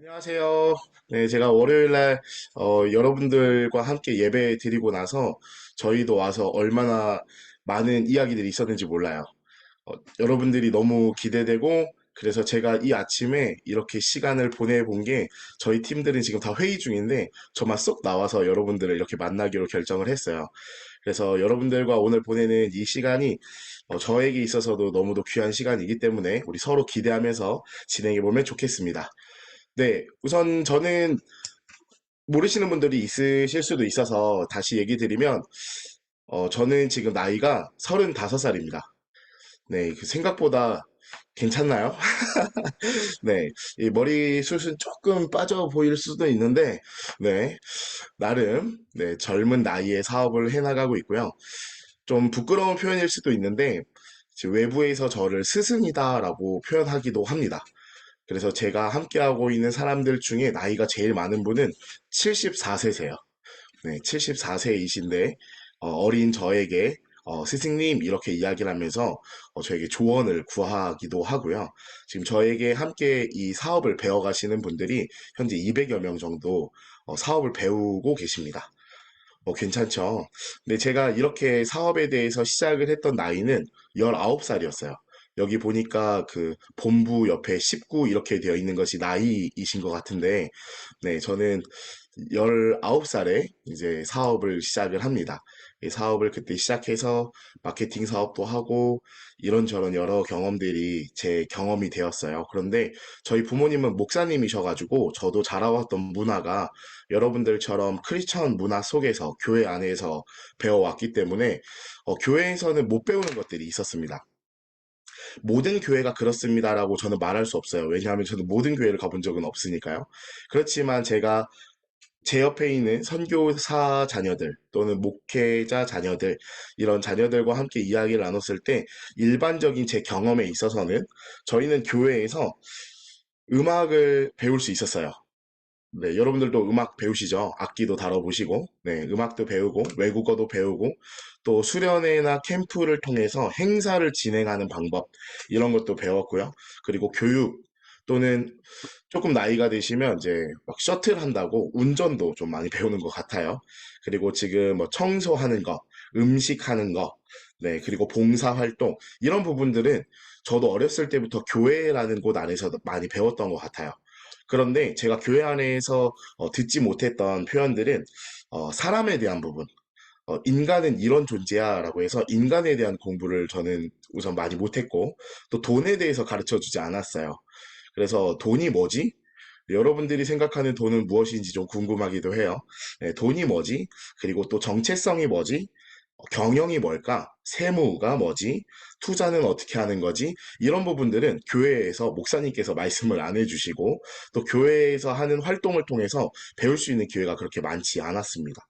안녕하세요. 네, 제가 월요일 날 여러분들과 함께 예배 드리고 나서 저희도 와서 얼마나 많은 이야기들이 있었는지 몰라요. 여러분들이 너무 기대되고 그래서 제가 이 아침에 이렇게 시간을 보내본 게 저희 팀들은 지금 다 회의 중인데 저만 쏙 나와서 여러분들을 이렇게 만나기로 결정을 했어요. 그래서 여러분들과 오늘 보내는 이 시간이 저에게 있어서도 너무도 귀한 시간이기 때문에 우리 서로 기대하면서 진행해 보면 좋겠습니다. 네, 우선 저는 모르시는 분들이 있으실 수도 있어서 다시 얘기 드리면, 저는 지금 나이가 35살입니다. 네, 그 생각보다 괜찮나요? 네, 이 머리숱은 조금 빠져 보일 수도 있는데, 네, 나름, 네, 젊은 나이에 사업을 해나가고 있고요. 좀 부끄러운 표현일 수도 있는데, 지금 외부에서 저를 스승이다라고 표현하기도 합니다. 그래서 제가 함께하고 있는 사람들 중에 나이가 제일 많은 분은 74세세요. 네, 74세이신데 어린 저에게 스승님 이렇게 이야기를 하면서 저에게 조언을 구하기도 하고요. 지금 저에게 함께 이 사업을 배워가시는 분들이 현재 200여 명 정도 사업을 배우고 계십니다. 괜찮죠? 근데 제가 이렇게 사업에 대해서 시작을 했던 나이는 19살이었어요. 여기 보니까 그 본부 옆에 19 이렇게 되어 있는 것이 나이이신 것 같은데, 네, 저는 19살에 이제 사업을 시작을 합니다. 이 사업을 그때 시작해서 마케팅 사업도 하고 이런저런 여러 경험들이 제 경험이 되었어요. 그런데 저희 부모님은 목사님이셔가지고 저도 자라왔던 문화가 여러분들처럼 크리스천 문화 속에서 교회 안에서 배워왔기 때문에 교회에서는 못 배우는 것들이 있었습니다. 모든 교회가 그렇습니다라고 저는 말할 수 없어요. 왜냐하면 저는 모든 교회를 가본 적은 없으니까요. 그렇지만 제가 제 옆에 있는 선교사 자녀들 또는 목회자 자녀들 이런 자녀들과 함께 이야기를 나눴을 때 일반적인 제 경험에 있어서는 저희는 교회에서 음악을 배울 수 있었어요. 네, 여러분들도 음악 배우시죠? 악기도 다뤄보시고, 네, 음악도 배우고, 외국어도 배우고, 또 수련회나 캠프를 통해서 행사를 진행하는 방법, 이런 것도 배웠고요. 그리고 교육, 또는 조금 나이가 드시면 이제 막 셔틀 한다고 운전도 좀 많이 배우는 것 같아요. 그리고 지금 뭐 청소하는 거, 음식 하는 거, 네, 그리고 봉사활동, 이런 부분들은 저도 어렸을 때부터 교회라는 곳 안에서 많이 배웠던 것 같아요. 그런데 제가 교회 안에서 듣지 못했던 표현들은 사람에 대한 부분, 인간은 이런 존재야라고 해서 인간에 대한 공부를 저는 우선 많이 못했고 또 돈에 대해서 가르쳐 주지 않았어요. 그래서 돈이 뭐지? 여러분들이 생각하는 돈은 무엇인지 좀 궁금하기도 해요. 네, 돈이 뭐지? 그리고 또 정체성이 뭐지? 경영이 뭘까? 세무가 뭐지? 투자는 어떻게 하는 거지? 이런 부분들은 교회에서 목사님께서 말씀을 안 해주시고 또 교회에서 하는 활동을 통해서 배울 수 있는 기회가 그렇게 많지 않았습니다.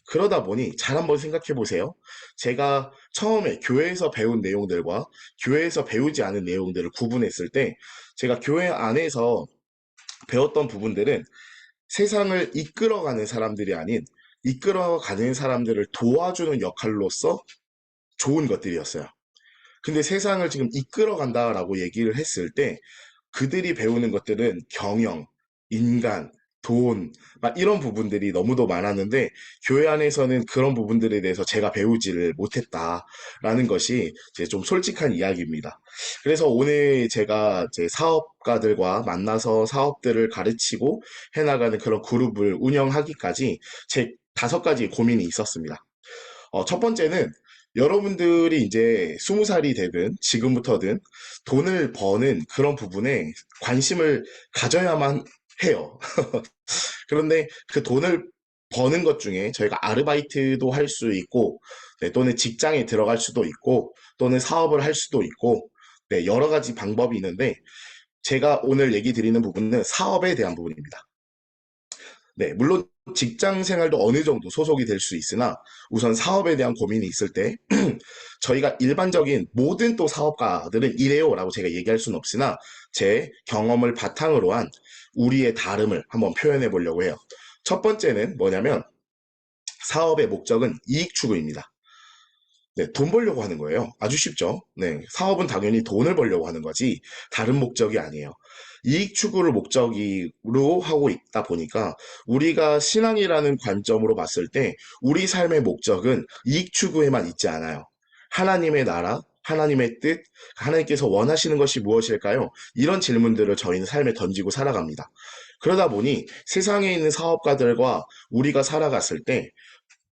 그러다 보니 잘 한번 생각해 보세요. 제가 처음에 교회에서 배운 내용들과 교회에서 배우지 않은 내용들을 구분했을 때 제가 교회 안에서 배웠던 부분들은 세상을 이끌어가는 사람들이 아닌 이끌어가는 사람들을 도와주는 역할로서 좋은 것들이었어요. 근데 세상을 지금 이끌어간다라고 얘기를 했을 때 그들이 배우는 것들은 경영, 인간, 돈, 막 이런 부분들이 너무도 많았는데 교회 안에서는 그런 부분들에 대해서 제가 배우지를 못했다라는 것이 이제 좀 솔직한 이야기입니다. 그래서 오늘 제가 제 사업가들과 만나서 사업들을 가르치고 해나가는 그런 그룹을 운영하기까지 제 5가지 고민이 있었습니다. 첫 번째는 여러분들이 이제 20살이 되든 지금부터든 돈을 버는 그런 부분에 관심을 가져야만 해요. 그런데 그 돈을 버는 것 중에 저희가 아르바이트도 할 수 있고, 네, 또는 직장에 들어갈 수도 있고, 또는 사업을 할 수도 있고, 네, 여러 가지 방법이 있는데, 제가 오늘 얘기 드리는 부분은 사업에 대한 부분입니다. 네, 물론 직장 생활도 어느 정도 소속이 될 수 있으나 우선 사업에 대한 고민이 있을 때 저희가 일반적인 모든 또 사업가들은 이래요라고 제가 얘기할 수는 없으나 제 경험을 바탕으로 한 우리의 다름을 한번 표현해 보려고 해요. 첫 번째는 뭐냐면 사업의 목적은 이익 추구입니다. 네, 돈 벌려고 하는 거예요. 아주 쉽죠? 네, 사업은 당연히 돈을 벌려고 하는 거지 다른 목적이 아니에요. 이익 추구를 목적으로 하고 있다 보니까 우리가 신앙이라는 관점으로 봤을 때 우리 삶의 목적은 이익 추구에만 있지 않아요. 하나님의 나라, 하나님의 뜻, 하나님께서 원하시는 것이 무엇일까요? 이런 질문들을 저희는 삶에 던지고 살아갑니다. 그러다 보니 세상에 있는 사업가들과 우리가 살아갔을 때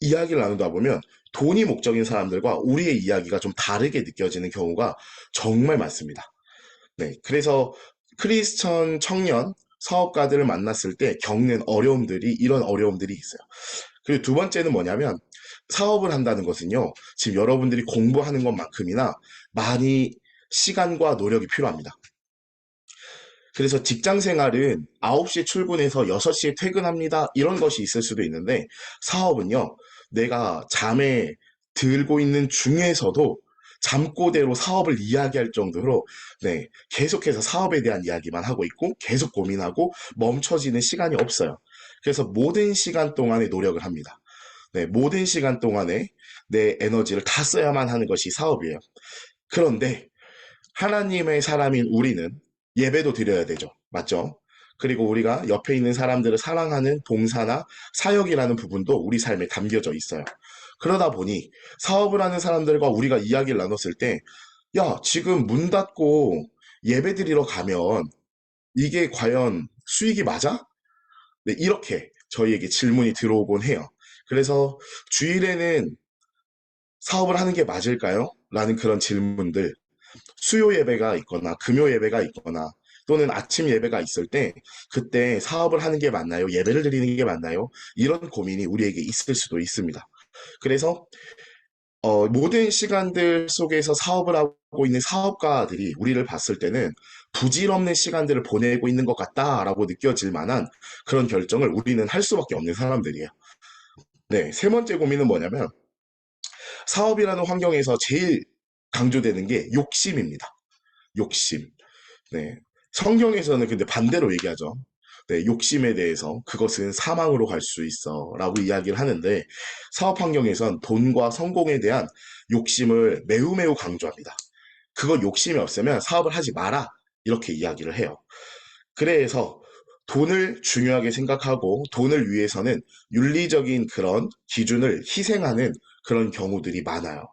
이야기를 나누다 보면 돈이 목적인 사람들과 우리의 이야기가 좀 다르게 느껴지는 경우가 정말 많습니다. 네, 그래서 크리스천 청년 사업가들을 만났을 때 겪는 어려움들이 이런 어려움들이 있어요. 그리고 두 번째는 뭐냐면 사업을 한다는 것은요, 지금 여러분들이 공부하는 것만큼이나 많이 시간과 노력이 필요합니다. 그래서 직장 생활은 9시에 출근해서 6시에 퇴근합니다. 이런 것이 있을 수도 있는데 사업은요, 내가 잠에 들고 있는 중에서도 잠꼬대로 사업을 이야기할 정도로 네, 계속해서 사업에 대한 이야기만 하고 있고 계속 고민하고 멈춰지는 시간이 없어요. 그래서 모든 시간 동안에 노력을 합니다. 네, 모든 시간 동안에 내 에너지를 다 써야만 하는 것이 사업이에요. 그런데 하나님의 사람인 우리는 예배도 드려야 되죠. 맞죠? 그리고 우리가 옆에 있는 사람들을 사랑하는 봉사나 사역이라는 부분도 우리 삶에 담겨져 있어요. 그러다 보니 사업을 하는 사람들과 우리가 이야기를 나눴을 때, 야, 지금 문 닫고 예배 드리러 가면 이게 과연 수익이 맞아? 네, 이렇게 저희에게 질문이 들어오곤 해요. 그래서 주일에는 사업을 하는 게 맞을까요? 라는 그런 질문들, 수요 예배가 있거나 금요 예배가 있거나 또는 아침 예배가 있을 때 그때 사업을 하는 게 맞나요? 예배를 드리는 게 맞나요? 이런 고민이 우리에게 있을 수도 있습니다. 그래서 모든 시간들 속에서 사업을 하고 있는 사업가들이 우리를 봤을 때는 부질없는 시간들을 보내고 있는 것 같다라고 느껴질 만한 그런 결정을 우리는 할 수밖에 없는 사람들이에요. 네, 세 번째 고민은 뭐냐면 사업이라는 환경에서 제일 강조되는 게 욕심입니다. 욕심. 네. 성경에서는 근데 반대로 얘기하죠. 네, 욕심에 대해서 그것은 사망으로 갈 수 있어 라고 이야기를 하는데 사업 환경에선 돈과 성공에 대한 욕심을 매우 매우 강조합니다. 그거 욕심이 없으면 사업을 하지 마라 이렇게 이야기를 해요. 그래서 돈을 중요하게 생각하고 돈을 위해서는 윤리적인 그런 기준을 희생하는 그런 경우들이 많아요.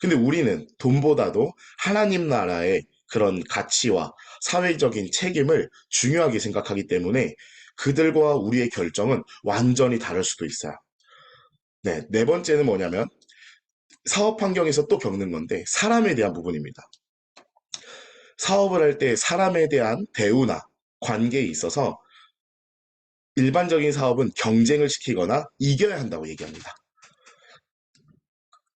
근데 우리는 돈보다도 하나님 나라의 그런 가치와 사회적인 책임을 중요하게 생각하기 때문에 그들과 우리의 결정은 완전히 다를 수도 있어요. 네, 네 번째는 뭐냐면 사업 환경에서 또 겪는 건데 사람에 대한 부분입니다. 사업을 할 때 사람에 대한 대우나 관계에 있어서 일반적인 사업은 경쟁을 시키거나 이겨야 한다고 얘기합니다.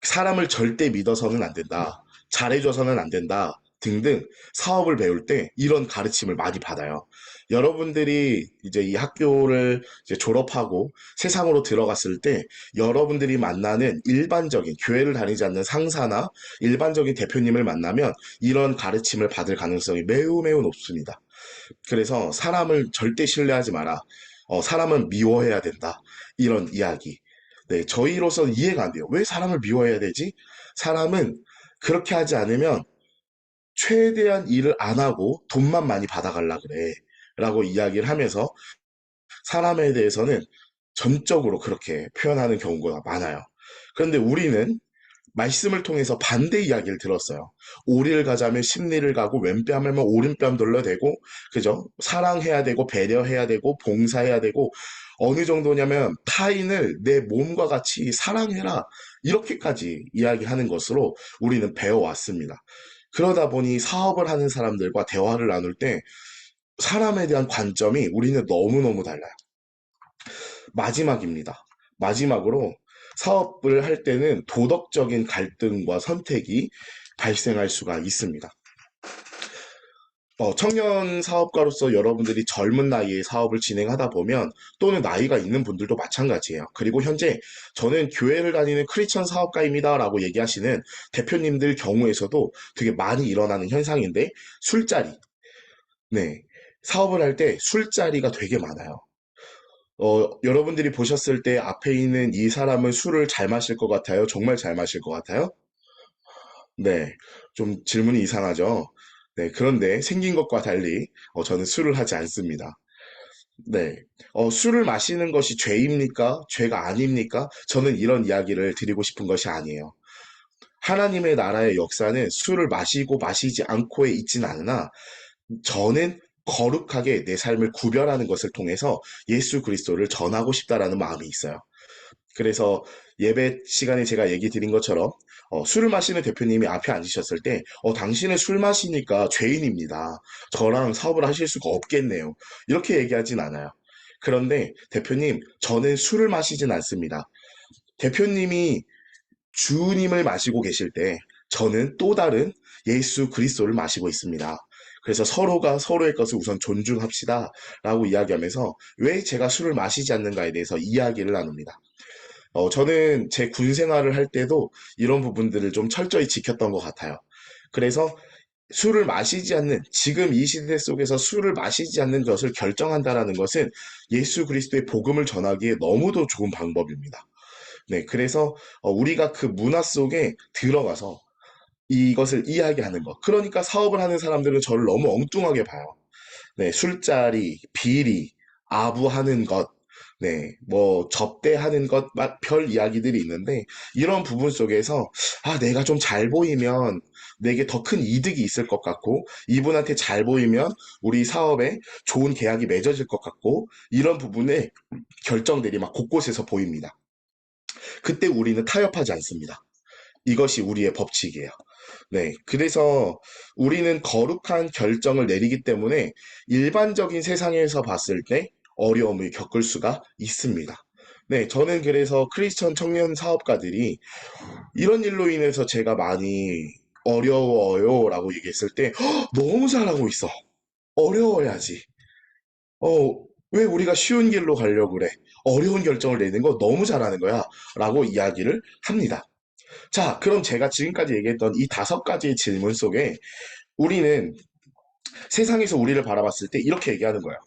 사람을 절대 믿어서는 안 된다. 잘해줘서는 안 된다. 등등 사업을 배울 때 이런 가르침을 많이 받아요. 여러분들이 이제 이 학교를 이제 졸업하고 세상으로 들어갔을 때 여러분들이 만나는 일반적인 교회를 다니지 않는 상사나 일반적인 대표님을 만나면 이런 가르침을 받을 가능성이 매우 매우 높습니다. 그래서 사람을 절대 신뢰하지 마라. 사람은 미워해야 된다. 이런 이야기. 네, 저희로서는 이해가 안 돼요. 왜 사람을 미워해야 되지? 사람은 그렇게 하지 않으면 최대한 일을 안 하고 돈만 많이 받아갈라 그래. 라고 이야기를 하면서 사람에 대해서는 전적으로 그렇게 표현하는 경우가 많아요. 그런데 우리는 말씀을 통해서 반대 이야기를 들었어요. 오리를 가자면 십리를 가고 왼뺨 하면 오른뺨 돌려대고 그죠? 사랑해야 되고 배려해야 되고 봉사해야 되고 어느 정도냐면 타인을 내 몸과 같이 사랑해라 이렇게까지 이야기하는 것으로 우리는 배워왔습니다. 그러다 보니 사업을 하는 사람들과 대화를 나눌 때 사람에 대한 관점이 우리는 너무너무 달라요. 마지막입니다. 마지막으로 사업을 할 때는 도덕적인 갈등과 선택이 발생할 수가 있습니다. 청년 사업가로서 여러분들이 젊은 나이에 사업을 진행하다 보면 또는 나이가 있는 분들도 마찬가지예요. 그리고 현재 저는 교회를 다니는 크리스천 사업가입니다라고 얘기하시는 대표님들 경우에서도 되게 많이 일어나는 현상인데 술자리. 네. 사업을 할 때 술자리가 되게 많아요. 여러분들이 보셨을 때 앞에 있는 이 사람은 술을 잘 마실 것 같아요? 정말 잘 마실 것 같아요? 네. 좀 질문이 이상하죠? 네, 그런데 생긴 것과 달리 저는 술을 하지 않습니다. 네. 술을 마시는 것이 죄입니까? 죄가 아닙니까? 저는 이런 이야기를 드리고 싶은 것이 아니에요. 하나님의 나라의 역사는 술을 마시고 마시지 않고에 있진 않으나 저는 거룩하게 내 삶을 구별하는 것을 통해서 예수 그리스도를 전하고 싶다라는 마음이 있어요. 그래서 예배 시간에 제가 얘기 드린 것처럼 술을 마시는 대표님이 앞에 앉으셨을 때 당신은 술 마시니까 죄인입니다. 저랑 사업을 하실 수가 없겠네요. 이렇게 얘기하진 않아요. 그런데 대표님, 저는 술을 마시진 않습니다. 대표님이 주님을 마시고 계실 때 저는 또 다른 예수 그리스도를 마시고 있습니다. 그래서 서로가 서로의 것을 우선 존중합시다 라고 이야기하면서 왜 제가 술을 마시지 않는가에 대해서 이야기를 나눕니다. 저는 제 군 생활을 할 때도 이런 부분들을 좀 철저히 지켰던 것 같아요. 그래서 술을 마시지 않는, 지금 이 시대 속에서 술을 마시지 않는 것을 결정한다라는 것은 예수 그리스도의 복음을 전하기에 너무도 좋은 방법입니다. 네, 그래서 우리가 그 문화 속에 들어가서 이것을 이야기하는 것. 그러니까 사업을 하는 사람들은 저를 너무 엉뚱하게 봐요. 네, 술자리, 비리, 아부하는 것, 네, 뭐 접대하는 것, 별 이야기들이 있는데 이런 부분 속에서 내가 좀 잘 보이면 내게 더 큰 이득이 있을 것 같고 이분한테 잘 보이면 우리 사업에 좋은 계약이 맺어질 것 같고 이런 부분에 결정들이 막 곳곳에서 보입니다. 그때 우리는 타협하지 않습니다. 이것이 우리의 법칙이에요. 네. 그래서 우리는 거룩한 결정을 내리기 때문에 일반적인 세상에서 봤을 때 어려움을 겪을 수가 있습니다. 네. 저는 그래서 크리스천 청년 사업가들이 이런 일로 인해서 제가 많이 어려워요 라고 얘기했을 때 너무 잘하고 있어. 어려워야지. 왜 우리가 쉬운 길로 가려고 그래? 어려운 결정을 내는 거 너무 잘하는 거야. 라고 이야기를 합니다. 자, 그럼 제가 지금까지 얘기했던 이 다섯 가지의 질문 속에 우리는 세상에서 우리를 바라봤을 때 이렇게 얘기하는 거예요.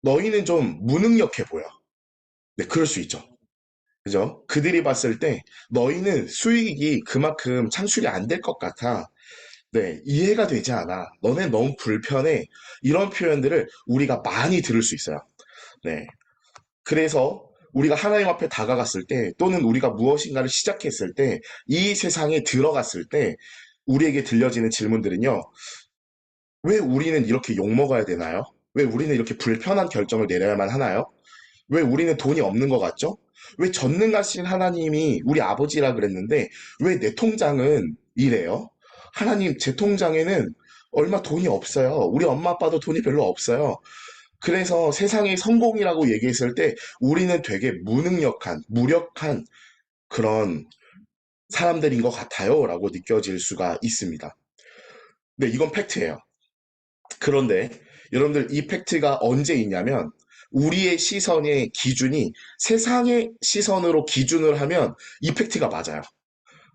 너희는 좀 무능력해 보여. 네, 그럴 수 있죠. 그죠? 그들이 봤을 때 너희는 수익이 그만큼 창출이 안 될 것 같아. 네, 이해가 되지 않아. 너네 너무 불편해. 이런 표현들을 우리가 많이 들을 수 있어요. 네. 그래서 우리가 하나님 앞에 다가갔을 때 또는 우리가 무엇인가를 시작했을 때 이 세상에 들어갔을 때 우리에게 들려지는 질문들은요. 왜 우리는 이렇게 욕먹어야 되나요? 왜 우리는 이렇게 불편한 결정을 내려야만 하나요? 왜 우리는 돈이 없는 것 같죠? 왜 전능하신 하나님이 우리 아버지라 그랬는데 왜 내 통장은 이래요? 하나님, 제 통장에는 얼마 돈이 없어요. 우리 엄마 아빠도 돈이 별로 없어요. 그래서 세상의 성공이라고 얘기했을 때 우리는 되게 무능력한, 무력한 그런 사람들인 것 같아요. 라고 느껴질 수가 있습니다. 네, 이건 팩트예요. 그런데 여러분들 이 팩트가 언제 있냐면 우리의 시선의 기준이 세상의 시선으로 기준을 하면 이 팩트가 맞아요.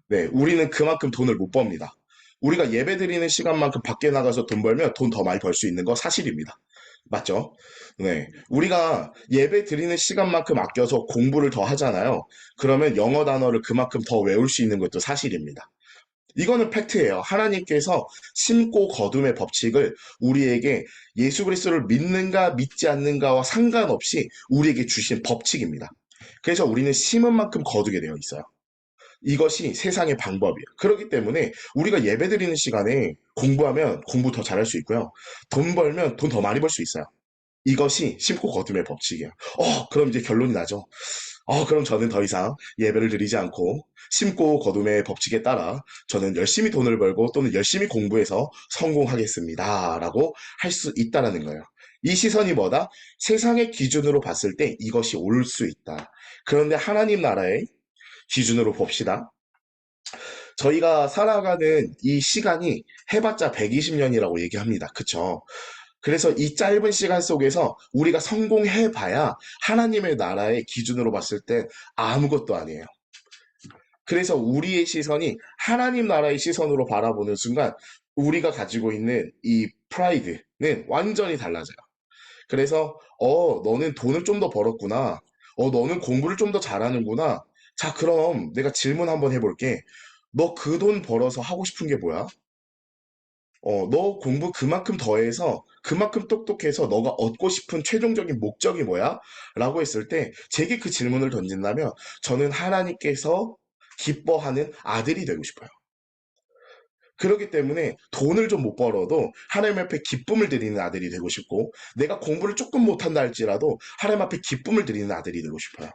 네, 우리는 그만큼 돈을 못 법니다. 우리가 예배 드리는 시간만큼 밖에 나가서 돈 벌면 돈 더 많이 벌 수 있는 거 사실입니다. 맞죠? 네. 우리가 예배 드리는 시간만큼 아껴서 공부를 더 하잖아요. 그러면 영어 단어를 그만큼 더 외울 수 있는 것도 사실입니다. 이거는 팩트예요. 하나님께서 심고 거둠의 법칙을 우리에게 예수 그리스도를 믿는가 믿지 않는가와 상관없이 우리에게 주신 법칙입니다. 그래서 우리는 심은 만큼 거두게 되어 있어요. 이것이 세상의 방법이에요. 그렇기 때문에 우리가 예배드리는 시간에 공부하면 공부 더 잘할 수 있고요. 돈 벌면 돈 더 많이 벌 수 있어요. 이것이 심고 거둠의 법칙이에요. 그럼 이제 결론이 나죠. 그럼 저는 더 이상 예배를 드리지 않고 심고 거둠의 법칙에 따라 저는 열심히 돈을 벌고 또는 열심히 공부해서 성공하겠습니다. 라고 할 수 있다라는 거예요. 이 시선이 뭐다? 세상의 기준으로 봤을 때 이것이 옳을 수 있다. 그런데 하나님 나라의 기준으로 봅시다. 저희가 살아가는 이 시간이 해봤자 120년이라고 얘기합니다. 그쵸? 그래서 이 짧은 시간 속에서 우리가 성공해봐야 하나님의 나라의 기준으로 봤을 때 아무것도 아니에요. 그래서 우리의 시선이 하나님 나라의 시선으로 바라보는 순간 우리가 가지고 있는 이 프라이드는 완전히 달라져요. 그래서 너는 돈을 좀 더 벌었구나. 너는 공부를 좀 더 잘하는구나. 자, 그럼 내가 질문 한번 해볼게. 너 그 돈 벌어서 하고 싶은 게 뭐야? 너 공부 그만큼 더해서 그만큼 똑똑해서 너가 얻고 싶은 최종적인 목적이 뭐야? 라고 했을 때 제게 그 질문을 던진다면 저는 하나님께서 기뻐하는 아들이 되고 싶어요. 그렇기 때문에 돈을 좀 못 벌어도 하나님 앞에 기쁨을 드리는 아들이 되고 싶고 내가 공부를 조금 못한다 할지라도 하나님 앞에 기쁨을 드리는 아들이 되고 싶어요.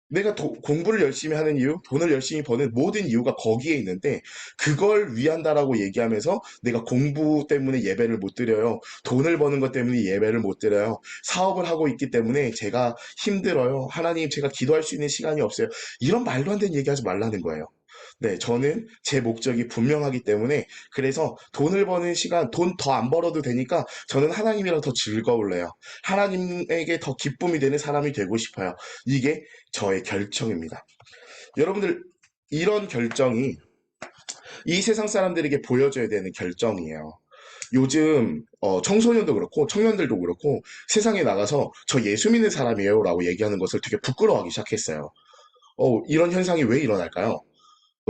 내가 공부를 열심히 하는 이유, 돈을 열심히 버는 모든 이유가 거기에 있는데 그걸 위한다라고 얘기하면서 내가 공부 때문에 예배를 못 드려요. 돈을 버는 것 때문에 예배를 못 드려요. 사업을 하고 있기 때문에 제가 힘들어요. 하나님, 제가 기도할 수 있는 시간이 없어요. 이런 말도 안 되는 얘기하지 말라는 거예요. 네, 저는 제 목적이 분명하기 때문에 그래서 돈을 버는 시간, 돈 더 안 벌어도 되니까 저는 하나님이랑 더 즐거울래요. 하나님에게 더 기쁨이 되는 사람이 되고 싶어요. 이게 저의 결정입니다. 여러분들, 이런 결정이 이 세상 사람들에게 보여줘야 되는 결정이에요. 요즘 청소년도 그렇고 청년들도 그렇고 세상에 나가서 저 예수 믿는 사람이에요 라고 얘기하는 것을 되게 부끄러워하기 시작했어요. 이런 현상이 왜 일어날까요?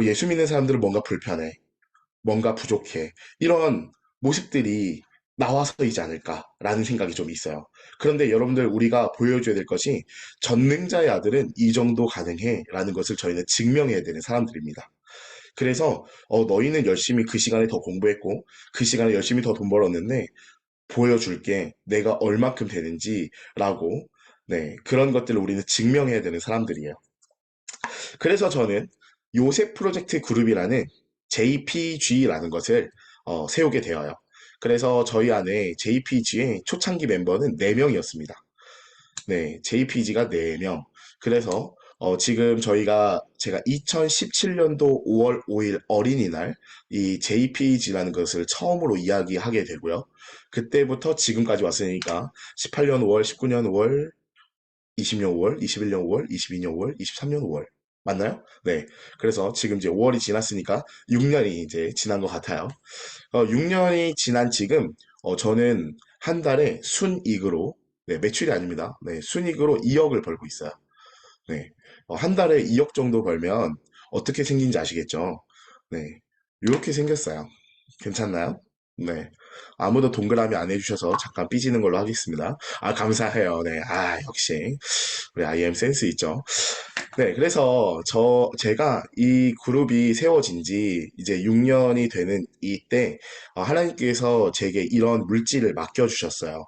예수 믿는 사람들은 뭔가 불편해. 뭔가 부족해. 이런 모습들이 나와서이지 않을까라는 생각이 좀 있어요. 그런데 여러분들 우리가 보여줘야 될 것이 전능자의 아들은 이 정도 가능해라는 것을 저희는 증명해야 되는 사람들입니다. 그래서 너희는 열심히 그 시간에 더 공부했고 그 시간에 열심히 더 돈 벌었는데 보여줄게 내가 얼마큼 되는지라고 네 그런 것들을 우리는 증명해야 되는 사람들이에요. 그래서 저는 요셉 프로젝트 그룹이라는 JPG라는 것을 세우게 되어요. 그래서 저희 안에 JPG의 초창기 멤버는 4명이었습니다. 네, JPG가 4명. 그래서 지금 제가 2017년도 5월 5일 어린이날 이 JPG라는 것을 처음으로 이야기하게 되고요. 그때부터 지금까지 왔으니까 18년 5월, 19년 5월, 20년 5월, 21년 5월, 22년 5월, 23년 5월. 맞나요? 네. 그래서 지금 이제 5월이 지났으니까 6년이 이제 지난 것 같아요. 6년이 지난 지금, 저는 한 달에 순이익으로, 네, 매출이 아닙니다. 네, 순이익으로 2억을 벌고 있어요. 네. 한 달에 2억 정도 벌면 어떻게 생긴지 아시겠죠? 네. 이렇게 생겼어요. 괜찮나요? 네. 아무도 동그라미 안 해주셔서 잠깐 삐지는 걸로 하겠습니다. 감사해요. 네. 역시. 우리 IM 센스 있죠. 네. 그래서 제가 이 그룹이 세워진 지 이제 6년이 되는 이때, 하나님께서 제게 이런 물질을 맡겨주셨어요.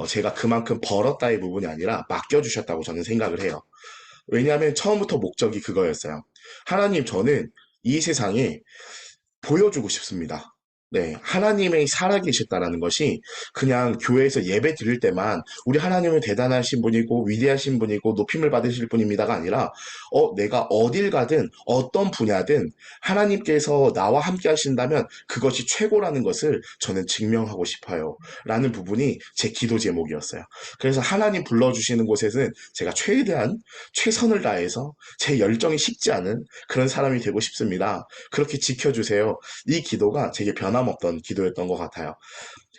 제가 그만큼 벌었다의 부분이 아니라 맡겨주셨다고 저는 생각을 해요. 왜냐하면 처음부터 목적이 그거였어요. 하나님, 저는 이 세상에 보여주고 싶습니다. 네, 하나님의 살아계셨다라는 것이 그냥 교회에서 예배 드릴 때만 우리 하나님은 대단하신 분이고 위대하신 분이고 높임을 받으실 분입니다가 아니라 내가 어딜 가든 어떤 분야든 하나님께서 나와 함께 하신다면 그것이 최고라는 것을 저는 증명하고 싶어요. 라는 부분이 제 기도 제목이었어요. 그래서 하나님 불러주시는 곳에서는 제가 최대한 최선을 다해서 제 열정이 식지 않은 그런 사람이 되고 싶습니다. 그렇게 지켜주세요. 이 기도가 제게 변함없던 기도였던 것 같아요.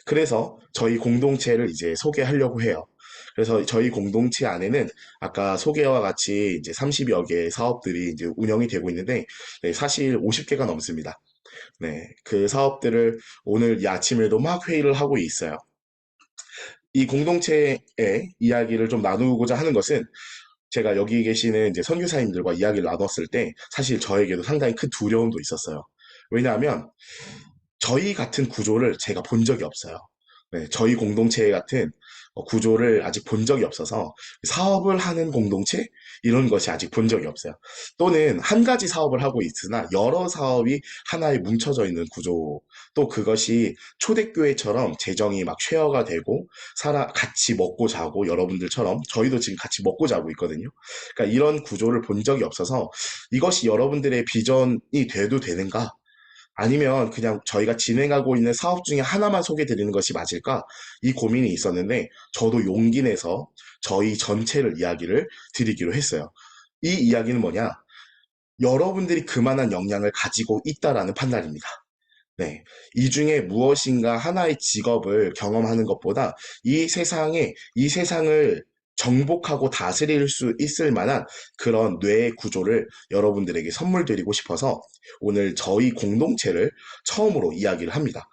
그래서 저희 공동체를 이제 소개하려고 해요. 그래서 저희 공동체 안에는 아까 소개와 같이 이제 30여 개의 사업들이 이제 운영이 되고 있는데, 네, 사실 50개가 넘습니다. 네, 그 사업들을 오늘 이 아침에도 막 회의를 하고 있어요. 이 공동체의 이야기를 좀 나누고자 하는 것은 제가 여기 계시는 이제 선교사님들과 이야기를 나눴을 때 사실 저에게도 상당히 큰 두려움도 있었어요. 왜냐하면 저희 같은 구조를 제가 본 적이 없어요. 네, 저희 공동체 같은 구조를 아직 본 적이 없어서 사업을 하는 공동체 이런 것이 아직 본 적이 없어요. 또는 한 가지 사업을 하고 있으나 여러 사업이 하나에 뭉쳐져 있는 구조. 또 그것이 초대교회처럼 재정이 막 쉐어가 되고 같이 먹고 자고 여러분들처럼 저희도 지금 같이 먹고 자고 있거든요. 그러니까 이런 구조를 본 적이 없어서 이것이 여러분들의 비전이 돼도 되는가? 아니면 그냥 저희가 진행하고 있는 사업 중에 하나만 소개드리는 것이 맞을까? 이 고민이 있었는데 저도 용기 내서 저희 전체를 이야기를 드리기로 했어요. 이 이야기는 뭐냐? 여러분들이 그만한 역량을 가지고 있다라는 판단입니다. 네. 이 중에 무엇인가 하나의 직업을 경험하는 것보다 이 세상을 정복하고 다스릴 수 있을 만한 그런 뇌의 구조를 여러분들에게 선물 드리고 싶어서 오늘 저희 공동체를 처음으로 이야기를 합니다.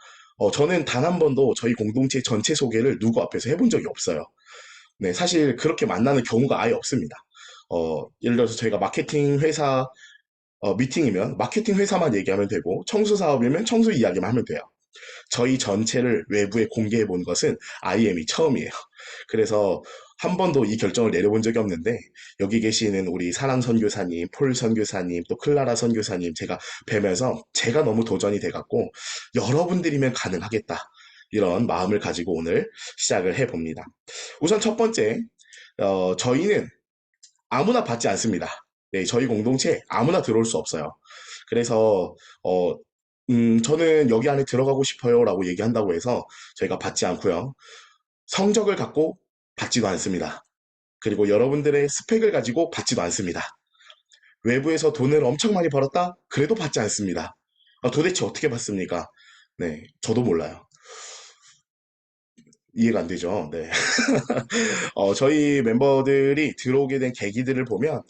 저는 단 한 번도 저희 공동체 전체 소개를 누구 앞에서 해본 적이 없어요. 네, 사실 그렇게 만나는 경우가 아예 없습니다. 예를 들어서 저희가 마케팅 회사 미팅이면 마케팅 회사만 얘기하면 되고 청소 사업이면 청소 이야기만 하면 돼요. 저희 전체를 외부에 공개해 본 것은 IM이 처음이에요. 그래서 한 번도 이 결정을 내려본 적이 없는데 여기 계시는 우리 사랑 선교사님, 폴 선교사님, 또 클라라 선교사님 제가 뵈면서 제가 너무 도전이 돼갖고 여러분들이면 가능하겠다. 이런 마음을 가지고 오늘 시작을 해봅니다. 우선 첫 번째, 저희는 아무나 받지 않습니다. 네, 저희 공동체 아무나 들어올 수 없어요. 그래서 저는 여기 안에 들어가고 싶어요라고 얘기한다고 해서 저희가 받지 않고요. 성적을 갖고 받지도 않습니다. 그리고 여러분들의 스펙을 가지고 받지도 않습니다. 외부에서 돈을 엄청 많이 벌었다? 그래도 받지 않습니다. 도대체 어떻게 받습니까? 네, 저도 몰라요. 이해가 안 되죠. 네. 저희 멤버들이 들어오게 된 계기들을 보면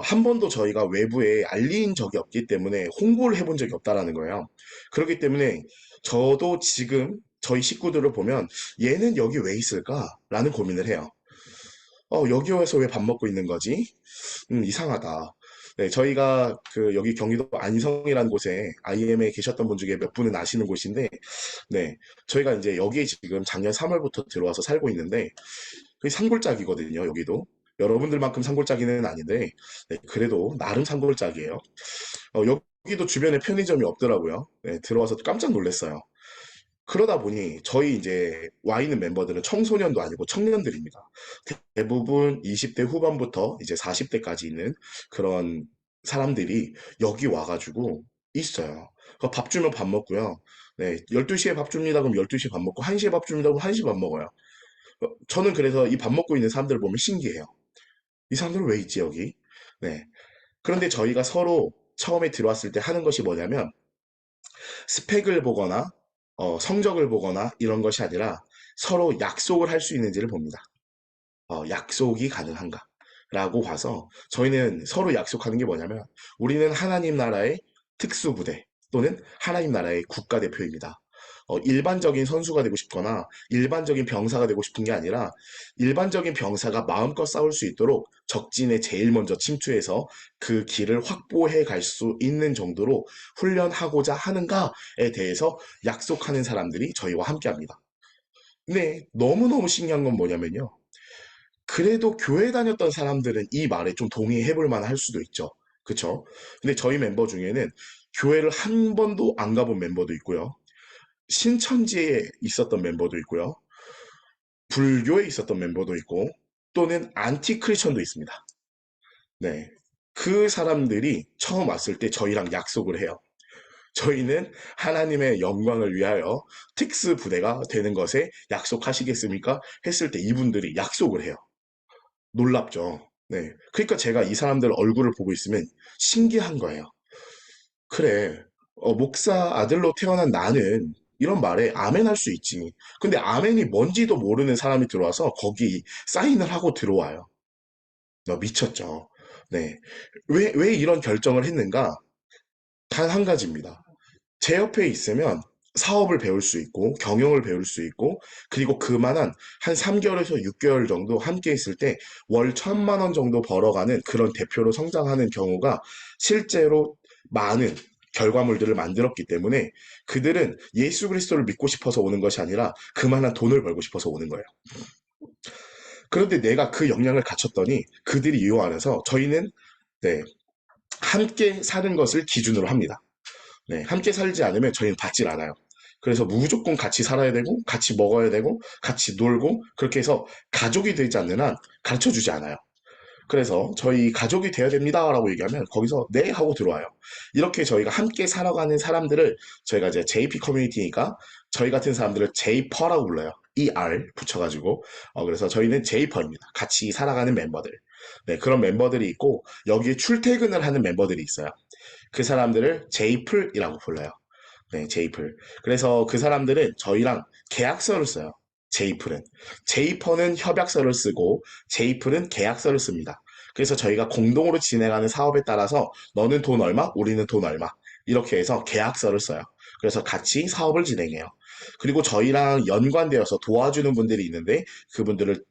한 번도 저희가 외부에 알린 적이 없기 때문에 홍보를 해본 적이 없다라는 거예요. 그렇기 때문에 저도 지금 저희 식구들을 보면 얘는 여기 왜 있을까라는 고민을 해요. 여기 와서 왜 밥 먹고 있는 거지? 이상하다. 네, 저희가 여기 경기도 안성이라는 곳에 IM에 계셨던 분 중에 몇 분은 아시는 곳인데, 네, 저희가 이제 여기에 지금 작년 3월부터 들어와서 살고 있는데, 그게 산골짜기거든요, 여기도. 여러분들만큼 산골짜기는 아닌데, 네, 그래도 나름 산골짜기예요. 여기도 주변에 편의점이 없더라고요. 네, 들어와서 깜짝 놀랐어요. 그러다 보니 저희 이제 와 있는 멤버들은 청소년도 아니고 청년들입니다. 대부분 20대 후반부터 이제 40대까지 있는 그런 사람들이 여기 와가지고 있어요. 밥 주면 밥 먹고요. 네, 12시에 밥 줍니다. 그럼 12시에 밥 먹고 1시에 밥 줍니다. 그럼 1시 밥 먹어요. 저는 그래서 이 밥 먹고 있는 사람들을 보면 신기해요. 이 사람들은 왜 있지, 여기? 네. 그런데 저희가 서로 처음에 들어왔을 때 하는 것이 뭐냐면, 스펙을 보거나, 성적을 보거나 이런 것이 아니라 서로 약속을 할 수 있는지를 봅니다. 약속이 가능한가? 라고 봐서 저희는 서로 약속하는 게 뭐냐면, 우리는 하나님 나라의 특수부대 또는 하나님 나라의 국가대표입니다. 일반적인 선수가 되고 싶거나 일반적인 병사가 되고 싶은 게 아니라 일반적인 병사가 마음껏 싸울 수 있도록 적진에 제일 먼저 침투해서 그 길을 확보해 갈 수 있는 정도로 훈련하고자 하는가에 대해서 약속하는 사람들이 저희와 함께 합니다. 근데 너무너무 신기한 건 뭐냐면요. 그래도 교회 다녔던 사람들은 이 말에 좀 동의해 볼 만할 수도 있죠. 그쵸? 근데 저희 멤버 중에는 교회를 한 번도 안 가본 멤버도 있고요. 신천지에 있었던 멤버도 있고요. 불교에 있었던 멤버도 있고, 또는 안티 크리스천도 있습니다. 네. 그 사람들이 처음 왔을 때 저희랑 약속을 해요. 저희는 하나님의 영광을 위하여 특수 부대가 되는 것에 약속하시겠습니까? 했을 때 이분들이 약속을 해요. 놀랍죠. 네. 그러니까 제가 이 사람들 얼굴을 보고 있으면 신기한 거예요. 그래. 목사 아들로 태어난 나는 이런 말에 아멘 할 수 있지. 근데 아멘이 뭔지도 모르는 사람이 들어와서 거기 사인을 하고 들어와요. 미쳤죠. 네. 왜 이런 결정을 했는가? 단 한 가지입니다. 제 옆에 있으면 사업을 배울 수 있고, 경영을 배울 수 있고, 그리고 그만한 한 3개월에서 6개월 정도 함께 있을 때 월 1,000만 원 정도 벌어가는 그런 대표로 성장하는 경우가 실제로 많은 결과물들을 만들었기 때문에 그들은 예수 그리스도를 믿고 싶어서 오는 것이 아니라 그만한 돈을 벌고 싶어서 오는 거예요. 그런데 내가 그 역량을 갖췄더니 그들이 이용 안에서 저희는 네, 함께 사는 것을 기준으로 합니다. 네, 함께 살지 않으면 저희는 받질 않아요. 그래서 무조건 같이 살아야 되고, 같이 먹어야 되고, 같이 놀고, 그렇게 해서 가족이 되지 않는 한 가르쳐 주지 않아요. 그래서 저희 가족이 되어야 됩니다라고 얘기하면 거기서 네 하고 들어와요. 이렇게 저희가 함께 살아가는 사람들을 저희가 이제 JP 커뮤니티니까 저희 같은 사람들을 J퍼라고 불러요. ER 붙여가지고. 그래서 저희는 J퍼입니다. 같이 살아가는 멤버들. 네, 그런 멤버들이 있고 여기에 출퇴근을 하는 멤버들이 있어요. 그 사람들을 제이플이라고 불러요. 네, 제이플. 그래서 그 사람들은 저희랑 계약서를 써요. 제이플은. 제이퍼는 협약서를 쓰고 제이플은 계약서를 씁니다. 그래서 저희가 공동으로 진행하는 사업에 따라서 너는 돈 얼마, 우리는 돈 얼마. 이렇게 해서 계약서를 써요. 그래서 같이 사업을 진행해요. 그리고 저희랑 연관되어서 도와주는 분들이 있는데 그분들을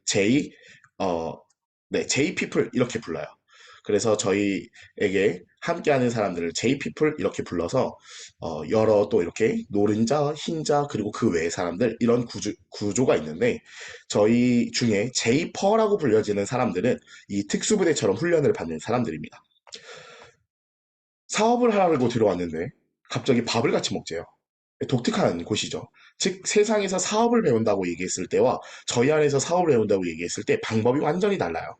어, 네, J피플 이렇게 불러요. 그래서 저희에게 함께하는 사람들을 J피플 이렇게 불러서 여러 또 이렇게 노른자, 흰자 그리고 그 외의 사람들 이런 구조가 있는데 저희 중에 J퍼라고 불려지는 사람들은 이 특수부대처럼 훈련을 받는 사람들입니다. 사업을 하려고 들어왔는데 갑자기 밥을 같이 먹재요. 독특한 곳이죠. 즉 세상에서 사업을 배운다고 얘기했을 때와 저희 안에서 사업을 배운다고 얘기했을 때 방법이 완전히 달라요.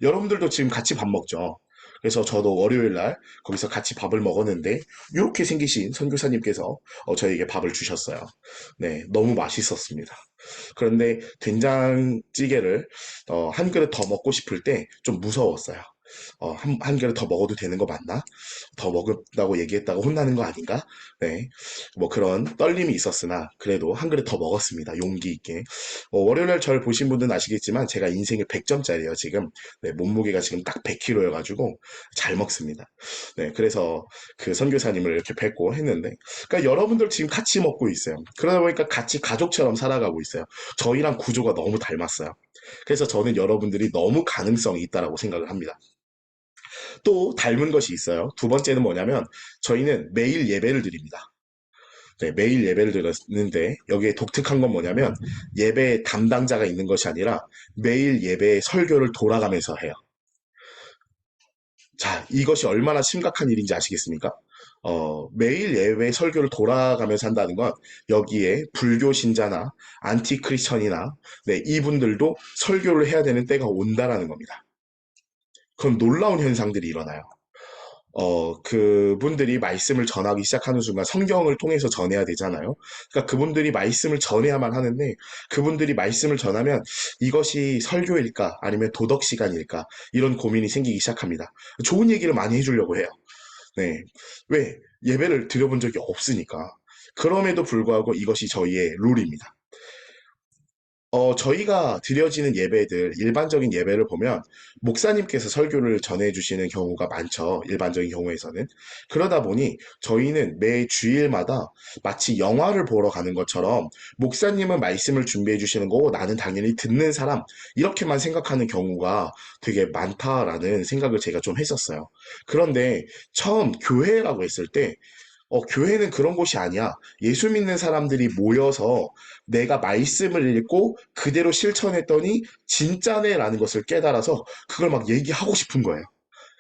여러분들도 지금 같이 밥 먹죠. 그래서 저도 월요일 날 거기서 같이 밥을 먹었는데 이렇게 생기신 선교사님께서 저에게 밥을 주셨어요. 네, 너무 맛있었습니다. 그런데 된장찌개를 한 그릇 더 먹고 싶을 때 좀 무서웠어요. 한 그릇 더 먹어도 되는 거 맞나? 더 먹는다고 얘기했다가 혼나는 거 아닌가? 네. 뭐 그런 떨림이 있었으나 그래도 한 그릇 더 먹었습니다. 용기 있게. 월요일날 절 보신 분들은 아시겠지만 제가 인생이 100점짜리예요, 지금. 네, 몸무게가 지금 딱 100kg여가지고 잘 먹습니다. 네, 그래서 그 선교사님을 이렇게 뵙고 했는데, 그러니까 여러분들 지금 같이 먹고 있어요. 그러다 보니까 같이 가족처럼 살아가고 있어요. 저희랑 구조가 너무 닮았어요. 그래서 저는 여러분들이 너무 가능성이 있다라고 생각을 합니다. 또 닮은 것이 있어요. 두 번째는 뭐냐면 저희는 매일 예배를 드립니다. 네, 매일 예배를 드렸는데 여기에 독특한 건 뭐냐면 예배 담당자가 있는 것이 아니라 매일 예배 설교를 돌아가면서 해요. 자, 이것이 얼마나 심각한 일인지 아시겠습니까? 매일 예배 설교를 돌아가면서 한다는 건 여기에 불교 신자나 안티 크리스천이나 네, 이분들도 설교를 해야 되는 때가 온다라는 겁니다. 그럼 놀라운 현상들이 일어나요. 그분들이 말씀을 전하기 시작하는 순간 성경을 통해서 전해야 되잖아요. 그러니까 그분들이 말씀을 전해야만 하는데 그분들이 말씀을 전하면 이것이 설교일까 아니면 도덕 시간일까 이런 고민이 생기기 시작합니다. 좋은 얘기를 많이 해주려고 해요. 네. 왜? 예배를 드려본 적이 없으니까. 그럼에도 불구하고 이것이 저희의 룰입니다. 저희가 드려지는 예배들, 일반적인 예배를 보면 목사님께서 설교를 전해주시는 경우가 많죠. 일반적인 경우에서는. 그러다 보니 저희는 매 주일마다 마치 영화를 보러 가는 것처럼 목사님은 말씀을 준비해 주시는 거고 나는 당연히 듣는 사람, 이렇게만 생각하는 경우가 되게 많다라는 생각을 제가 좀 했었어요. 그런데 처음 교회라고 했을 때 교회는 그런 곳이 아니야. 예수 믿는 사람들이 모여서 내가 말씀을 읽고 그대로 실천했더니 진짜네라는 것을 깨달아서 그걸 막 얘기하고 싶은 거예요.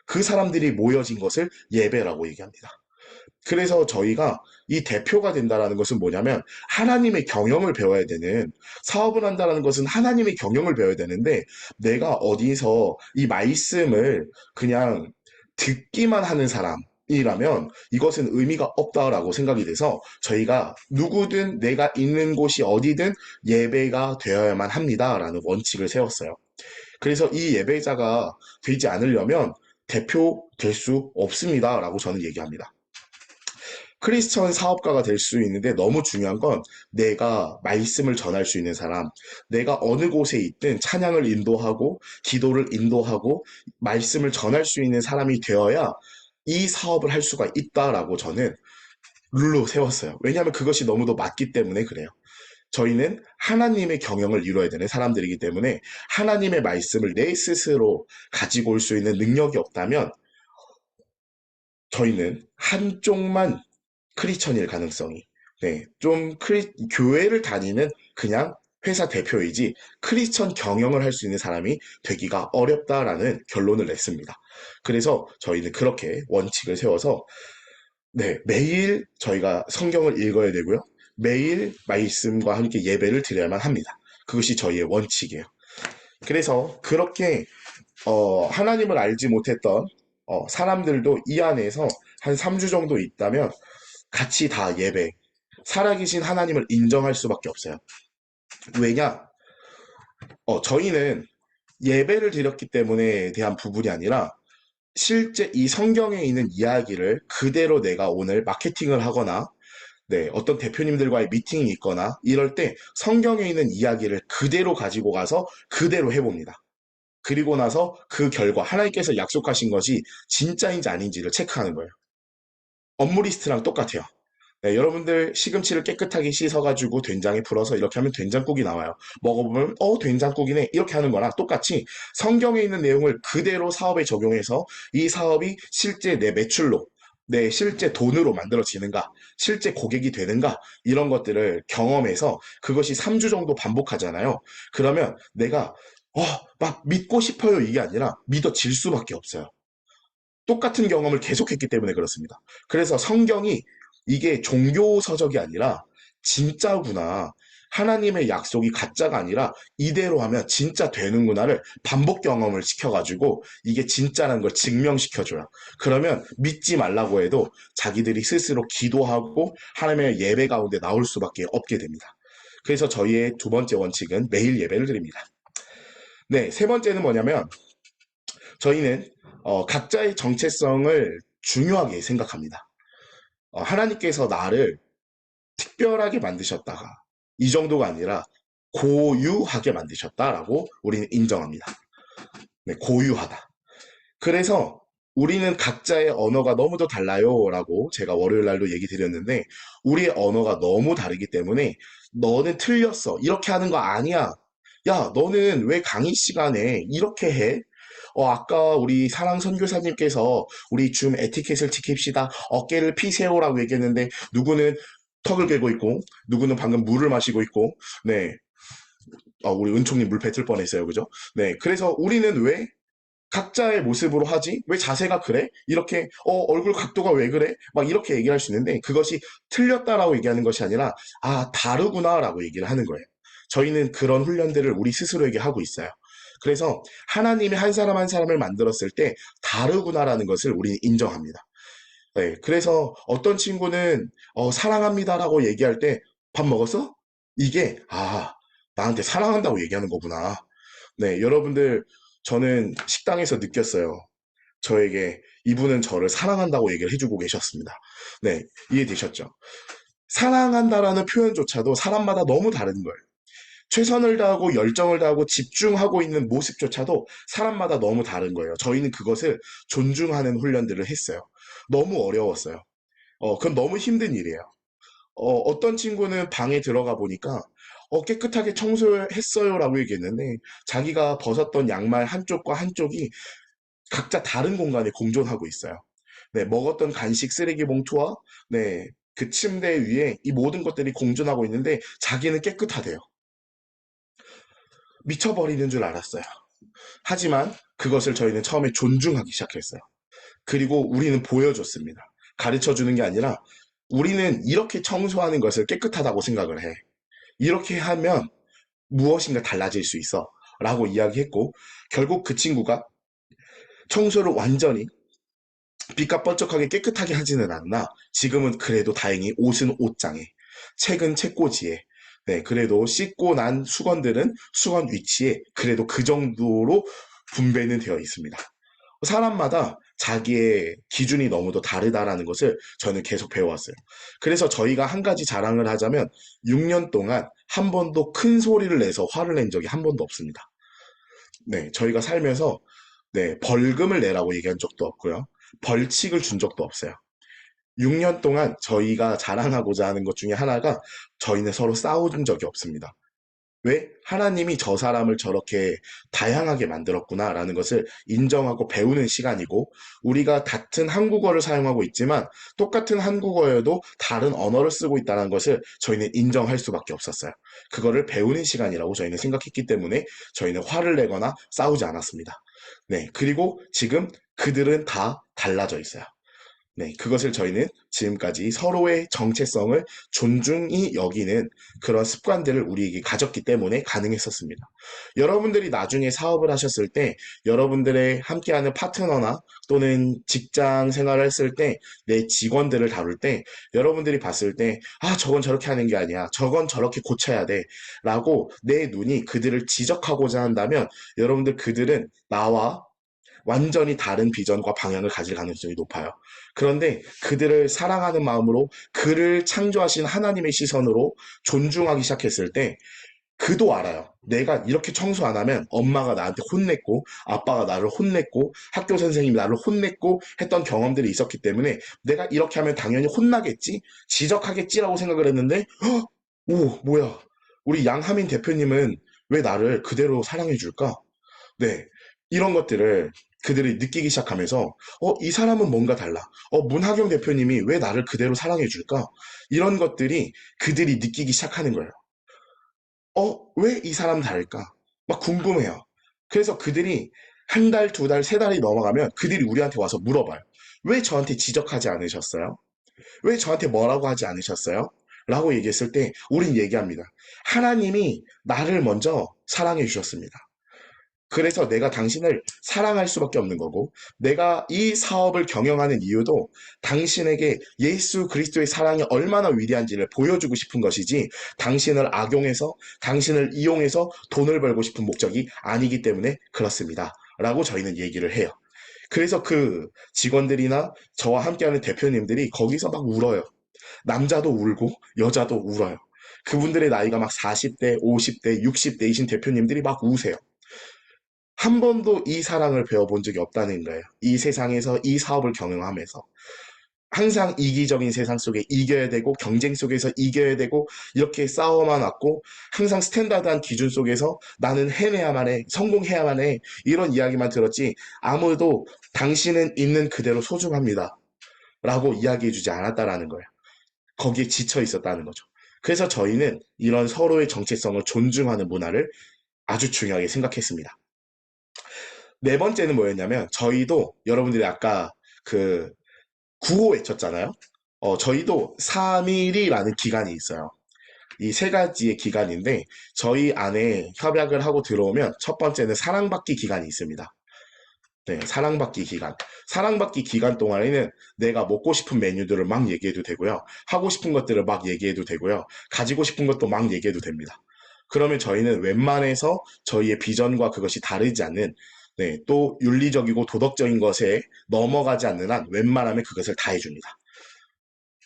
그 사람들이 모여진 것을 예배라고 얘기합니다. 그래서 저희가 이 대표가 된다라는 것은 뭐냐면 하나님의 경영을 배워야 되는 사업을 한다라는 것은 하나님의 경영을 배워야 되는데 내가 어디서 이 말씀을 그냥 듣기만 하는 사람이라면 이것은 의미가 없다라고 생각이 돼서 저희가 누구든 내가 있는 곳이 어디든 예배가 되어야만 합니다라는 원칙을 세웠어요. 그래서 이 예배자가 되지 않으려면 대표 될 수 없습니다라고 저는 얘기합니다. 크리스천 사업가가 될 수 있는데 너무 중요한 건 내가 말씀을 전할 수 있는 사람, 내가 어느 곳에 있든 찬양을 인도하고 기도를 인도하고 말씀을 전할 수 있는 사람이 되어야 이 사업을 할 수가 있다라고 저는 룰로 세웠어요. 왜냐하면 그것이 너무도 맞기 때문에 그래요. 저희는 하나님의 경영을 이루어야 되는 사람들이기 때문에 하나님의 말씀을 내 스스로 가지고 올 수 있는 능력이 없다면 저희는 한쪽만 크리스천일 가능성이 네, 좀 교회를 다니는 그냥 회사 대표이지 크리스천 경영을 할 수 있는 사람이 되기가 어렵다라는 결론을 냈습니다. 그래서 저희는 그렇게 원칙을 세워서 네, 매일 저희가 성경을 읽어야 되고요. 매일 말씀과 함께 예배를 드려야만 합니다. 그것이 저희의 원칙이에요. 그래서 그렇게 하나님을 알지 못했던 사람들도 이 안에서 한 3주 정도 있다면 같이 다 예배, 살아계신 하나님을 인정할 수밖에 없어요. 왜냐? 저희는 예배를 드렸기 때문에 대한 부분이 아니라 실제 이 성경에 있는 이야기를 그대로 내가 오늘 마케팅을 하거나 네, 어떤 대표님들과의 미팅이 있거나 이럴 때 성경에 있는 이야기를 그대로 가지고 가서 그대로 해봅니다. 그리고 나서 그 결과 하나님께서 약속하신 것이 진짜인지 아닌지를 체크하는 거예요. 업무 리스트랑 똑같아요. 네, 여러분들 시금치를 깨끗하게 씻어가지고 된장에 풀어서 이렇게 하면 된장국이 나와요. 먹어보면 된장국이네 이렇게 하는 거랑 똑같이 성경에 있는 내용을 그대로 사업에 적용해서 이 사업이 실제 내 매출로 내 실제 돈으로 만들어지는가, 실제 고객이 되는가 이런 것들을 경험해서 그것이 3주 정도 반복하잖아요. 그러면 내가 막 믿고 싶어요 이게 아니라 믿어질 수밖에 없어요. 똑같은 경험을 계속했기 때문에 그렇습니다. 그래서 성경이 이게 종교 서적이 아니라 진짜구나. 하나님의 약속이 가짜가 아니라 이대로 하면 진짜 되는구나를 반복 경험을 시켜가지고 이게 진짜라는 걸 증명시켜줘요. 그러면 믿지 말라고 해도 자기들이 스스로 기도하고 하나님의 예배 가운데 나올 수밖에 없게 됩니다. 그래서 저희의 두 번째 원칙은 매일 예배를 드립니다. 네, 세 번째는 뭐냐면 저희는 각자의 정체성을 중요하게 생각합니다. 하나님께서 나를 특별하게 만드셨다가 이 정도가 아니라 고유하게 만드셨다라고 우리는 인정합니다. 네, 고유하다. 그래서 우리는 각자의 언어가 너무도 달라요라고 제가 월요일 날도 얘기 드렸는데 우리의 언어가 너무 다르기 때문에 너는 틀렸어. 이렇게 하는 거 아니야. 야, 너는 왜 강의 시간에 이렇게 해? 아까 우리 사랑 선교사님께서 우리 줌 에티켓을 지킵시다. 어깨를 피세요라고 얘기했는데 누구는 턱을 괴고 있고 누구는 방금 물을 마시고 있고 네. 우리 은총님 물 뱉을 뻔했어요. 그죠? 네. 그래서 우리는 왜 각자의 모습으로 하지? 왜 자세가 그래? 이렇게 얼굴 각도가 왜 그래? 막 이렇게 얘기를 할 수 있는데 그것이 틀렸다라고 얘기하는 것이 아니라 다르구나라고 얘기를 하는 거예요. 저희는 그런 훈련들을 우리 스스로에게 하고 있어요. 그래서 하나님이 한 사람 한 사람을 만들었을 때 다르구나라는 것을 우리는 인정합니다. 네, 그래서 어떤 친구는 사랑합니다라고 얘기할 때 밥 먹었어? 이게 나한테 사랑한다고 얘기하는 거구나. 네, 여러분들 저는 식당에서 느꼈어요. 저에게 이분은 저를 사랑한다고 얘기를 해주고 계셨습니다. 네, 이해되셨죠? 사랑한다라는 표현조차도 사람마다 너무 다른 거예요. 최선을 다하고 열정을 다하고 집중하고 있는 모습조차도 사람마다 너무 다른 거예요. 저희는 그것을 존중하는 훈련들을 했어요. 너무 어려웠어요. 그건 너무 힘든 일이에요. 어떤 친구는 방에 들어가 보니까 깨끗하게 청소했어요라고 얘기했는데 자기가 벗었던 양말 한쪽과 한쪽이 각자 다른 공간에 공존하고 있어요. 네, 먹었던 간식 쓰레기 봉투와 네, 그 침대 위에 이 모든 것들이 공존하고 있는데 자기는 깨끗하대요. 미쳐버리는 줄 알았어요. 하지만 그것을 저희는 처음에 존중하기 시작했어요. 그리고 우리는 보여줬습니다. 가르쳐 주는 게 아니라 우리는 이렇게 청소하는 것을 깨끗하다고 생각을 해. 이렇게 하면 무엇인가 달라질 수 있어. 라고 이야기했고, 결국 그 친구가 청소를 완전히 빛과 번쩍하게 깨끗하게 하지는 않나. 지금은 그래도 다행히 옷은 옷장에, 책은 책꽂이에, 네, 그래도 씻고 난 수건들은 수건 위치에 그래도 그 정도로 분배는 되어 있습니다. 사람마다 자기의 기준이 너무도 다르다라는 것을 저는 계속 배워왔어요. 그래서 저희가 한 가지 자랑을 하자면 6년 동안 한 번도 큰 소리를 내서 화를 낸 적이 한 번도 없습니다. 네, 저희가 살면서 네, 벌금을 내라고 얘기한 적도 없고요. 벌칙을 준 적도 없어요. 6년 동안 저희가 자랑하고자 하는 것 중에 하나가 저희는 서로 싸운 적이 없습니다. 왜 하나님이 저 사람을 저렇게 다양하게 만들었구나라는 것을 인정하고 배우는 시간이고 우리가 같은 한국어를 사용하고 있지만 똑같은 한국어여도 다른 언어를 쓰고 있다는 것을 저희는 인정할 수밖에 없었어요. 그거를 배우는 시간이라고 저희는 생각했기 때문에 저희는 화를 내거나 싸우지 않았습니다. 네, 그리고 지금 그들은 다 달라져 있어요. 네, 그것을 저희는 지금까지 서로의 정체성을 존중히 여기는 그런 습관들을 우리에게 가졌기 때문에 가능했었습니다. 여러분들이 나중에 사업을 하셨을 때, 여러분들의 함께하는 파트너나 또는 직장 생활을 했을 때, 내 직원들을 다룰 때, 여러분들이 봤을 때, 저건 저렇게 하는 게 아니야. 저건 저렇게 고쳐야 돼. 라고 내 눈이 그들을 지적하고자 한다면, 여러분들 그들은 나와 완전히 다른 비전과 방향을 가질 가능성이 높아요. 그런데 그들을 사랑하는 마음으로 그를 창조하신 하나님의 시선으로 존중하기 시작했을 때 그도 알아요. 내가 이렇게 청소 안 하면 엄마가 나한테 혼냈고, 아빠가 나를 혼냈고, 학교 선생님이 나를 혼냈고 했던 경험들이 있었기 때문에 내가 이렇게 하면 당연히 혼나겠지? 지적하겠지라고 생각을 했는데, 헉! 오, 뭐야. 우리 양하민 대표님은 왜 나를 그대로 사랑해 줄까? 네. 이런 것들을 그들이 느끼기 시작하면서, 이 사람은 뭔가 달라. 문하경 대표님이 왜 나를 그대로 사랑해 줄까? 이런 것들이 그들이 느끼기 시작하는 거예요. 왜 이 사람 다를까? 막 궁금해요. 그래서 그들이 한 달, 두 달, 세 달이 넘어가면 그들이 우리한테 와서 물어봐요. 왜 저한테 지적하지 않으셨어요? 왜 저한테 뭐라고 하지 않으셨어요? 라고 얘기했을 때 우린 얘기합니다. 하나님이 나를 먼저 사랑해 주셨습니다. 그래서 내가 당신을 사랑할 수밖에 없는 거고, 내가 이 사업을 경영하는 이유도 당신에게 예수 그리스도의 사랑이 얼마나 위대한지를 보여주고 싶은 것이지, 당신을 악용해서, 당신을 이용해서 돈을 벌고 싶은 목적이 아니기 때문에 그렇습니다. 라고 저희는 얘기를 해요. 그래서 그 직원들이나 저와 함께하는 대표님들이 거기서 막 울어요. 남자도 울고, 여자도 울어요. 그분들의 나이가 막 40대, 50대, 60대이신 대표님들이 막 우세요. 한 번도 이 사랑을 배워본 적이 없다는 거예요. 이 세상에서 이 사업을 경영하면서. 항상 이기적인 세상 속에 이겨야 되고, 경쟁 속에서 이겨야 되고, 이렇게 싸워만 왔고, 항상 스탠다드한 기준 속에서 나는 해내야만 해, 성공해야만 해, 이런 이야기만 들었지, 아무도 당신은 있는 그대로 소중합니다. 라고 이야기해주지 않았다라는 거예요. 거기에 지쳐 있었다는 거죠. 그래서 저희는 이런 서로의 정체성을 존중하는 문화를 아주 중요하게 생각했습니다. 네 번째는 뭐였냐면 저희도 여러분들이 아까 그 구호 외쳤잖아요. 저희도 3일이라는 기간이 있어요. 이 세 가지의 기간인데 저희 안에 협약을 하고 들어오면 첫 번째는 사랑받기 기간이 있습니다. 네, 사랑받기 기간. 사랑받기 기간 동안에는 내가 먹고 싶은 메뉴들을 막 얘기해도 되고요. 하고 싶은 것들을 막 얘기해도 되고요. 가지고 싶은 것도 막 얘기해도 됩니다. 그러면 저희는 웬만해서 저희의 비전과 그것이 다르지 않는, 네, 또 윤리적이고 도덕적인 것에 넘어가지 않는 한 웬만하면 그것을 다 해줍니다.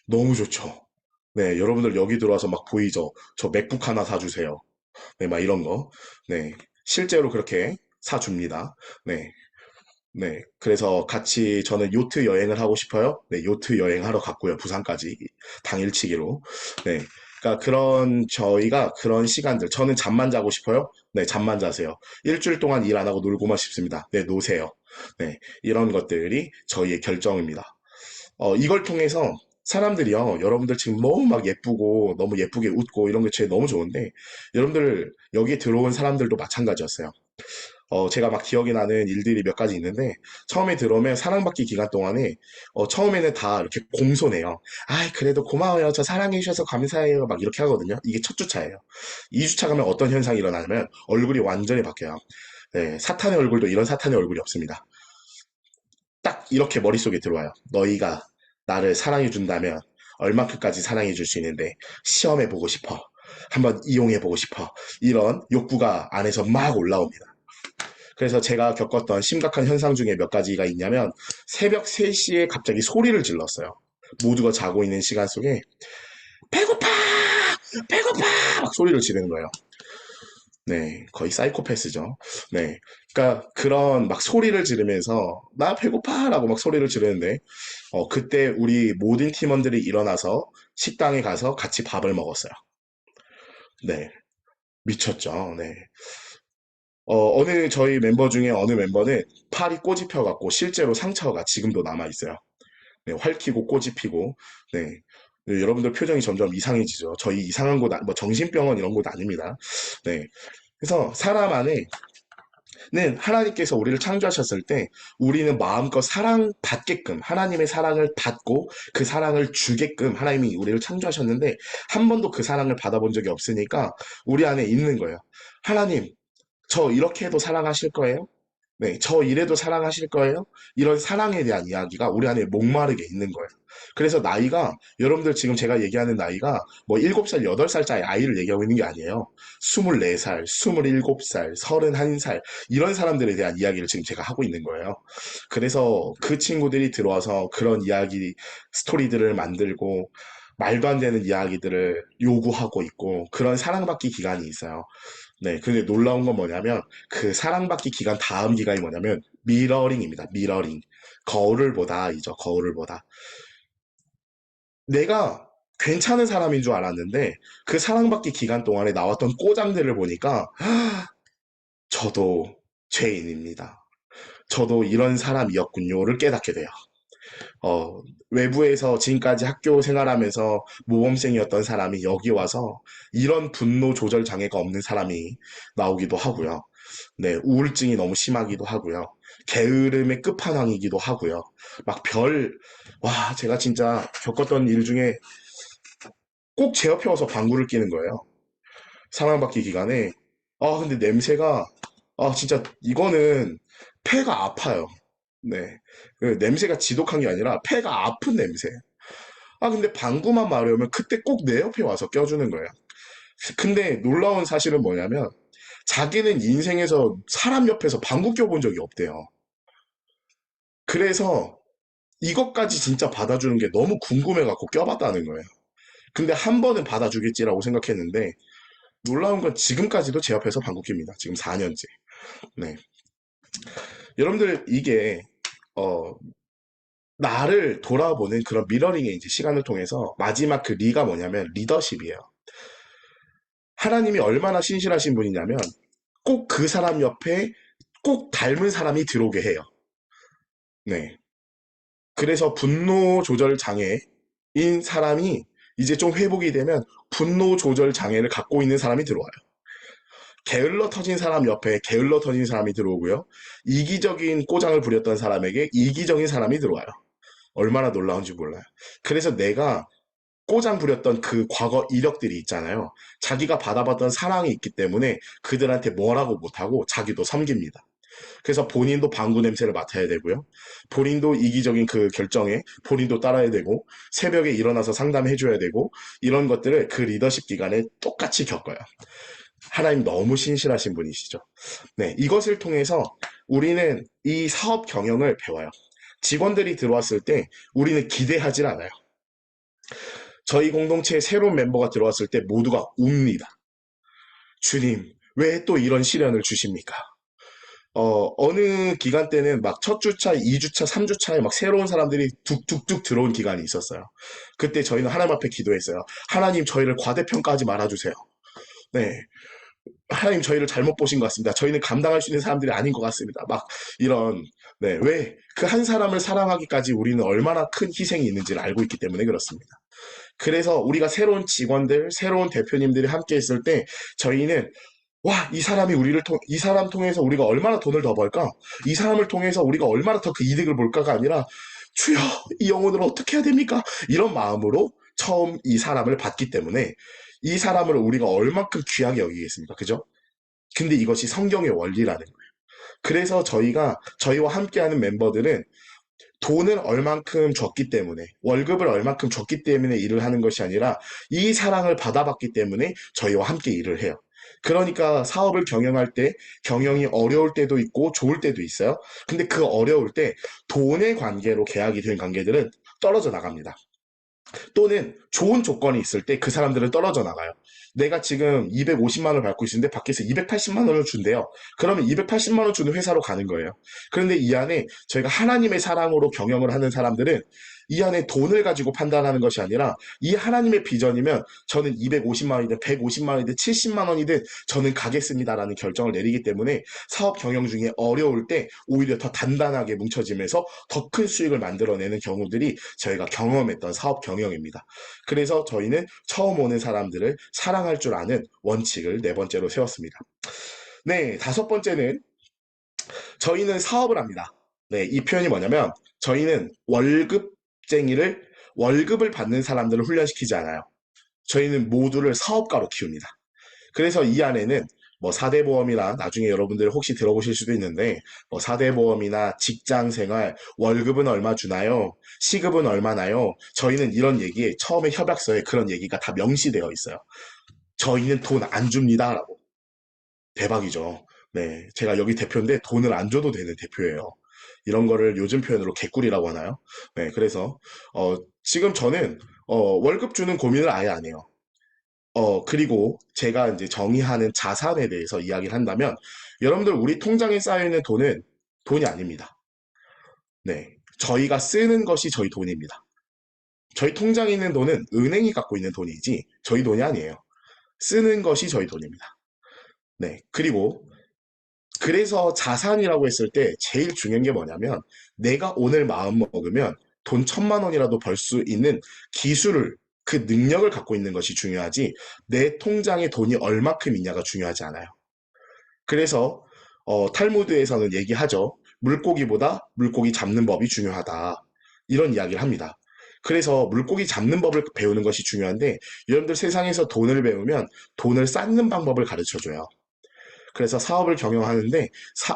너무 좋죠. 네, 여러분들 여기 들어와서 막 보이죠? 저 맥북 하나 사주세요. 네, 막 이런 거. 네, 실제로 그렇게 사줍니다. 네, 네. 그래서 같이 저는 요트 여행을 하고 싶어요. 네, 요트 여행하러 갔고요. 부산까지 당일치기로. 네. 그러니까 그런 저희가 그런 시간들 저는 잠만 자고 싶어요. 네, 잠만 자세요. 일주일 동안 일 안 하고 놀고만 싶습니다. 네, 노세요. 네. 이런 것들이 저희의 결정입니다. 이걸 통해서 사람들이요, 여러분들 지금 너무 막 예쁘고, 너무 예쁘게 웃고, 이런 게 제 너무 좋은데, 여러분들, 여기에 들어온 사람들도 마찬가지였어요. 제가 막 기억이 나는 일들이 몇 가지 있는데, 처음에 들어오면 사랑받기 기간 동안에, 처음에는 다 이렇게 공손해요. 아이, 그래도 고마워요. 저 사랑해주셔서 감사해요. 막 이렇게 하거든요. 이게 첫 주차예요. 2주차 가면 어떤 현상이 일어나냐면, 얼굴이 완전히 바뀌어요. 네, 사탄의 얼굴도 이런 사탄의 얼굴이 없습니다. 딱 이렇게 머릿속에 들어와요. 너희가 나를 사랑해준다면, 얼마큼까지 사랑해줄 수 있는데, 시험해보고 싶어. 한번 이용해보고 싶어. 이런 욕구가 안에서 막 올라옵니다. 그래서 제가 겪었던 심각한 현상 중에 몇 가지가 있냐면 새벽 3시에 갑자기 소리를 질렀어요. 모두가 자고 있는 시간 속에 배고파! 배고파! 막 소리를 지르는 거예요. 네, 거의 사이코패스죠. 네. 그러니까 그런 막 소리를 지르면서 나 배고파라고 막 소리를 지르는데 그때 우리 모든 팀원들이 일어나서 식당에 가서 같이 밥을 먹었어요. 네. 미쳤죠. 네. 어느 저희 멤버 중에 어느 멤버는 팔이 꼬집혀갖고 실제로 상처가 지금도 남아있어요. 네, 활히고 꼬집히고, 네. 네, 여러분들 표정이 점점 이상해지죠. 저희 이상한 곳, 뭐 정신병원 이런 곳 아닙니다. 네. 그래서 사람 안에는 하나님께서 우리를 창조하셨을 때 우리는 마음껏 사랑받게끔 하나님의 사랑을 받고 그 사랑을 주게끔 하나님이 우리를 창조하셨는데 한 번도 그 사랑을 받아본 적이 없으니까 우리 안에 있는 거예요. 하나님, 저 이렇게 해도 사랑하실 거예요? 네, 저 이래도 사랑하실 거예요? 이런 사랑에 대한 이야기가 우리 안에 목마르게 있는 거예요. 그래서 나이가, 여러분들 지금 제가 얘기하는 나이가 뭐 7살, 8살짜리 아이를 얘기하고 있는 게 아니에요. 24살, 27살, 31살, 이런 사람들에 대한 이야기를 지금 제가 하고 있는 거예요. 그래서 그 친구들이 들어와서 그런 이야기, 스토리들을 만들고, 말도 안 되는 이야기들을 요구하고 있고 그런 사랑받기 기간이 있어요. 네, 근데 놀라운 건 뭐냐면 그 사랑받기 기간 다음 기간이 뭐냐면 미러링입니다. 미러링. 거울을 보다이죠. 거울을 보다. 내가 괜찮은 사람인 줄 알았는데 그 사랑받기 기간 동안에 나왔던 꼬장들을 보니까 저도 죄인입니다. 저도 이런 사람이었군요를 깨닫게 돼요. 어, 외부에서 지금까지 학교 생활하면서 모범생이었던 사람이 여기 와서 이런 분노 조절 장애가 없는 사람이 나오기도 하고요. 네, 우울증이 너무 심하기도 하고요. 게으름의 끝판왕이기도 하고요. 막 와, 제가 진짜 겪었던 일 중에 꼭 제 옆에 와서 방구를 끼는 거예요. 사랑받기 기간에. 아, 근데 냄새가, 아, 진짜 이거는 폐가 아파요. 네. 그 냄새가 지독한 게 아니라 폐가 아픈 냄새. 아, 근데 방구만 마려우면 그때 꼭 내 옆에 와서 껴주는 거예요. 근데 놀라운 사실은 뭐냐면 자기는 인생에서 사람 옆에서 방구 껴본 적이 없대요. 그래서 이것까지 진짜 받아주는 게 너무 궁금해갖고 껴봤다는 거예요. 근데 한 번은 받아주겠지라고 생각했는데 놀라운 건 지금까지도 제 옆에서 방구 낍니다. 지금 4년째. 네. 여러분들 이게 어, 나를 돌아보는 그런 미러링의 이제 시간을 통해서 마지막 그 리가 뭐냐면 리더십이에요. 하나님이 얼마나 신실하신 분이냐면 꼭 그 사람 옆에 꼭 닮은 사람이 들어오게 해요. 네. 그래서 분노 조절 장애인 사람이 이제 좀 회복이 되면 분노 조절 장애를 갖고 있는 사람이 들어와요. 게을러 터진 사람 옆에 게을러 터진 사람이 들어오고요. 이기적인 꼬장을 부렸던 사람에게 이기적인 사람이 들어와요. 얼마나 놀라운지 몰라요. 그래서 내가 꼬장 부렸던 그 과거 이력들이 있잖아요. 자기가 받아봤던 사랑이 있기 때문에 그들한테 뭐라고 못하고 자기도 섬깁니다. 그래서 본인도 방구 냄새를 맡아야 되고요. 본인도 이기적인 그 결정에 본인도 따라야 되고 새벽에 일어나서 상담해줘야 되고 이런 것들을 그 리더십 기간에 똑같이 겪어요. 하나님 너무 신실하신 분이시죠. 네, 이것을 통해서 우리는 이 사업 경영을 배워요. 직원들이 들어왔을 때 우리는 기대하지 않아요. 저희 공동체에 새로운 멤버가 들어왔을 때 모두가 웁니다. 주님, 왜 또 이런 시련을 주십니까? 어느 기간 때는 막 첫 주차, 2주차, 3주차에 막 새로운 사람들이 툭툭툭 들어온 기간이 있었어요. 그때 저희는 하나님 앞에 기도했어요. 하나님 저희를 과대평가하지 말아주세요. 네. 하나님 저희를 잘못 보신 것 같습니다. 저희는 감당할 수 있는 사람들이 아닌 것 같습니다. 막 이런, 네. 왜? 그 한 사람을 사랑하기까지 우리는 얼마나 큰 희생이 있는지를 알고 있기 때문에 그렇습니다. 그래서 우리가 새로운 직원들, 새로운 대표님들이 함께 있을 때 저희는 와, 이 사람 통해서 우리가 얼마나 돈을 더 벌까? 이 사람을 통해서 우리가 얼마나 더 그 이득을 볼까가 아니라 주여, 이 영혼을 어떻게 해야 됩니까? 이런 마음으로 처음 이 사람을 받기 때문에 이 사람을 우리가 얼만큼 귀하게 여기겠습니까? 그죠? 근데 이것이 성경의 원리라는 거예요. 그래서 저희와 함께하는 멤버들은 돈을 얼만큼 줬기 때문에, 월급을 얼만큼 줬기 때문에 일을 하는 것이 아니라 이 사랑을 받아봤기 때문에 저희와 함께 일을 해요. 그러니까 사업을 경영할 때 경영이 어려울 때도 있고 좋을 때도 있어요. 근데 그 어려울 때 돈의 관계로 계약이 된 관계들은 떨어져 나갑니다. 또는 좋은 조건이 있을 때 그 사람들은 떨어져 나가요. 내가 지금 250만 원을 받고 있는데 밖에서 280만 원을 준대요. 그러면 280만 원 주는 회사로 가는 거예요. 그런데 이 안에 저희가 하나님의 사랑으로 경영을 하는 사람들은 이 안에 돈을 가지고 판단하는 것이 아니라 이 하나님의 비전이면 저는 250만 원이든 150만 원이든 70만 원이든 저는 가겠습니다라는 결정을 내리기 때문에 사업 경영 중에 어려울 때 오히려 더 단단하게 뭉쳐지면서 더 큰 수익을 만들어내는 경우들이 저희가 경험했던 사업 경영입니다. 그래서 저희는 처음 오는 사람들을 사랑할 줄 아는 원칙을 네 번째로 세웠습니다. 네, 다섯 번째는 저희는 사업을 합니다. 네, 이 표현이 뭐냐면 저희는 월급을 받는 사람들을 훈련시키지 않아요. 저희는 모두를 사업가로 키웁니다. 그래서 이 안에는 뭐 4대 보험이나 나중에 여러분들 혹시 들어보실 수도 있는데 뭐 4대 보험이나 직장 생활 월급은 얼마 주나요? 시급은 얼마나요? 저희는 이런 얘기에 처음에 협약서에 그런 얘기가 다 명시되어 있어요. 저희는 돈 안 줍니다라고. 대박이죠. 네, 제가 여기 대표인데 돈을 안 줘도 되는 대표예요. 이런 거를 요즘 표현으로 개꿀이라고 하나요? 네, 그래서 지금 저는 월급 주는 고민을 아예 안 해요. 그리고 제가 이제 정의하는 자산에 대해서 이야기를 한다면, 여러분들 우리 통장에 쌓여있는 돈은 돈이 아닙니다. 네. 저희가 쓰는 것이 저희 돈입니다. 저희 통장에 있는 돈은 은행이 갖고 있는 돈이지 저희 돈이 아니에요. 쓰는 것이 저희 돈입니다. 네. 그리고 그래서 자산이라고 했을 때 제일 중요한 게 뭐냐면, 내가 오늘 마음 먹으면 돈 1,000만 원이라도 벌 수 있는 기술을, 그 능력을 갖고 있는 것이 중요하지 내 통장에 돈이 얼마큼 있냐가 중요하지 않아요. 그래서 탈무드에서는 얘기하죠. 물고기보다 물고기 잡는 법이 중요하다. 이런 이야기를 합니다. 그래서 물고기 잡는 법을 배우는 것이 중요한데, 여러분들 세상에서 돈을 배우면 돈을 쌓는 방법을 가르쳐 줘요. 그래서 사업을 경영하는데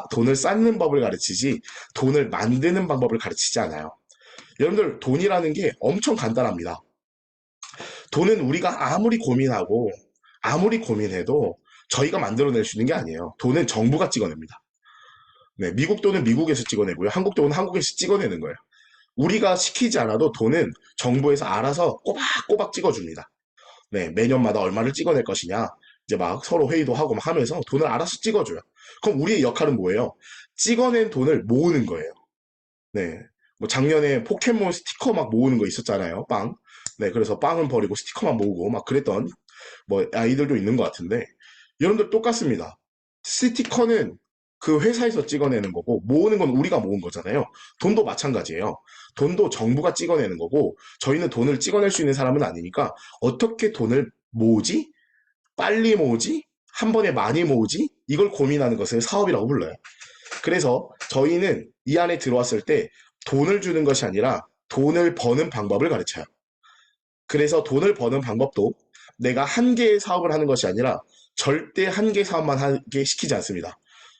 돈을 쌓는 법을 가르치지 돈을 만드는 방법을 가르치지 않아요. 여러분들 돈이라는 게 엄청 간단합니다. 돈은 우리가 아무리 고민하고 아무리 고민해도 저희가 만들어낼 수 있는 게 아니에요. 돈은 정부가 찍어냅니다. 네, 미국 돈은 미국에서 찍어내고요. 한국 돈은 한국에서 찍어내는 거예요. 우리가 시키지 않아도 돈은 정부에서 알아서 꼬박꼬박 찍어줍니다. 네, 매년마다 얼마를 찍어낼 것이냐. 이제 막 서로 회의도 하고 막 하면서 돈을 알아서 찍어줘요. 그럼 우리의 역할은 뭐예요? 찍어낸 돈을 모으는 거예요. 네. 뭐 작년에 포켓몬 스티커 막 모으는 거 있었잖아요. 빵. 네, 그래서 빵은 버리고 스티커만 모으고 막 그랬던 뭐 아이들도 있는 것 같은데, 여러분들 똑같습니다. 스티커는 그 회사에서 찍어내는 거고 모으는 건 우리가 모은 거잖아요. 돈도 마찬가지예요. 돈도 정부가 찍어내는 거고 저희는 돈을 찍어낼 수 있는 사람은 아니니까, 어떻게 돈을 모으지? 빨리 모으지? 한 번에 많이 모으지? 이걸 고민하는 것을 사업이라고 불러요. 그래서 저희는 이 안에 들어왔을 때 돈을 주는 것이 아니라 돈을 버는 방법을 가르쳐요. 그래서 돈을 버는 방법도 내가 한 개의 사업을 하는 것이 아니라 절대 한 개 사업만 하게 시키지 않습니다.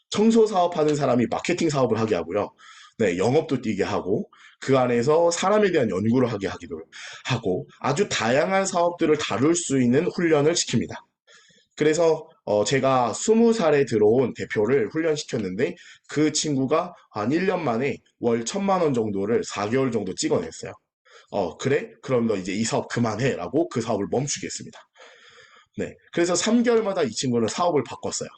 청소 사업하는 사람이 마케팅 사업을 하게 하고요. 네, 영업도 뛰게 하고 그 안에서 사람에 대한 연구를 하게 하기도 하고 아주 다양한 사업들을 다룰 수 있는 훈련을 시킵니다. 그래서 제가 20살에 들어온 대표를 훈련시켰는데, 그 친구가 한 1년 만에 월 1,000만 원 정도를 4개월 정도 찍어냈어요. 그래? 그럼 너 이제 이 사업 그만해 라고 그 사업을 멈추겠습니다. 네. 그래서 3개월마다 이 친구는 사업을 바꿨어요.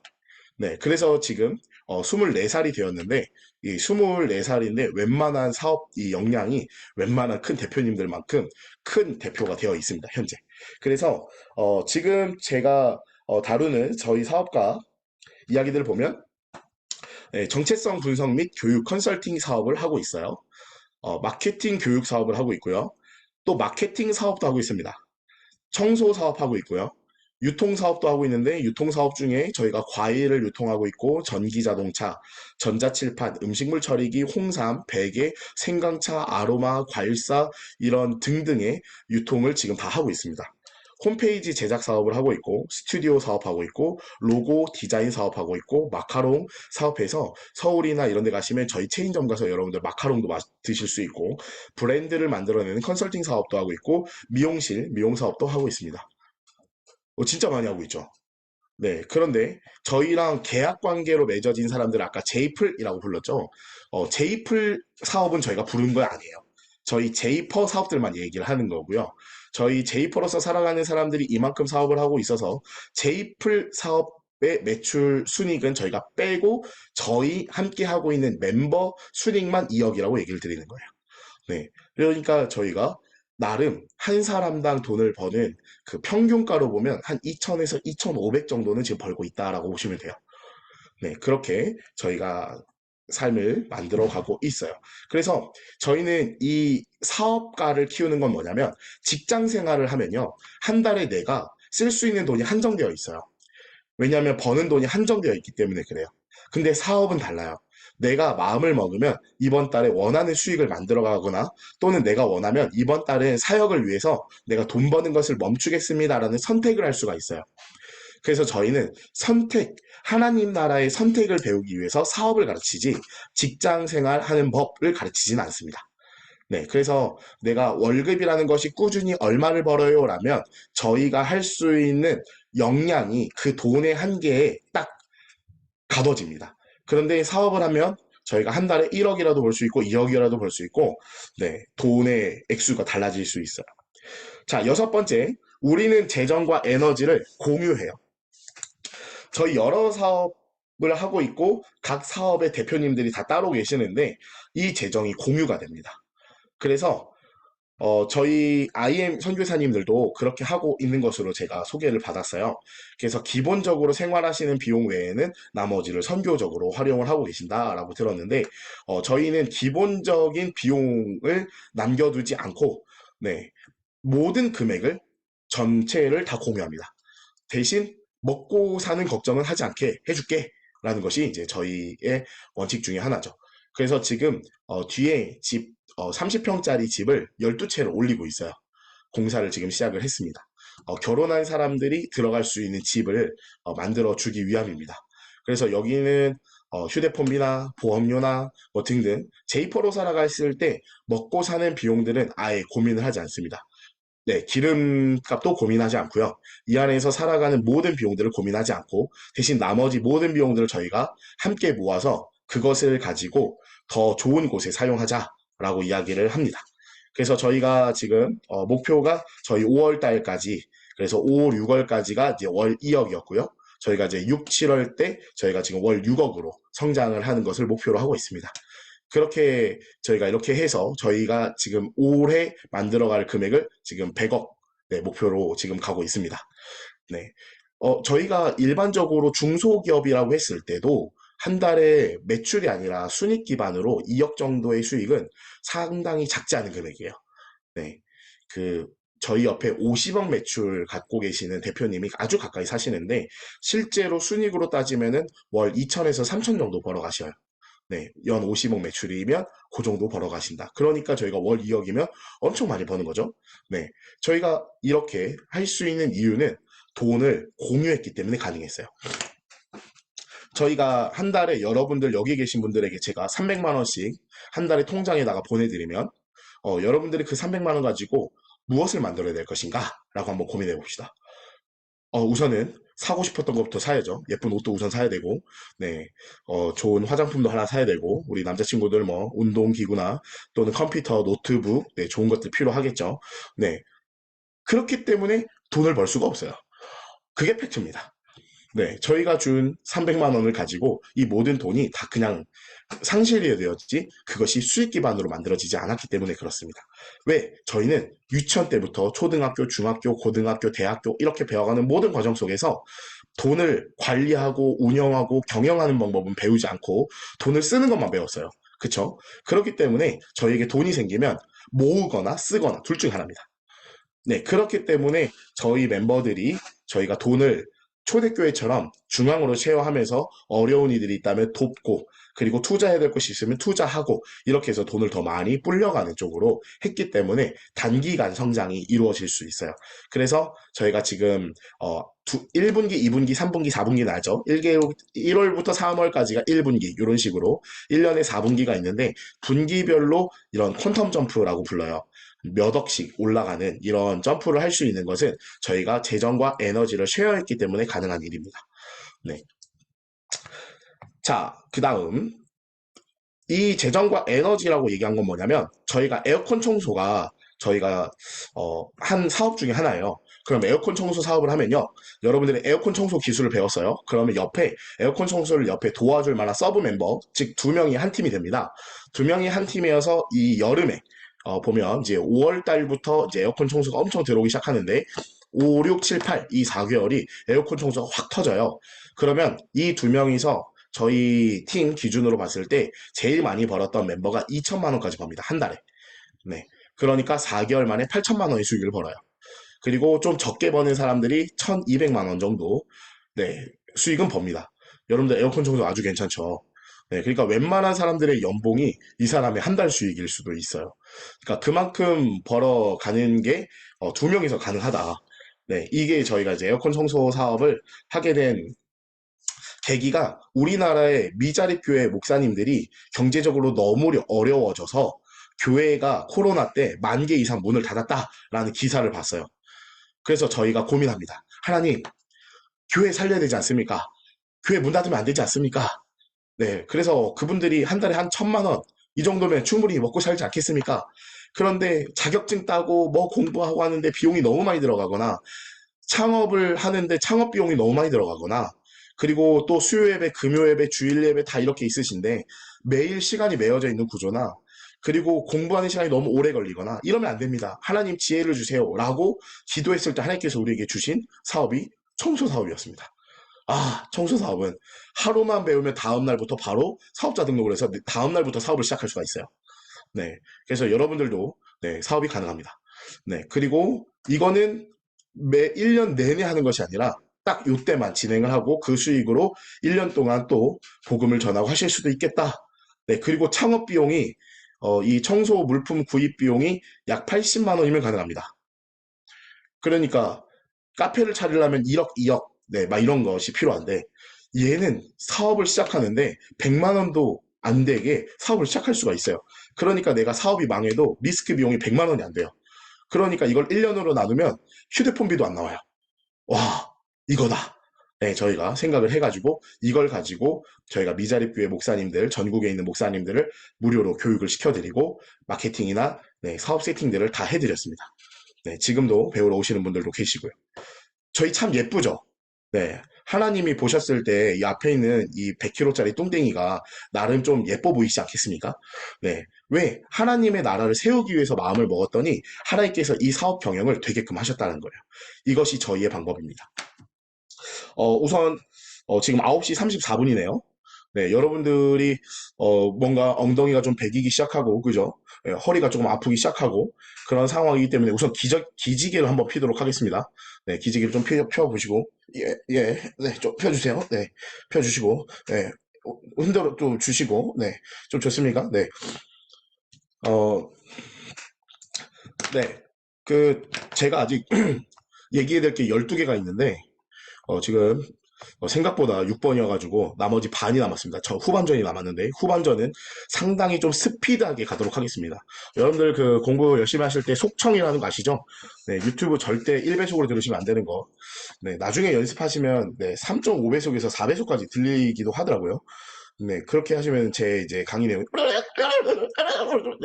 네. 그래서 지금 24살이 되었는데, 이 24살인데 웬만한 사업 이 역량이 웬만한 큰 대표님들만큼 큰 대표가 되어 있습니다, 현재. 그래서 지금 제가 다루는 저희 사업가 이야기들을 보면, 네, 정체성 분석 및 교육 컨설팅 사업을 하고 있어요. 마케팅 교육 사업을 하고 있고요. 또 마케팅 사업도 하고 있습니다. 청소 사업하고 있고요. 유통 사업도 하고 있는데, 유통 사업 중에 저희가 과일을 유통하고 있고 전기자동차, 전자칠판, 음식물 처리기, 홍삼, 베개, 생강차, 아로마, 과일사 이런 등등의 유통을 지금 다 하고 있습니다. 홈페이지 제작 사업을 하고 있고, 스튜디오 사업하고 있고, 로고 디자인 사업하고 있고, 마카롱 사업해서 서울이나 이런 데 가시면 저희 체인점 가서 여러분들 마카롱도 드실 수 있고, 브랜드를 만들어내는 컨설팅 사업도 하고 있고, 미용실, 미용 사업도 하고 있습니다. 진짜 많이 하고 있죠. 네, 그런데 저희랑 계약 관계로 맺어진 사람들, 아까 제이플이라고 불렀죠. 제이플 사업은 저희가 부른 거 아니에요. 저희 제이퍼 사업들만 얘기를 하는 거고요. 저희 제이퍼로서 살아가는 사람들이 이만큼 사업을 하고 있어서 제이플 사업의 매출 순익은 저희가 빼고 저희 함께 하고 있는 멤버 순익만 2억이라고 얘기를 드리는 거예요. 네. 그러니까 저희가 나름 한 사람당 돈을 버는 그 평균가로 보면 한 2천에서 2,500 정도는 지금 벌고 있다라고 보시면 돼요. 네. 그렇게 저희가 삶을 만들어 가고 있어요. 그래서 저희는 이 사업가를 키우는 건 뭐냐면, 직장 생활을 하면요. 한 달에 내가 쓸 수 있는 돈이 한정되어 있어요. 왜냐하면 버는 돈이 한정되어 있기 때문에 그래요. 근데 사업은 달라요. 내가 마음을 먹으면 이번 달에 원하는 수익을 만들어 가거나, 또는 내가 원하면 이번 달은 사역을 위해서 내가 돈 버는 것을 멈추겠습니다라는 선택을 할 수가 있어요. 그래서 저희는 하나님 나라의 선택을 배우기 위해서 사업을 가르치지 직장 생활 하는 법을 가르치지는 않습니다. 네, 그래서 내가 월급이라는 것이 꾸준히 얼마를 벌어요? 라면 저희가 할 수 있는 역량이 그 돈의 한계에 딱 가둬집니다. 그런데 사업을 하면 저희가 한 달에 1억이라도 벌 수 있고 2억이라도 벌 수 있고, 네, 돈의 액수가 달라질 수 있어요. 자, 여섯 번째, 우리는 재정과 에너지를 공유해요. 저희 여러 사업을 하고 있고 각 사업의 대표님들이 다 따로 계시는데 이 재정이 공유가 됩니다. 그래서 저희 IM 선교사님들도 그렇게 하고 있는 것으로 제가 소개를 받았어요. 그래서 기본적으로 생활하시는 비용 외에는 나머지를 선교적으로 활용을 하고 계신다라고 들었는데, 저희는 기본적인 비용을 남겨두지 않고, 네, 모든 금액을 전체를 다 공유합니다. 대신 먹고 사는 걱정은 하지 않게 해줄게 라는 것이 이제 저희의 원칙 중에 하나죠. 그래서 지금 뒤에 집 30평짜리 집을 12채를 올리고 있어요. 공사를 지금 시작을 했습니다. 결혼한 사람들이 들어갈 수 있는 집을 만들어 주기 위함입니다. 그래서 여기는 휴대폰비나 보험료나 뭐 등등 제이퍼로 살아갔을 때 먹고 사는 비용들은 아예 고민을 하지 않습니다. 네, 기름값도 고민하지 않고요. 이 안에서 살아가는 모든 비용들을 고민하지 않고 대신 나머지 모든 비용들을 저희가 함께 모아서 그것을 가지고 더 좋은 곳에 사용하자라고 이야기를 합니다. 그래서 저희가 지금 목표가 저희 5월 달까지 그래서 5, 6월까지가 이제 월 2억이었고요. 저희가 이제 6, 7월 때 저희가 지금 월 6억으로 성장을 하는 것을 목표로 하고 있습니다. 그렇게 저희가 이렇게 해서 저희가 지금 올해 만들어갈 금액을 지금 100억 네, 목표로 지금 가고 있습니다. 네. 저희가 일반적으로 중소기업이라고 했을 때도 한 달에 매출이 아니라 순익 기반으로 2억 정도의 수익은 상당히 작지 않은 금액이에요. 네. 그 저희 옆에 50억 매출 갖고 계시는 대표님이 아주 가까이 사시는데 실제로 순익으로 따지면은 월 2천에서 3천 정도 벌어 가셔요. 네, 연 50억 매출이면 그 정도 벌어 가신다. 그러니까 저희가 월 2억이면 엄청 많이 버는 거죠. 네, 저희가 이렇게 할 수 있는 이유는 돈을 공유했기 때문에 가능했어요. 저희가 한 달에 여러분들 여기 계신 분들에게 제가 300만 원씩 한 달에 통장에다가 보내드리면 여러분들이 그 300만 원 가지고 무엇을 만들어야 될 것인가? 라고 한번 고민해 봅시다. 우선은 사고 싶었던 것부터 사야죠. 예쁜 옷도 우선 사야 되고, 네, 좋은 화장품도 하나 사야 되고, 우리 남자친구들 뭐, 운동기구나, 또는 컴퓨터, 노트북, 네, 좋은 것들 필요하겠죠. 네. 그렇기 때문에 돈을 벌 수가 없어요. 그게 팩트입니다. 네, 저희가 준 300만 원을 가지고 이 모든 돈이 다 그냥 상실이 되었지 그것이 수익 기반으로 만들어지지 않았기 때문에 그렇습니다. 왜? 저희는 유치원 때부터 초등학교, 중학교, 고등학교, 대학교 이렇게 배워가는 모든 과정 속에서 돈을 관리하고 운영하고 경영하는 방법은 배우지 않고 돈을 쓰는 것만 배웠어요. 그쵸? 그렇기 때문에 저희에게 돈이 생기면 모으거나 쓰거나 둘 중 하나입니다. 네, 그렇기 때문에 저희 멤버들이 저희가 돈을 초대교회처럼 중앙으로 쉐어하면서 어려운 이들이 있다면 돕고 그리고 투자해야 될 것이 있으면 투자하고 이렇게 해서 돈을 더 많이 불려가는 쪽으로 했기 때문에 단기간 성장이 이루어질 수 있어요. 그래서 저희가 지금 1분기, 2분기, 3분기, 4분기 나죠. 1월부터 3월까지가 1분기 이런 식으로 1년에 4분기가 있는데 분기별로 이런 퀀텀 점프라고 불러요. 몇 억씩 올라가는 이런 점프를 할 수 있는 것은 저희가 재정과 에너지를 쉐어했기 때문에 가능한 일입니다. 네. 자, 그 다음. 이 재정과 에너지라고 얘기한 건 뭐냐면 저희가 에어컨 청소가 저희가 한 사업 중에 하나예요. 그럼 에어컨 청소 사업을 하면요. 여러분들이 에어컨 청소 기술을 배웠어요. 그러면 옆에 에어컨 청소를 옆에 도와줄 만한 서브 멤버, 즉 두 명이 한 팀이 됩니다. 두 명이 한 팀이어서 이 여름에 보면 이제 5월 달부터 이제 에어컨 청소가 엄청 들어오기 시작하는데 5, 6, 7, 8 이 4개월이 에어컨 청소가 확 터져요. 그러면 이 두 명이서 저희 팀 기준으로 봤을 때 제일 많이 벌었던 멤버가 2천만 원까지 법니다. 한 달에. 네. 그러니까 4개월 만에 8천만 원의 수익을 벌어요. 그리고 좀 적게 버는 사람들이 1,200만 원 정도 네, 수익은 법니다. 여러분들 에어컨 청소 아주 괜찮죠. 네, 그러니까 웬만한 사람들의 연봉이 이 사람의 한 달 수익일 수도 있어요. 그러니까 그만큼 벌어가는 게 두 명이서 가능하다. 네, 이게 저희가 이제 에어컨 청소 사업을 하게 된 계기가 우리나라의 미자립 교회 목사님들이 경제적으로 너무 어려워져서 교회가 코로나 때 10,000개 이상 문을 닫았다라는 기사를 봤어요. 그래서 저희가 고민합니다. 하나님, 교회 살려야 되지 않습니까? 교회 문 닫으면 안 되지 않습니까? 네, 그래서 그분들이 한 달에 한 1,000만 원, 이 정도면 충분히 먹고 살지 않겠습니까? 그런데 자격증 따고 뭐 공부하고 하는데 비용이 너무 많이 들어가거나 창업을 하는데 창업 비용이 너무 많이 들어가거나 그리고 또 수요 예배, 금요 예배, 주일 예배 다 이렇게 있으신데 매일 시간이 메어져 있는 구조나 그리고 공부하는 시간이 너무 오래 걸리거나 이러면 안 됩니다. 하나님 지혜를 주세요. 라고 기도했을 때 하나님께서 우리에게 주신 사업이 청소 사업이었습니다. 아, 청소 사업은 하루만 배우면 다음날부터 바로 사업자 등록을 해서 다음날부터 사업을 시작할 수가 있어요. 네. 그래서 여러분들도 네, 사업이 가능합니다. 네. 그리고 이거는 매 1년 내내 하는 것이 아니라 딱 요때만 진행을 하고 그 수익으로 1년 동안 또 복음을 전하고 하실 수도 있겠다. 네. 그리고 창업 비용이 이 청소 물품 구입 비용이 약 80만 원이면 가능합니다. 그러니까 카페를 차리려면 1억, 2억, 네, 막 이런 것이 필요한데 얘는 사업을 시작하는데 100만 원도 안 되게 사업을 시작할 수가 있어요. 그러니까 내가 사업이 망해도 리스크 비용이 100만 원이 안 돼요. 그러니까 이걸 1년으로 나누면 휴대폰비도 안 나와요. 와, 이거다. 네, 저희가 생각을 해가지고 이걸 가지고 저희가 미자립교회 목사님들, 전국에 있는 목사님들을 무료로 교육을 시켜드리고 마케팅이나 네, 사업 세팅들을 다 해드렸습니다. 네, 지금도 배우러 오시는 분들도 계시고요. 저희 참 예쁘죠? 네. 하나님이 보셨을 때 이 앞에 있는 이 100kg짜리 뚱땡이가 나름 좀 예뻐 보이지 않겠습니까? 네. 왜? 하나님의 나라를 세우기 위해서 마음을 먹었더니 하나님께서 이 사업 경영을 되게끔 하셨다는 거예요. 이것이 저희의 방법입니다. 우선 지금 9시 34분이네요. 네, 여러분들이 뭔가 엉덩이가 좀 베기기 시작하고 그죠? 예, 허리가 조금 아프기 시작하고 그런 상황이기 때문에 우선 기지개를 한번 피도록 하겠습니다. 네, 기지개를 좀 펴보시고 예, 예, 네, 좀 펴주세요. 네, 펴주시고 네, 흔들어 또 주시고 네, 좀 좋습니까? 네, 어, 네, 제가 아직 얘기해야 될 게 12개가 있는데 지금 생각보다 6번이어가지고 나머지 반이 남았습니다. 저 후반전이 남았는데 후반전은 상당히 좀 스피드하게 가도록 하겠습니다. 여러분들 그 공부 열심히 하실 때 속청이라는 거 아시죠? 네, 유튜브 절대 1배속으로 들으시면 안 되는 거. 네, 나중에 연습하시면 네, 3.5배속에서 4배속까지 들리기도 하더라고요. 네, 그렇게 하시면 제 이제 강의 내용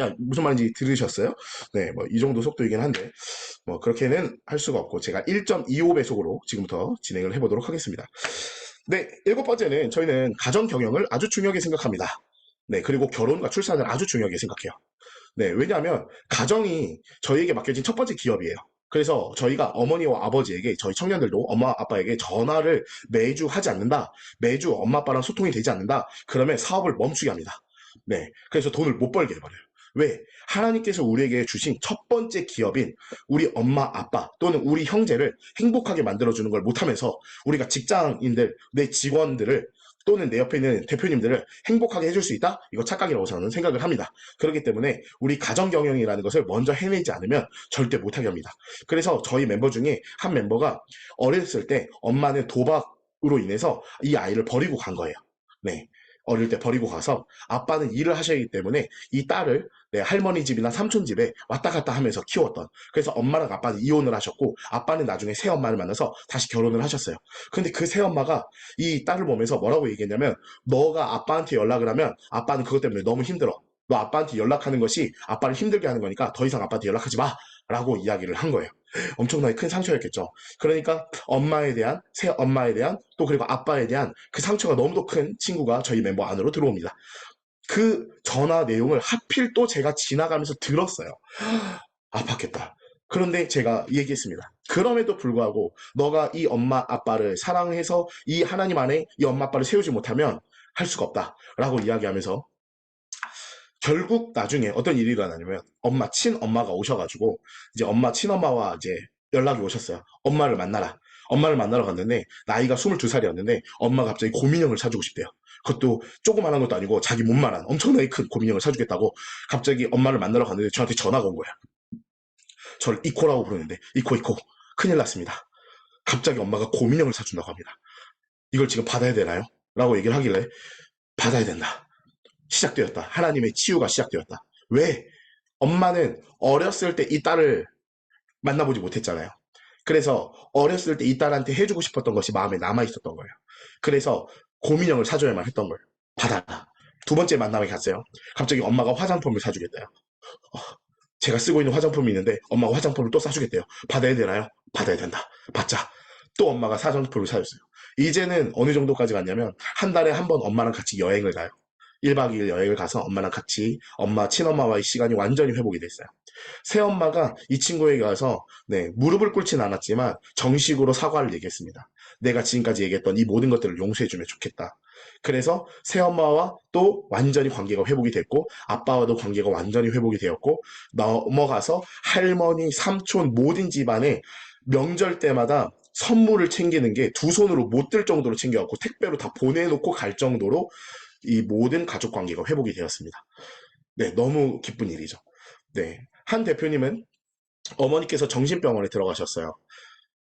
야, 무슨 말인지 들으셨어요? 네, 뭐 이 정도 속도이긴 한데 뭐 그렇게는 할 수가 없고 제가 1.25배속으로 지금부터 진행을 해보도록 하겠습니다. 네, 일곱 번째는 저희는 가정 경영을 아주 중요하게 생각합니다. 네, 그리고 결혼과 출산을 아주 중요하게 생각해요. 네, 왜냐하면 가정이 저희에게 맡겨진 첫 번째 기업이에요. 그래서 저희가 어머니와 아버지에게 저희 청년들도 엄마 아빠에게 전화를 매주 하지 않는다. 매주 엄마 아빠랑 소통이 되지 않는다. 그러면 사업을 멈추게 합니다. 네, 그래서 돈을 못 벌게 해버려요. 왜? 하나님께서 우리에게 주신 첫 번째 기업인 우리 엄마, 아빠 또는 우리 형제를 행복하게 만들어주는 걸 못하면서 우리가 직장인들, 내 직원들을 또는 내 옆에 있는 대표님들을 행복하게 해줄 수 있다? 이거 착각이라고 저는 생각을 합니다. 그렇기 때문에 우리 가정 경영이라는 것을 먼저 해내지 않으면 절대 못하게 합니다. 그래서 저희 멤버 중에 한 멤버가 어렸을 때 엄마는 도박으로 인해서 이 아이를 버리고 간 거예요. 네. 어릴 때 버리고 가서 아빠는 일을 하셔야 하기 때문에 이 딸을 내 할머니 집이나 삼촌 집에 왔다 갔다 하면서 키웠던. 그래서 엄마랑 아빠는 이혼을 하셨고 아빠는 나중에 새 엄마를 만나서 다시 결혼을 하셨어요. 근데 그 새 엄마가 이 딸을 보면서 뭐라고 얘기했냐면 너가 아빠한테 연락을 하면 아빠는 그것 때문에 너무 힘들어. 너 아빠한테 연락하는 것이 아빠를 힘들게 하는 거니까 더 이상 아빠한테 연락하지 마. 라고 이야기를 한 거예요. 엄청나게 큰 상처였겠죠. 그러니까 엄마에 대한, 새 엄마에 대한, 또 그리고 아빠에 대한 그 상처가 너무도 큰 친구가 저희 멤버 안으로 들어옵니다. 그 전화 내용을 하필 또 제가 지나가면서 들었어요. 아팠겠다. 그런데 제가 얘기했습니다. 그럼에도 불구하고 너가 이 엄마 아빠를 사랑해서 이 하나님 안에 이 엄마 아빠를 세우지 못하면 할 수가 없다. 라고 이야기하면서 결국 나중에 어떤 일이 일어나냐면 엄마 친엄마가 오셔가지고 이제 엄마 친엄마와 이제 연락이 오셨어요. 엄마를 만나라. 엄마를 만나러 갔는데 나이가 22살이었는데 엄마가 갑자기 곰인형을 사주고 싶대요. 그것도 조그만한 것도 아니고 자기 몸만한 엄청나게 큰 곰인형을 사주겠다고 갑자기 엄마를 만나러 갔는데 저한테 전화가 온 거예요. 저를 이코라고 부르는데 이코 큰일 났습니다. 갑자기 엄마가 곰인형을 사준다고 합니다. 이걸 지금 받아야 되나요? 라고 얘기를 하길래 받아야 된다. 시작되었다. 하나님의 치유가 시작되었다. 왜? 엄마는 어렸을 때 이 딸을 만나보지 못했잖아요. 그래서 어렸을 때 이 딸한테 해주고 싶었던 것이 마음에 남아 있었던 거예요. 그래서 곰인형을 사줘야만 했던 거예요. 받아라. 두 번째 만남에 갔어요. 갑자기 엄마가 화장품을 사주겠다요. 제가 쓰고 있는 화장품이 있는데 엄마가 화장품을 또 사주겠대요. 받아야 되나요? 받아야 된다. 받자. 또 엄마가 화장품을 사줬어요. 이제는 어느 정도까지 갔냐면 한 달에 한 번 엄마랑 같이 여행을 가요. 1박 2일 여행을 가서 엄마랑 같이 엄마 친엄마와의 시간이 완전히 회복이 됐어요. 새엄마가 이 친구에게 가서 네, 무릎을 꿇진 않았지만 정식으로 사과를 얘기했습니다. 내가 지금까지 얘기했던 이 모든 것들을 용서해주면 좋겠다. 그래서 새엄마와 또 완전히 관계가 회복이 됐고 아빠와도 관계가 완전히 회복이 되었고 넘어가서 할머니, 삼촌 모든 집안에 명절 때마다 선물을 챙기는 게 두 손으로 못 들 정도로 챙겨갖고 택배로 다 보내놓고 갈 정도로 이 모든 가족 관계가 회복이 되었습니다. 네, 너무 기쁜 일이죠. 네. 한 대표님은 어머니께서 정신병원에 들어가셨어요.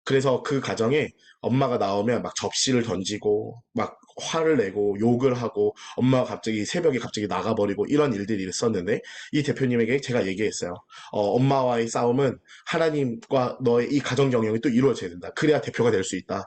그래서 그 가정에 엄마가 나오면 막 접시를 던지고 막 화를 내고 욕을 하고 엄마가 갑자기 새벽에 갑자기 나가버리고 이런 일들이 있었는데 이 대표님에게 제가 얘기했어요. 엄마와의 싸움은 하나님과 너의 이 가정 경영이 또 이루어져야 된다. 그래야 대표가 될 수 있다.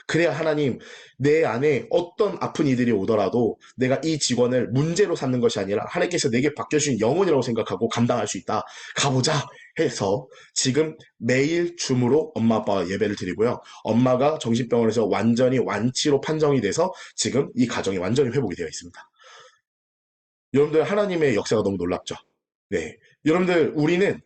그래야 하나님 내 안에 어떤 아픈 이들이 오더라도 내가 이 직원을 문제로 삼는 것이 아니라 하나님께서 내게 맡겨주신 영혼이라고 생각하고 감당할 수 있다. 가보자 해서 지금 매일 줌으로 엄마 아빠와 예배를 드리고요. 엄마가 정신병원에서 완전히 완치로 판정이 돼서 지금 이 가정이 완전히 회복이 되어 있습니다. 여러분들 하나님의 역사가 너무 놀랍죠. 네, 여러분들 우리는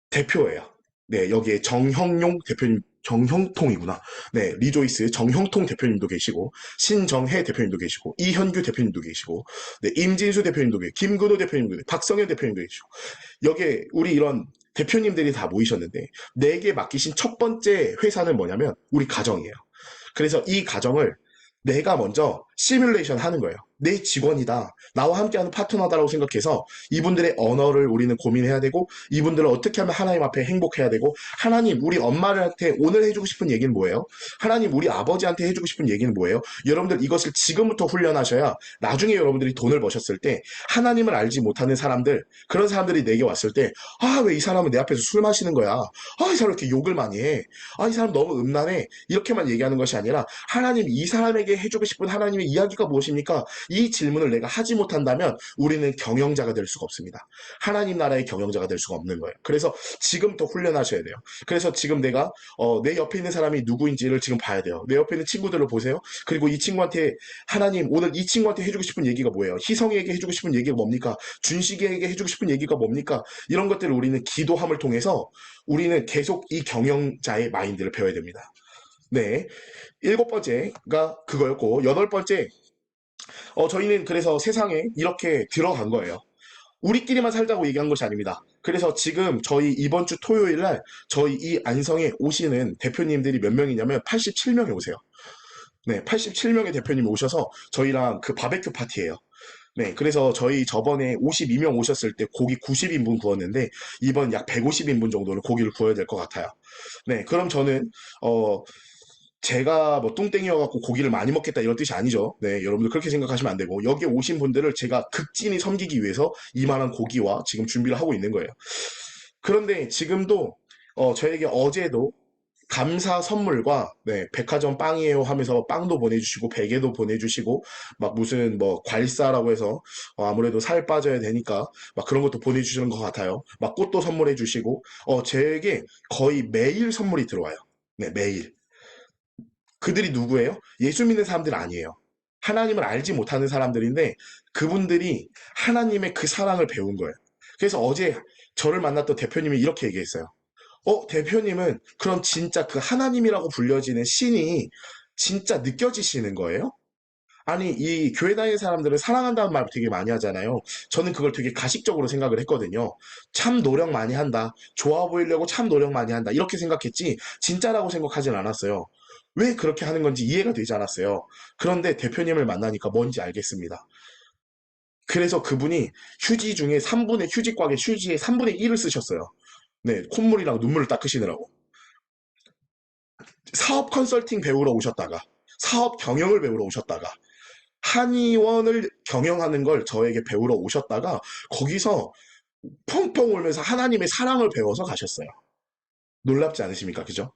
대표예요. 네, 여기에 정형용 대표님, 정형통이구나. 네, 리조이스 정형통 대표님도 계시고, 신정혜 대표님도 계시고, 이현규 대표님도 계시고, 네, 임진수 대표님도 계시고, 김근호 대표님도 계시고, 박성현 대표님도 계시고, 여기에 우리 이런 대표님들이 다 모이셨는데, 내게 맡기신 첫 번째 회사는 뭐냐면, 우리 가정이에요. 그래서 이 가정을 내가 먼저 시뮬레이션 하는 거예요. 내 직원이다. 나와 함께하는 파트너다라고 생각해서 이분들의 언어를 우리는 고민해야 되고 이분들을 어떻게 하면 하나님 앞에 행복해야 되고 하나님 우리 엄마한테 오늘 해주고 싶은 얘기는 뭐예요? 하나님 우리 아버지한테 해주고 싶은 얘기는 뭐예요? 여러분들 이것을 지금부터 훈련하셔야 나중에 여러분들이 돈을 버셨을 때 하나님을 알지 못하는 사람들 그런 사람들이 내게 왔을 때 아 왜 이 사람은 내 앞에서 술 마시는 거야? 아 이 사람 이렇게 욕을 많이 해? 아 이 사람 너무 음란해? 이렇게만 얘기하는 것이 아니라 하나님 이 사람에게 해주고 싶은 하나님의 이야기가 무엇입니까? 이 질문을 내가 하지 못한다면 우리는 경영자가 될 수가 없습니다. 하나님 나라의 경영자가 될 수가 없는 거예요. 그래서 지금부터 훈련하셔야 돼요. 그래서 지금 내가 내 옆에 있는 사람이 누구인지를 지금 봐야 돼요. 내 옆에 있는 친구들을 보세요. 그리고 이 친구한테 하나님 오늘 이 친구한테 해주고 싶은 얘기가 뭐예요? 희성이에게 해주고 싶은 얘기가 뭡니까? 준식이에게 해주고 싶은 얘기가 뭡니까? 이런 것들을 우리는 기도함을 통해서 우리는 계속 이 경영자의 마인드를 배워야 됩니다. 네. 일곱 번째가 그거였고, 여덟 번째, 저희는 그래서 세상에 이렇게 들어간 거예요. 우리끼리만 살자고 얘기한 것이 아닙니다. 그래서 지금 저희 이번 주 토요일 날 저희 이 안성에 오시는 대표님들이 몇 명이냐면 87명이 오세요. 네, 87명의 대표님이 오셔서 저희랑 그 바베큐 파티예요. 네, 그래서 저희 저번에 52명 오셨을 때 고기 90인분 구웠는데 이번 약 150인분 정도는 고기를 구워야 될 것 같아요. 네, 그럼 저는 제가 뭐 뚱땡이여갖고 고기를 많이 먹겠다 이런 뜻이 아니죠. 네, 여러분들 그렇게 생각하시면 안 되고 여기 오신 분들을 제가 극진히 섬기기 위해서 이만한 고기와 지금 준비를 하고 있는 거예요. 그런데 지금도 저에게 어제도 감사 선물과 네, 백화점 빵이에요 하면서 빵도 보내주시고 베개도 보내주시고 막 무슨 뭐 괄사라고 해서 아무래도 살 빠져야 되니까 막 그런 것도 보내주시는 것 같아요. 막 꽃도 선물해 주시고 제게 거의 매일 선물이 들어와요. 네, 매일. 그들이 누구예요? 예수 믿는 사람들 아니에요. 하나님을 알지 못하는 사람들인데 그분들이 하나님의 그 사랑을 배운 거예요. 그래서 어제 저를 만났던 대표님이 이렇게 얘기했어요. 대표님은 그럼 진짜 그 하나님이라고 불려지는 신이 진짜 느껴지시는 거예요? 아니, 이 교회 다니는 사람들은 사랑한다는 말 되게 많이 하잖아요. 저는 그걸 되게 가식적으로 생각을 했거든요. 참 노력 많이 한다. 좋아 보이려고 참 노력 많이 한다. 이렇게 생각했지, 진짜라고 생각하진 않았어요. 왜 그렇게 하는 건지 이해가 되지 않았어요. 그런데 대표님을 만나니까 뭔지 알겠습니다. 그래서 그분이 휴지 중에 3분의 휴지곽에 휴지에 3분의 1을 쓰셨어요. 네, 콧물이랑 눈물을 닦으시느라고. 사업 컨설팅 배우러 오셨다가, 사업 경영을 배우러 오셨다가, 한의원을 경영하는 걸 저에게 배우러 오셨다가, 거기서 펑펑 울면서 하나님의 사랑을 배워서 가셨어요. 놀랍지 않으십니까? 그죠?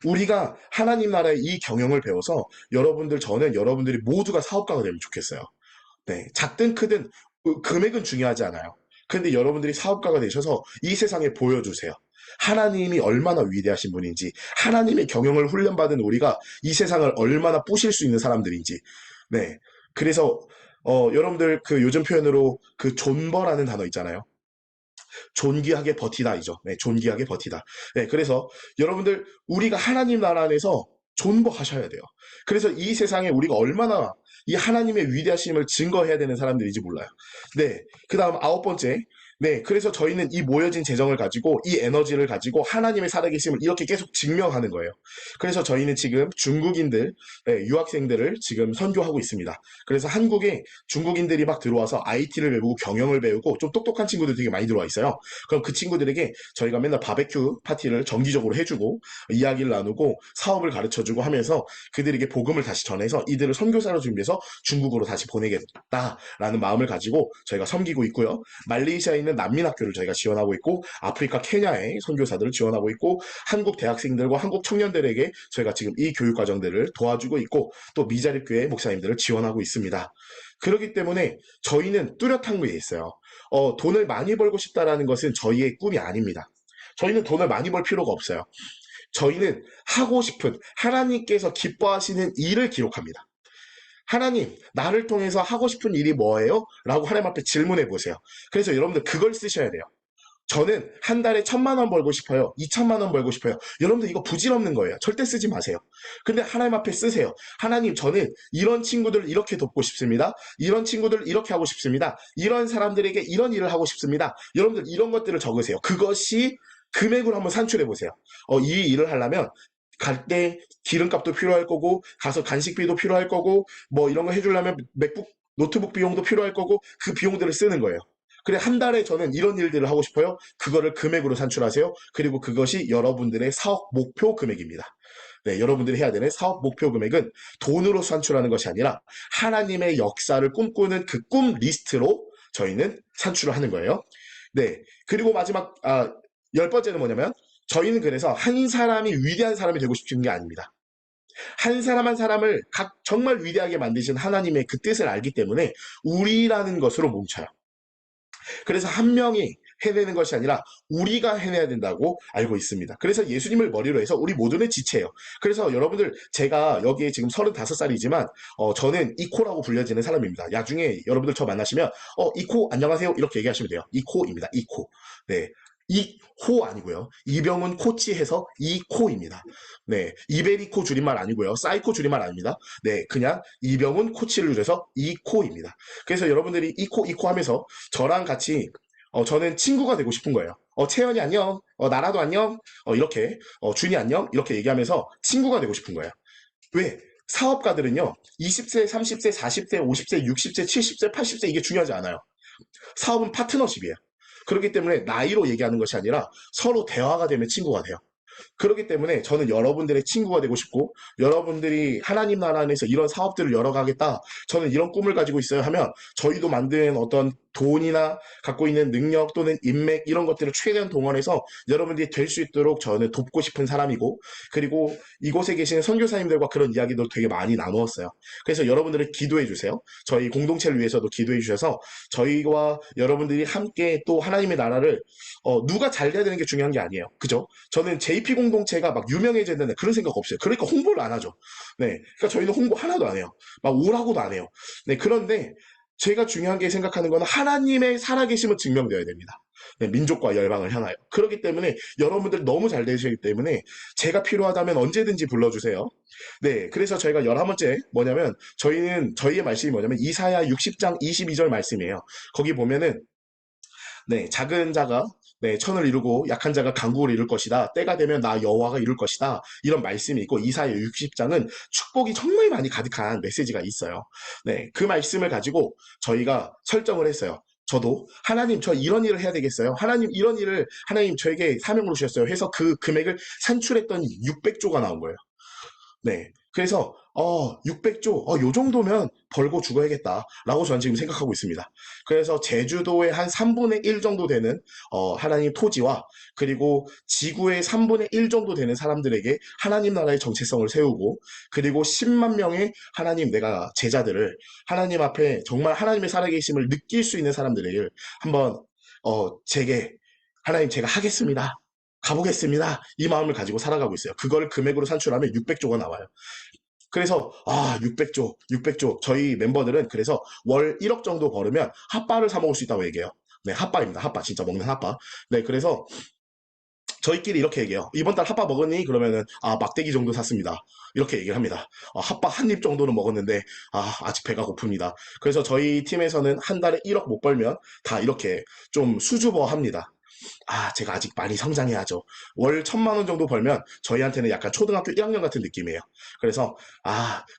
우리가 하나님 나라의 이 경영을 배워서 저는 여러분들이 모두가 사업가가 되면 좋겠어요. 네, 작든 크든 금액은 중요하지 않아요. 근데 여러분들이 사업가가 되셔서 이 세상에 보여주세요. 하나님이 얼마나 위대하신 분인지, 하나님의 경영을 훈련받은 우리가 이 세상을 얼마나 부실 수 있는 사람들인지. 네. 그래서, 여러분들 그 요즘 표현으로 그 존버라는 단어 있잖아요. 존귀하게 버티다이죠. 네, 존귀하게 버티다. 네, 그래서 여러분들 우리가 하나님 나라 안에서 존버하셔야 돼요. 그래서 이 세상에 우리가 얼마나 이 하나님의 위대하심을 증거해야 되는 사람들인지 몰라요. 네, 그 다음 아홉 번째. 네, 그래서 저희는 이 모여진 재정을 가지고 이 에너지를 가지고 하나님의 살아계심을 이렇게 계속 증명하는 거예요. 그래서 저희는 지금 중국인들, 네, 유학생들을 지금 선교하고 있습니다. 그래서 한국에 중국인들이 막 들어와서 IT를 배우고 경영을 배우고 좀 똑똑한 친구들 되게 많이 들어와 있어요. 그럼 그 친구들에게 저희가 맨날 바베큐 파티를 정기적으로 해주고 이야기를 나누고 사업을 가르쳐주고 하면서 그들에게 복음을 다시 전해서 이들을 선교사로 준비해서 중국으로 다시 보내겠다라는 마음을 가지고 저희가 섬기고 있고요. 말레이시아에 있는 난민학교를 저희가 지원하고 있고 아프리카 케냐의 선교사들을 지원하고 있고 한국 대학생들과 한국 청년들에게 저희가 지금 이 교육 과정들을 도와주고 있고 또 미자립교회 목사님들을 지원하고 있습니다. 그렇기 때문에 저희는 뚜렷한 게 있어요. 돈을 많이 벌고 싶다라는 것은 저희의 꿈이 아닙니다. 저희는 돈을 많이 벌 필요가 없어요. 저희는 하고 싶은 하나님께서 기뻐하시는 일을 기록합니다. 하나님, 나를 통해서 하고 싶은 일이 뭐예요? 라고 하나님 앞에 질문해 보세요. 그래서 여러분들 그걸 쓰셔야 돼요. 저는 한 달에 1,000만 원 벌고 싶어요. 2,000만 원 벌고 싶어요. 여러분들 이거 부질없는 거예요. 절대 쓰지 마세요. 근데 하나님 앞에 쓰세요. 하나님, 저는 이런 친구들을 이렇게 돕고 싶습니다. 이런 친구들을 이렇게 하고 싶습니다. 이런 사람들에게 이런 일을 하고 싶습니다. 여러분들 이런 것들을 적으세요. 그것이 금액으로 한번 산출해 보세요. 이 일을 하려면 갈 때 기름값도 필요할 거고 가서 간식비도 필요할 거고 뭐 이런 거 해주려면 맥북 노트북 비용도 필요할 거고 그 비용들을 쓰는 거예요. 그래 한 달에 저는 이런 일들을 하고 싶어요. 그거를 금액으로 산출하세요. 그리고 그것이 여러분들의 사업 목표 금액입니다. 네, 여러분들이 해야 되는 사업 목표 금액은 돈으로 산출하는 것이 아니라 하나님의 역사를 꿈꾸는 그 꿈 리스트로 저희는 산출을 하는 거예요. 네, 그리고 마지막 열 번째는 뭐냐면 저희는 그래서 한 사람이 위대한 사람이 되고 싶은 게 아닙니다. 한 사람 한 사람을 각 정말 위대하게 만드신 하나님의 그 뜻을 알기 때문에 우리라는 것으로 뭉쳐요. 그래서 한 명이 해내는 것이 아니라 우리가 해내야 된다고 알고 있습니다. 그래서 예수님을 머리로 해서 우리 모두는 지체예요. 그래서 여러분들 제가 여기에 지금 35살이지만 저는 이코라고 불려지는 사람입니다. 나중에 여러분들 저 만나시면 이코 안녕하세요 이렇게 얘기하시면 돼요. 이코입니다. 이코. 네. 이호 아니고요. 이병훈 코치해서 이코입니다. 네, 이베리코 줄임말 아니고요. 사이코 줄임말 아닙니다. 네, 그냥 이병훈 코치를 줄여서 이코입니다. 그래서 여러분들이 이코 하면서 저랑 같이 저는 친구가 되고 싶은 거예요. 채연이 안녕, 나라도 안녕, 이렇게 준이 안녕 이렇게 얘기하면서 친구가 되고 싶은 거예요. 왜? 사업가들은요 20세, 30세, 40세, 50세, 60세, 70세, 80세 이게 중요하지 않아요. 사업은 파트너십이에요. 그렇기 때문에 나이로 얘기하는 것이 아니라 서로 대화가 되면 친구가 돼요. 그렇기 때문에 저는 여러분들의 친구가 되고 싶고 여러분들이 하나님 나라 안에서 이런 사업들을 열어가겠다. 저는 이런 꿈을 가지고 있어요 하면 저희도 만든 어떤 돈이나 갖고 있는 능력 또는 인맥 이런 것들을 최대한 동원해서 여러분들이 될 수 있도록 저는 돕고 싶은 사람이고 그리고 이곳에 계시는 선교사님들과 그런 이야기도 되게 많이 나누었어요. 그래서 여러분들을 기도해 주세요. 저희 공동체를 위해서도 기도해 주셔서 저희와 여러분들이 함께 또 하나님의 나라를 누가 잘 돼야 되는 게 중요한 게 아니에요. 그죠? 저는 JP 공동체가 막 유명해져야 되는 그런 생각 없어요. 그러니까 홍보를 안 하죠. 네. 그러니까 저희는 홍보 하나도 안 해요. 막 오라고도 안 해요. 네. 그런데 제가 중요한 게 생각하는 거는 하나님의 살아계심은 증명되어야 됩니다. 네, 민족과 열방을 향하여. 그렇기 때문에 여러분들 너무 잘 되시기 때문에 제가 필요하다면 언제든지 불러주세요. 네, 그래서 저희가 11번째 뭐냐면 저희의 말씀이 뭐냐면 이사야 60장 22절 말씀이에요. 거기 보면은 네, 작은 자가 네, 천을 이루고 약한 자가 강국을 이룰 것이다. 때가 되면 나 여호와가 이룰 것이다. 이런 말씀이 있고 이사야 60장은 축복이 정말 많이 가득한 메시지가 있어요. 네, 그 말씀을 가지고 저희가 설정을 했어요. 저도 하나님 저 이런 일을 해야 되겠어요. 하나님 이런 일을 하나님 저에게 사명으로 주셨어요. 해서 그 금액을 산출했더니 600조가 나온 거예요. 네. 그래서 600조, 요 정도면 벌고 죽어야겠다라고 저는 지금 생각하고 있습니다. 그래서 제주도의 한 3분의 1 정도 되는 하나님 토지와 그리고 지구의 3분의 1 정도 되는 사람들에게 하나님 나라의 정체성을 세우고 그리고 10만 명의 하나님 내가 제자들을 하나님 앞에 정말 하나님의 살아계심을 느낄 수 있는 사람들에게 한번 제게 하나님 제가 하겠습니다. 가보겠습니다. 이 마음을 가지고 살아가고 있어요. 그걸 금액으로 산출하면 600조가 나와요. 그래서 600조, 600조. 저희 멤버들은 그래서 월 1억 정도 벌으면 핫바를 사 먹을 수 있다고 얘기해요. 네, 핫바입니다. 핫바. 진짜 먹는 핫바. 네, 그래서 저희끼리 이렇게 얘기해요. 이번 달 핫바 먹었니? 그러면은 막대기 정도 샀습니다. 이렇게 얘기를 합니다. 핫바 한 입 정도는 먹었는데 아직 배가 고픕니다. 그래서 저희 팀에서는 한 달에 1억 못 벌면 다 이렇게 좀 수줍어합니다. 제가 아직 많이 성장해야죠. 월 1,000만 원 정도 벌면 저희한테는 약간 초등학교 1학년 같은 느낌이에요. 그래서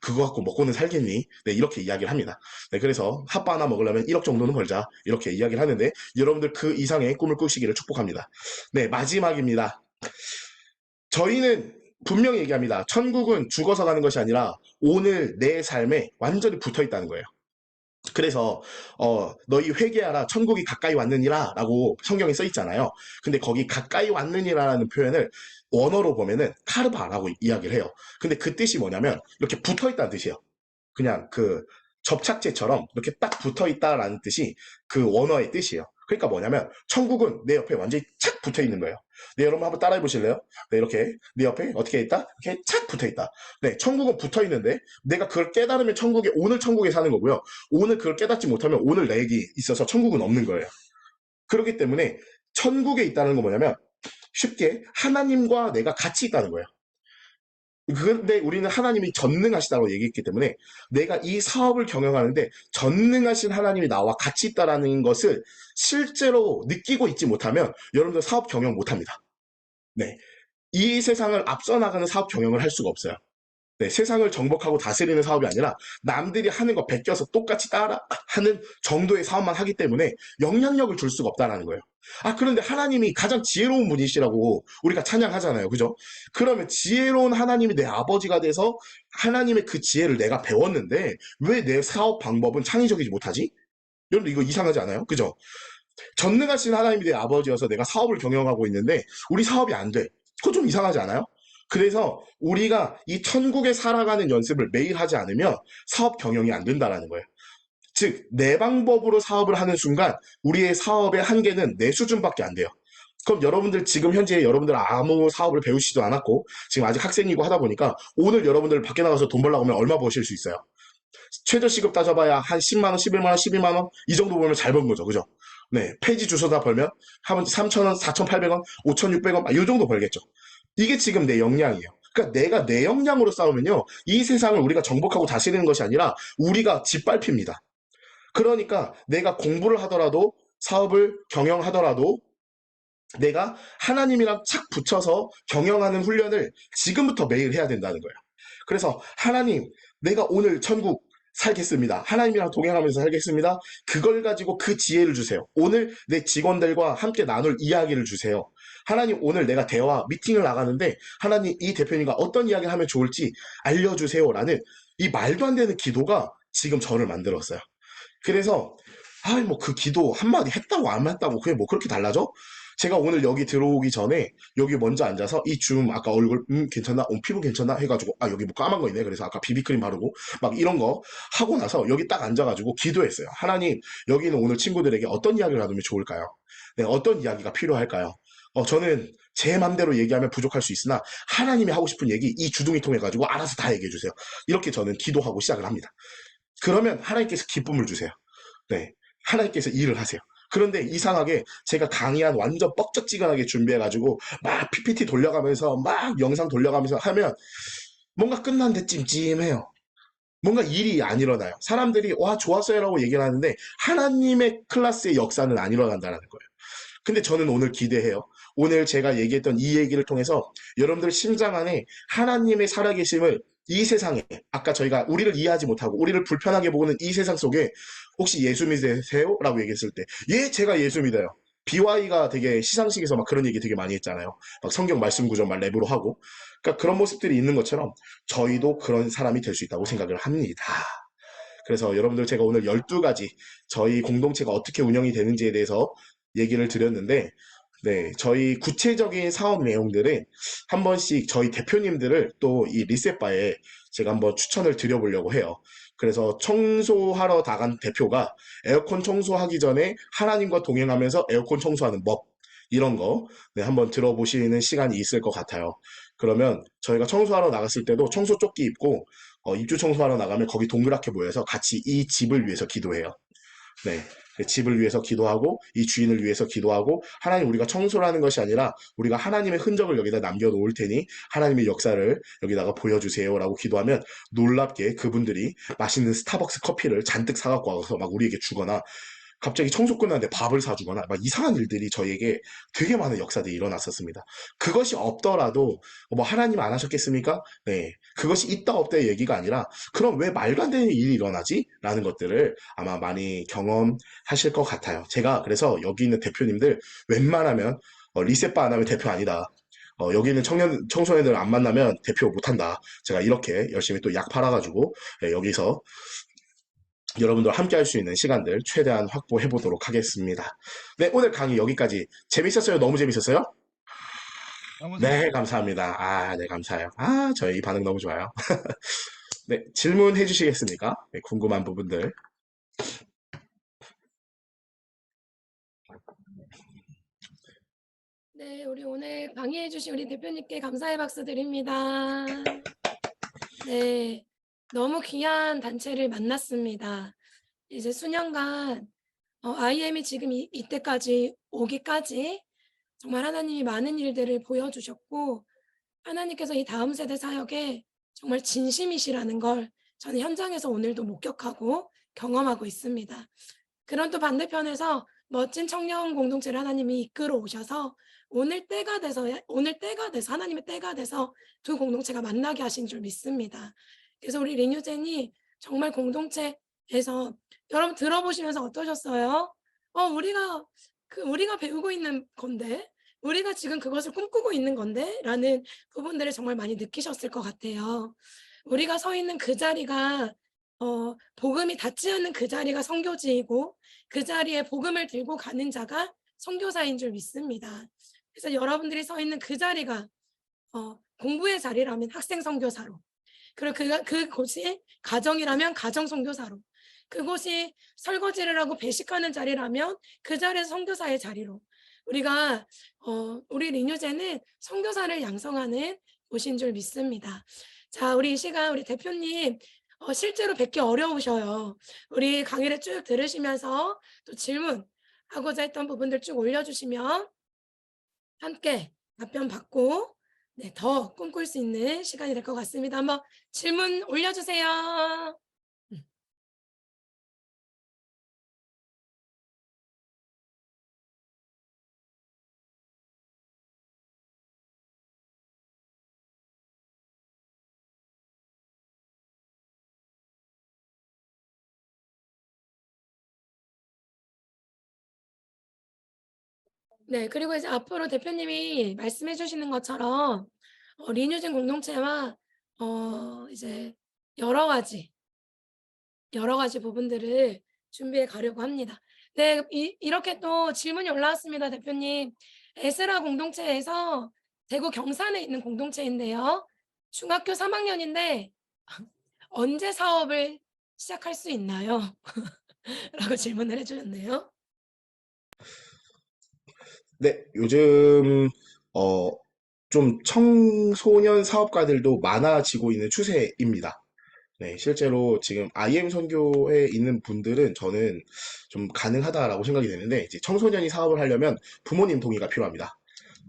그거 갖고 먹고는 살겠니? 네, 이렇게 이야기를 합니다. 네, 그래서 핫바 하나 먹으려면 1억 정도는 벌자. 이렇게 이야기를 하는데 여러분들 그 이상의 꿈을 꾸시기를 축복합니다. 네, 마지막입니다. 저희는 분명히 얘기합니다. 천국은 죽어서 가는 것이 아니라 오늘 내 삶에 완전히 붙어 있다는 거예요. 그래서 너희 회개하라 천국이 가까이 왔느니라 라고 성경에 써 있잖아요. 근데 거기 가까이 왔느니라라는 표현을 원어로 보면은 카르바라고 이야기를 해요. 근데 그 뜻이 뭐냐면 이렇게 붙어 있다는 뜻이에요. 그냥 그 접착제처럼 이렇게 딱 붙어 있다라는 뜻이 그 원어의 뜻이에요. 그러니까 뭐냐면 천국은 내 옆에 완전히 착 붙어 있는 거예요. 네, 여러분 한번 따라해 보실래요? 네, 이렇게 네 옆에 어떻게 있다? 이렇게 착 붙어 있다. 네, 천국은 붙어 있는데 내가 그걸 깨달으면 천국에 오늘 천국에 사는 거고요. 오늘 그걸 깨닫지 못하면 오늘 내게 있어서 천국은 없는 거예요. 그렇기 때문에 천국에 있다는 건 뭐냐면 쉽게 하나님과 내가 같이 있다는 거예요. 그런데 우리는 하나님이 전능하시다고 얘기했기 때문에 내가 이 사업을 경영하는데 전능하신 하나님이 나와 같이 있다라는 것을 실제로 느끼고 있지 못하면 여러분들 사업 경영 못합니다. 네. 이 세상을 앞서 나가는 사업 경영을 할 수가 없어요. 네, 세상을 정복하고 다스리는 사업이 아니라 남들이 하는 거 베껴서 똑같이 따라 하는 정도의 사업만 하기 때문에 영향력을 줄 수가 없다는 거예요. 그런데 하나님이 가장 지혜로운 분이시라고 우리가 찬양하잖아요. 그죠? 그러면 지혜로운 하나님이 내 아버지가 돼서 하나님의 그 지혜를 내가 배웠는데 왜 내 사업 방법은 창의적이지 못하지? 여러분 이거 이상하지 않아요? 그죠? 전능하신 하나님이 내 아버지여서 내가 사업을 경영하고 있는데 우리 사업이 안 돼. 그거 좀 이상하지 않아요? 그래서 우리가 이 천국에 살아가는 연습을 매일 하지 않으면 사업 경영이 안 된다라는 거예요. 즉, 내 방법으로 사업을 하는 순간 우리의 사업의 한계는 내 수준밖에 안 돼요. 그럼 여러분들 지금 현재 여러분들 아무 사업을 배우시지도 않았고 지금 아직 학생이고 하다 보니까 오늘 여러분들 밖에 나가서 돈 벌려고 하면 얼마 버실 수 있어요? 최저시급 따져봐야 한 10만 원, 11만 원, 12만 원 이 정도 벌면 잘 번 거죠. 그죠? 네, 폐지 주소 다 벌면 한 3,000원, 4,800원, 5,600원 이 정도 벌겠죠. 이게 지금 내 역량이에요. 그러니까 내가 내 역량으로 싸우면요. 이 세상을 우리가 정복하고 다스리는 것이 아니라 우리가 짓밟힙니다. 그러니까 내가 공부를 하더라도 사업을 경영하더라도 내가 하나님이랑 착 붙여서 경영하는 훈련을 지금부터 매일 해야 된다는 거예요. 그래서 하나님, 내가 오늘 천국 살겠습니다. 하나님이랑 동행하면서 살겠습니다. 그걸 가지고 그 지혜를 주세요. 오늘 내 직원들과 함께 나눌 이야기를 주세요. 하나님, 오늘 내가 대화, 미팅을 나가는데 하나님, 이 대표님과 어떤 이야기를 하면 좋을지 알려주세요라는 이 말도 안 되는 기도가 지금 저를 만들었어요. 그래서 뭐 그 기도 한마디 했다고 안 했다고 그게 뭐 그렇게 달라져? 제가 오늘 여기 들어오기 전에 여기 먼저 앉아서 이 줌 아까 얼굴 괜찮나? 피부 괜찮나? 해가지고 여기 뭐 까만 거 있네. 그래서 아까 비비크림 바르고 막 이런 거 하고 나서 여기 딱 앉아가지고 기도했어요. 하나님, 여기는 오늘 친구들에게 어떤 이야기를 나누면 좋을까요? 네, 어떤 이야기가 필요할까요? 저는 제 맘대로 얘기하면 부족할 수 있으나 하나님이 하고 싶은 얘기 이 주둥이 통해 가지고 알아서 다 얘기해 주세요. 이렇게 저는 기도하고 시작을 합니다. 그러면 하나님께서 기쁨을 주세요. 네. 하나님께서 일을 하세요. 그런데 이상하게 제가 강의한 완전 뻑적지근하게 준비해가지고 막 PPT 돌려가면서 막 영상 돌려가면서 하면 뭔가 끝났는데 찜찜해요. 뭔가 일이 안 일어나요. 사람들이 와 좋았어요라고 얘기를 하는데 하나님의 클래스의 역사는 안 일어난다는 거예요. 근데 저는 오늘 기대해요. 오늘 제가 얘기했던 이 얘기를 통해서 여러분들 심장 안에 하나님의 살아계심을 이 세상에 아까 저희가 우리를 이해하지 못하고 우리를 불편하게 보는 이 세상 속에 혹시 예수 믿으세요? 라고 얘기했을 때 예, 제가 예수 믿어요. BY가 되게 시상식에서 막 그런 얘기 되게 많이 했잖아요. 막 성경 말씀 구절 막 랩으로 하고. 그러니까 그런 모습들이 있는 것처럼 저희도 그런 사람이 될 수 있다고 생각을 합니다. 그래서 여러분들 제가 오늘 12가지 저희 공동체가 어떻게 운영이 되는지에 대해서 얘기를 드렸는데 네, 저희 구체적인 사업 내용들은 한 번씩 저희 대표님들을 또 이 리셋바에 제가 한번 추천을 드려보려고 해요. 그래서 청소하러 나간 대표가 에어컨 청소하기 전에 하나님과 동행하면서 에어컨 청소하는 법, 이런 거, 네, 한번 들어보시는 시간이 있을 것 같아요. 그러면 저희가 청소하러 나갔을 때도 청소 조끼 입고 입주 청소하러 나가면 거기 동그랗게 모여서 같이 이 집을 위해서 기도해요. 네. 그 집을 위해서 기도하고 이 주인을 위해서 기도하고 하나님, 우리가 청소를 하는 것이 아니라 우리가 하나님의 흔적을 여기다 남겨놓을 테니 하나님의 역사를 여기다가 보여주세요라고 기도하면 놀랍게 그분들이 맛있는 스타벅스 커피를 잔뜩 사갖고 와서 막 우리에게 주거나 갑자기 청소 끝났는데 밥을 사주거나 막 이상한 일들이 저희에게 되게 많은 역사들이 일어났었습니다. 그것이 없더라도 뭐 하나님 안 하셨겠습니까? 네. 그것이 있다 없다의 얘기가 아니라 그럼 왜 말도 안 되는 일이 일어나지? 라는 것들을 아마 많이 경험하실 것 같아요. 제가 그래서 여기 있는 대표님들 웬만하면 리셋바 안 하면 대표 아니다. 여기 있는 청소년들 안 만나면 대표 못한다. 제가 이렇게 열심히 또 약 팔아가지고 여기서 여러분들 함께 할 수 있는 시간들 최대한 확보해 보도록 하겠습니다. 네, 오늘 강의 여기까지. 재밌었어요? 너무 재밌었어요? 너무 네, 재밌었습니다. 감사합니다. 아, 네, 감사해요. 아, 저희 반응 너무 좋아요. 네, 질문해 주시겠습니까? 네, 궁금한 부분들. 네, 우리 오늘 강의해주신 우리 대표님께 감사의 박수 드립니다. 네, 너무 귀한 단체를 만났습니다. 이제 수년간 IM이 지금 이때까지 오기까지 정말 하나님이 많은 일들을 보여주셨고 하나님께서 이 다음 세대 사역에 정말 진심이시라는 걸 저는 현장에서 오늘도 목격하고 경험하고 있습니다. 그런 또 반대편에서 멋진 청년 공동체를 하나님이 이끌어 오셔서 오늘 때가 돼서 하나님의 때가 돼서 두 공동체가 만나게 하신 줄 믿습니다. 그래서 우리 리뉴젠이 정말 공동체에서 여러분 들어보시면서 어떠셨어요? 우리가 배우고 있는 건데, 우리가 지금 그것을 꿈꾸고 있는 건데 라는 부분들을 정말 많이 느끼셨을 것 같아요. 우리가 서 있는 그 자리가 복음이 닿지 않는 그 자리가 선교지이고 그 자리에 복음을 들고 가는 자가 선교사인 줄 믿습니다. 그래서 여러분들이 서 있는 그 자리가 공부의 자리라면 학생 선교사로, 그리고 그곳이 가정이라면 가정 선교사로, 그곳이 설거지를 하고 배식하는 자리라면 그 자리에서 선교사의 자리로 우리가 우리 리뉴제는 선교사를 양성하는 곳인 줄 믿습니다. 자, 우리 이 시간 우리 대표님 실제로 뵙기 어려우셔요. 우리 강의를 쭉 들으시면서 또 질문하고자 했던 부분들 쭉 올려주시면 함께 답변 받고 네, 더 꿈꿀 수 있는 시간이 될 것 같습니다. 한번 질문 올려주세요. 네, 그리고 이제 앞으로 대표님이 말씀해 주시는 것처럼 리뉴진 공동체와 이제 여러 가지 부분들을 준비해 가려고 합니다. 네, 이렇게 또 질문이 올라왔습니다, 대표님. 에스라 공동체에서 대구 경산에 있는 공동체인데요. 중학교 3학년인데 언제 사업을 시작할 수 있나요? 라고 질문을 해주셨네요. 네, 요즘 어, 좀 청소년 사업가들도 많아지고 있는 추세입니다. 네, 실제로 지금 IM 선교에 있는 분들은 저는 좀 가능하다라고 생각이 되는데, 이제 청소년이 사업을 하려면 부모님 동의가 필요합니다.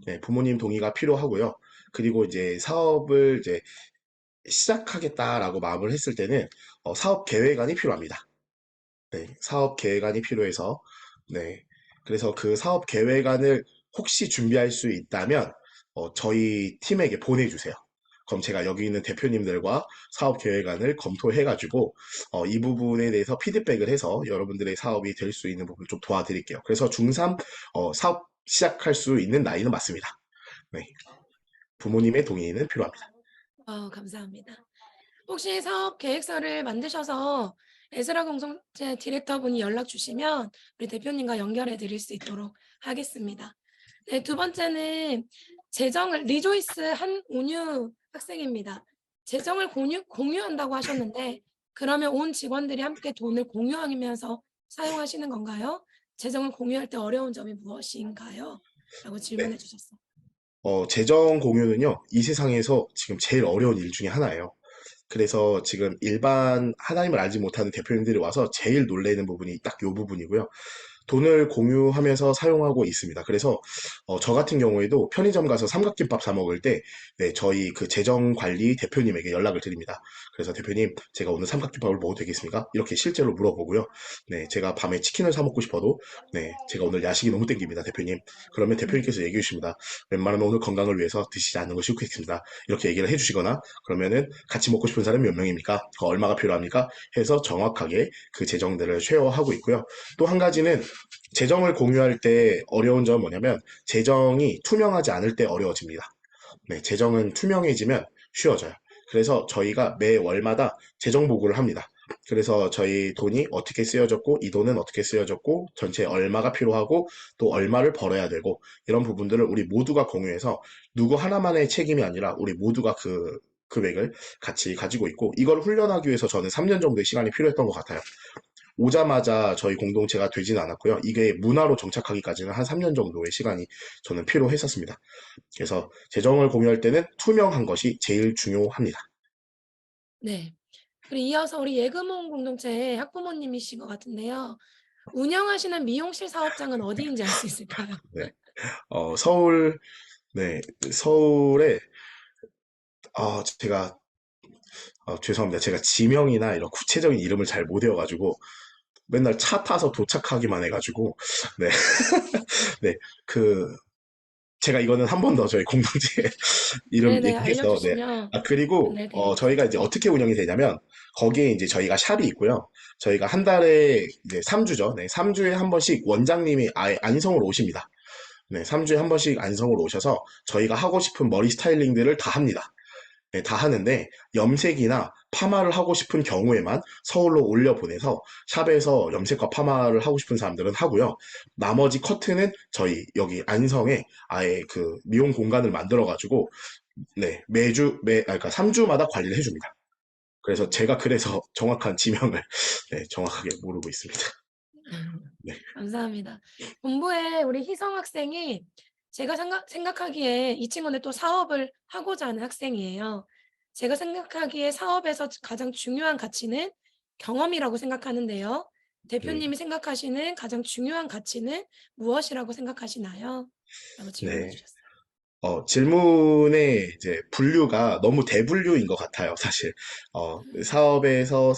네, 부모님 동의가 필요하고요. 그리고 이제 사업을 이제 시작하겠다라고 마음을 했을 때는 사업 계획안이 필요합니다. 네, 사업 계획안이 필요해서 네, 그래서 그 사업 계획안을 혹시 준비할 수 있다면 저희 팀에게 보내주세요. 그럼 제가 여기 있는 대표님들과 사업 계획안을 검토해가지고 이 부분에 대해서 피드백을 해서 여러분들의 사업이 될 수 있는 부분을 좀 도와드릴게요. 그래서 중3 사업 시작할 수 있는 나이는 맞습니다. 네, 부모님의 동의는 필요합니다. 감사합니다. 혹시 사업 계획서를 만드셔서 에스라 공동체 디렉터분이 연락 주시면 우리 대표님과 연결해 드릴 수 있도록 하겠습니다. 네, 두 번째는 리조이스 한온유 학생입니다. 재정을 공유한다고 하셨는데 그러면 온 직원들이 함께 돈을 공유하면서 사용하시는 건가요? 재정을 공유할 때 어려운 점이 무엇인가요? 라고 네. 질문해 주셨어요. 재정 공유는요, 이 세상에서 지금 제일 어려운 일 중에 하나예요. 그래서 지금 일반 하나님을 알지 못하는 대표님들이 와서 제일 놀라는 부분이 딱 이 부분이고요. 돈을 공유하면서 사용하고 있습니다. 그래서 저 같은 경우에도 편의점 가서 삼각김밥 사 먹을 때 네, 저희 그 재정관리 대표님에게 연락을 드립니다. 그래서 대표님, 제가 오늘 삼각김밥을 먹어도 되겠습니까? 이렇게 실제로 물어보고요. 네, 제가 밤에 치킨을 사 먹고 싶어도 네, 제가 오늘 야식이 너무 땡깁니다, 대표님. 그러면 대표님께서 얘기해 주십니다. 웬만하면 오늘 건강을 위해서 드시지 않는 것이 좋겠습니다. 이렇게 얘기를 해주시거나 그러면은 같이 먹고 싶은 사람이 몇 명입니까? 얼마가 필요합니까? 해서 정확하게 그 재정들을 쉐어하고 있고요. 또 한 가지는 재정을 공유할 때 어려운 점은 뭐냐면 재정이 투명하지 않을 때 어려워집니다. 네, 재정은 투명해지면 쉬워져요. 그래서 저희가 매 월마다 재정 보고를 합니다. 그래서 저희 돈이 어떻게 쓰여졌고 이 돈은 어떻게 쓰여졌고 전체 얼마가 필요하고 또 얼마를 벌어야 되고 이런 부분들을 우리 모두가 공유해서 누구 하나만의 책임이 아니라 우리 모두가 그 금액을 같이 가지고 있고 이걸 훈련하기 위해서 저는 3년 정도의 시간이 필요했던 것 같아요. 오자마자 저희 공동체가 되지는 않았고요. 이게 문화로 정착하기까지는 한 3년 정도의 시간이 저는 필요했었습니다. 그래서 재정을 공유할 때는 투명한 것이 제일 중요합니다. 네. 그리고 이어서 우리 예금원 공동체의 학부모님이신 것 같은데요. 운영하시는 미용실 사업장은 어디인지 알 수 있을까요? 네. 서울, 네, 서울에, 제가, 죄송합니다. 제가 지명이나 이런 구체적인 이름을 잘 못 외워가지고, 맨날 차 타서 도착하기만 해가지고, 네, 네, 그, 제가 이거는 한 번 더 저희 공동체 이름 네네, 얘기해서, 네. 알려주시면 그리고, 저희가 이제 안내드리겠습니다. 어떻게 운영이 되냐면, 거기에 이제 저희가 샵이 있고요. 저희가 한 달에 이제 3주죠. 네, 3주에 한 번씩 원장님이 아예 안성으로 오십니다. 네, 3주에 한 번씩 안성으로 오셔서 저희가 하고 싶은 머리 스타일링들을 다 합니다. 네, 다 하는데 염색이나 파마를 하고 싶은 경우에만 서울로 올려보내서 샵에서 염색과 파마를 하고 싶은 사람들은 하고요. 나머지 커트는 저희 여기 안성에 아예 그 미용 공간을 만들어가지고 네, 그러니까 3주마다 관리를 해줍니다. 그래서 제가 그래서 정확한 지명을 네, 정확하게 모르고 있습니다. 네, 감사합니다. 본부에 우리 희성 학생이 제가 생각하기에 이 친구는 또 사업을 하고자 하는 학생이에요. 제가 생각하기에 사업에서 가장 중요한 가치는 경험이라고 생각하는데요. 음, 대표님이 생각하시는 가장 중요한 가치는 무엇이라고 생각하시나요? 라고 질문해 네. 주셨어요. 질문의 이제 분류가 너무 대분류인 것 같아요, 사실. 사업에서